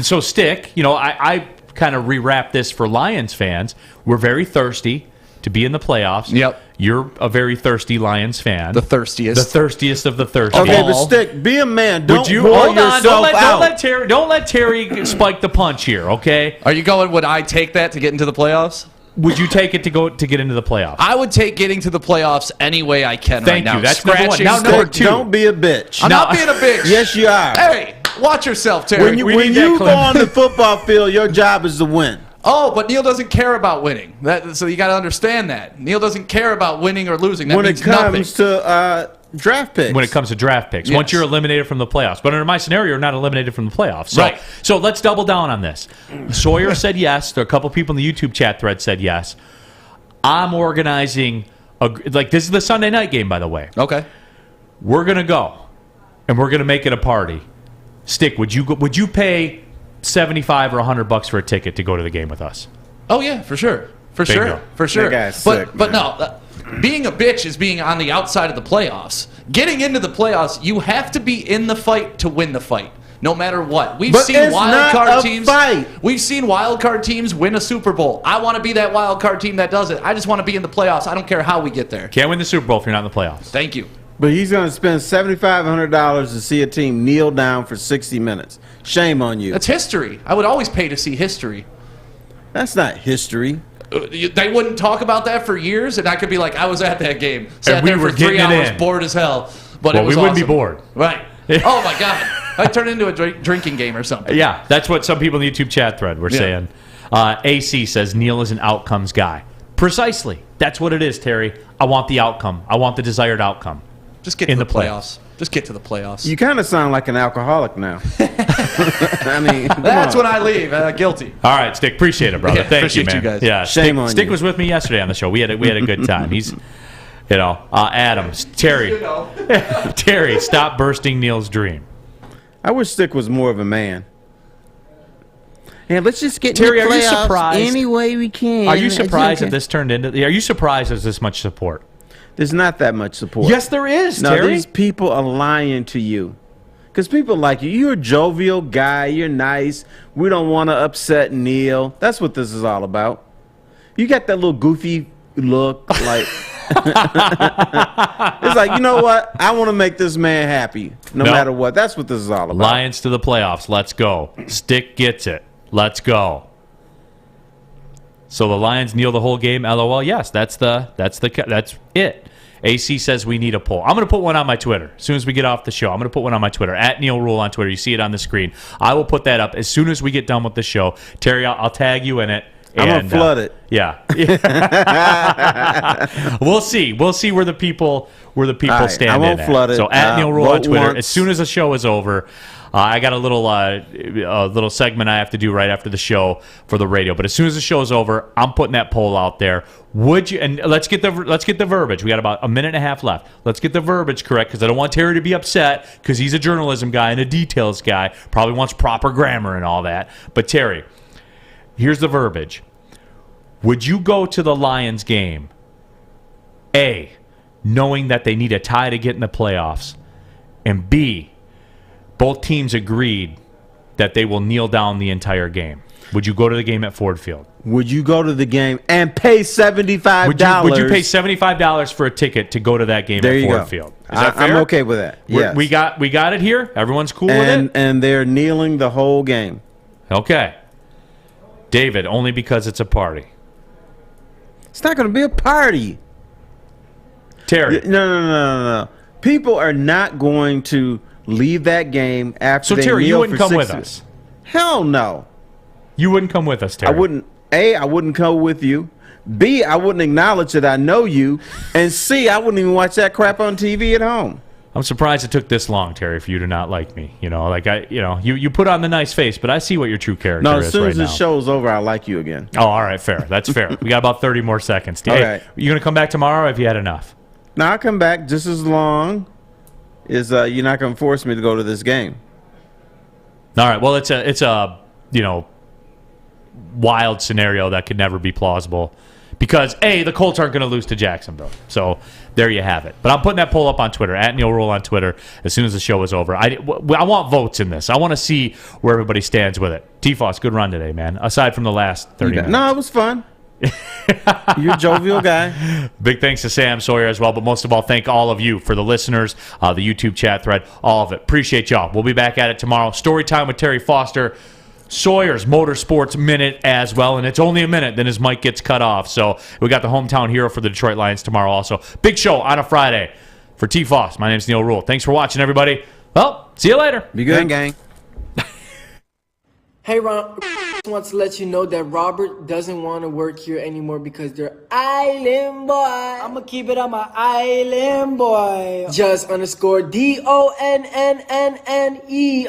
Speaker 2: So, Stick, I kind of rewrap this for Lions fans. We're very thirsty to be in the playoffs.
Speaker 16: Yep.
Speaker 2: You're a very thirsty Lions fan.
Speaker 16: The thirstiest.
Speaker 2: The thirstiest of the thirsty.
Speaker 3: Okay, but Stick, be a man. Don't
Speaker 2: Would you
Speaker 3: pour
Speaker 2: hold on?
Speaker 3: yourself out.
Speaker 2: Don't let Terry spike the punch here, okay?
Speaker 16: Are you going, would I take that to get into the playoffs?
Speaker 2: Would you take it to get into the playoffs?
Speaker 16: I would take getting to the playoffs any way I can right now.
Speaker 2: Thank you. That's number one.
Speaker 16: Scratching,
Speaker 2: Now, number two.
Speaker 3: Don't be a bitch.
Speaker 16: I'm not being a bitch.
Speaker 3: Yes, you are.
Speaker 16: Hey, watch yourself, Terry.
Speaker 3: When you go on the football field, your job is to win.
Speaker 16: Oh, but Neil doesn't care about winning. So you got to understand that. Neil doesn't care about winning or losing. That
Speaker 3: When
Speaker 16: means
Speaker 3: it comes to draft picks.
Speaker 2: When it comes to draft picks.
Speaker 16: Yes.
Speaker 2: Once you're eliminated from the playoffs. But under my scenario, you're not eliminated from the playoffs. So,
Speaker 16: Right.
Speaker 2: So let's double down on this. Sawyer said yes. There are a couple people in the YouTube chat thread said yes. I'm organizing, this is the Sunday night game, by the way.
Speaker 16: Okay.
Speaker 2: We're going to go, and we're going to make it a party. Stick, would you pay $75 or $100 for a ticket to go to the game with us?
Speaker 16: Oh, yeah, for sure. For
Speaker 2: Bingo.
Speaker 16: sure. For sure.
Speaker 3: That guy's sick,
Speaker 16: but no, being a bitch is being on the outside of the playoffs. Getting into the playoffs, you have to be in the fight to win the fight. No matter what. We've seen wild card teams. We've seen wild card teams win a Super Bowl. I want to be that wild card team that does it. I just want to be in the playoffs. I don't care how we get there.
Speaker 2: Can't win the Super Bowl if you're not in the playoffs.
Speaker 16: Thank you.
Speaker 3: But he's going to spend $7,500 to see a team kneel down for 60 minutes. Shame on you.
Speaker 16: That's history. I would always pay to see history.
Speaker 3: That's not history.
Speaker 16: They wouldn't talk about that for years, and I could be like, I was at that game. Sat
Speaker 2: we
Speaker 16: there
Speaker 2: were
Speaker 16: for 3
Speaker 2: getting it
Speaker 16: hours,
Speaker 2: in.
Speaker 16: bored as hell. But
Speaker 2: Well,
Speaker 16: it was
Speaker 2: we wouldn't be
Speaker 16: awesome.
Speaker 2: bored.
Speaker 16: Right. Oh, my God. I'd turn it into a drinking game or something.
Speaker 2: Yeah, that's what some people in the YouTube chat thread were saying. AC says Neil is an outcomes guy. Precisely. That's what it is, Terry. I want the outcome. I want the desired outcome.
Speaker 16: Just get to the playoffs. Just get to the playoffs.
Speaker 3: You kind of sound like an alcoholic now. I mean,
Speaker 16: That's when I leave. Guilty.
Speaker 2: All right, Stick. Appreciate it, brother.
Speaker 16: Yeah,
Speaker 2: Thank
Speaker 16: appreciate
Speaker 2: you, man.
Speaker 16: you guys.
Speaker 2: Yeah,
Speaker 3: Shame on
Speaker 2: Stick
Speaker 3: you.
Speaker 2: was with me yesterday on the show. We had a good time. He's, Adams, Terry, Terry, stop bursting Neil's dream.
Speaker 3: I wish Stick was more of a man. Yeah, let's just get
Speaker 2: Terry,
Speaker 3: in the
Speaker 2: are you
Speaker 3: playoffs
Speaker 2: surprised?
Speaker 3: any way we can.
Speaker 2: Are you
Speaker 3: It's
Speaker 2: surprised
Speaker 3: okay.
Speaker 2: that this turned into? Are you surprised there's this much support?
Speaker 3: There's not that much support.
Speaker 2: Yes, there is.
Speaker 3: No,
Speaker 2: Terry.
Speaker 3: these people are lying to you. Because people like you. You're a jovial guy. You're nice. We don't want to upset Neil. That's what this is all about. You got that little goofy look. Like, it's like, you know what? I want to make this man happy no matter what. That's what this is all about.
Speaker 2: Lions to the playoffs. Let's go. Stick gets it. Let's go. So the Lions kneel the whole game. LOL. Yes, that's it. AC says we need a poll. I'm going to put one on my Twitter as soon as we get off the show. I'm going to put one on my Twitter at Neil Rule on Twitter. You see it on the screen. I will put that up as soon as we get done with the show. Terry, I'll tag you in it.
Speaker 3: I'm going to flood it.
Speaker 2: Yeah. We'll see. We'll see where the people
Speaker 3: right,
Speaker 2: stand.
Speaker 3: I won't flood it.
Speaker 2: So at Neil Rule on
Speaker 3: Vote
Speaker 2: Twitter.
Speaker 3: once.
Speaker 2: As soon as the show is over, I got a little segment I have to do right after the show for the radio. But as soon as the show is over, I'm putting that poll out there. Would you? And let's get the verbiage. We got about a minute and a half left. Let's get the verbiage correct because I don't want Terry to be upset because he's a journalism guy and a details guy. Probably wants proper grammar and all that. But Terry, here's the verbiage. Would you go to the Lions game? A, knowing that they need a tie to get in the playoffs, and B, both teams agreed that they will kneel down the entire game. Would you go to the game at Ford Field?
Speaker 3: Would you go to the game and pay $75?
Speaker 2: Would you pay $75 for a ticket to go to that game
Speaker 3: There
Speaker 2: at
Speaker 3: you
Speaker 2: Ford
Speaker 3: go.
Speaker 2: Field? Is that
Speaker 3: I'm
Speaker 2: fair?
Speaker 3: okay with that. Yes.
Speaker 2: We got it here. Everyone's cool with it.
Speaker 3: And they're kneeling the whole game.
Speaker 2: Okay, David, only because it's a party.
Speaker 3: It's not going to be a party.
Speaker 2: Terry,
Speaker 3: No. People are not going to leave that game after
Speaker 2: so
Speaker 3: they
Speaker 2: Terry,
Speaker 3: kneel
Speaker 2: you wouldn't
Speaker 3: for
Speaker 2: come with
Speaker 3: 60
Speaker 2: us.
Speaker 3: Hell no.
Speaker 2: You wouldn't come with us, Terry.
Speaker 3: I wouldn't. A, I wouldn't come with you. B, I wouldn't acknowledge that I know you. And C, I wouldn't even watch that crap on TV at home.
Speaker 2: I'm surprised it took this long, Terry, for you to not like me. You know, like you put on the nice face, but I see what your true character is right now.
Speaker 3: No, as soon as the show's over, I'll like you again.
Speaker 2: Oh, all right, fair. That's fair. We got about 30 more seconds. Hey,
Speaker 3: Okay.
Speaker 2: You gonna come back tomorrow? Or have you had enough?
Speaker 3: Now I'll come back just as long as you're not going to force me to go to this game.
Speaker 2: All right. Well, it's a wild scenario that could never be plausible because the Colts aren't going to lose to Jacksonville. So there you have it. But I'm putting that poll up on Twitter at Neil Rule on Twitter as soon as the show is over. I want votes in this. I want to see where everybody stands with it. T-Foss, good run today, man. Aside from the last 30 minutes.
Speaker 3: No, it was fun. You're a jovial guy.
Speaker 2: Big thanks to Sam Sawyer as well, but most of all, thank all of you for the listeners, the YouTube chat thread, all of it. Appreciate y'all. We'll be back at it tomorrow. Story time with Terry Foster. Sawyer's Motorsports Minute as well, and it's only a minute, then his mic gets cut off. So we got the hometown hero for the Detroit Lions tomorrow also. Big show on a Friday. For T-Foss, my name's Neil Rule. Thanks for watching, everybody. Well, see you later.
Speaker 3: Be good, gang.
Speaker 17: Hey, Ron, wants to let you know that Robert doesn't want to work here anymore because they're island boy. I'ma keep it on my island boy. Just underscore DONNNNE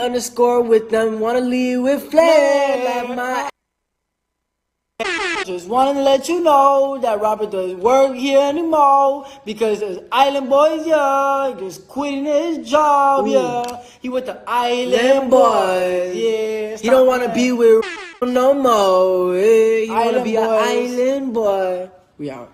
Speaker 17: underscore with them. Wanna leave with flair like my. Just wanted to let you know that Robert doesn't work here anymore because there's island boys, yeah. Just quitting his job, yeah. He with the island boys, yeah. He don't want to be with no more. Yeah. He want to be an island boy. We out.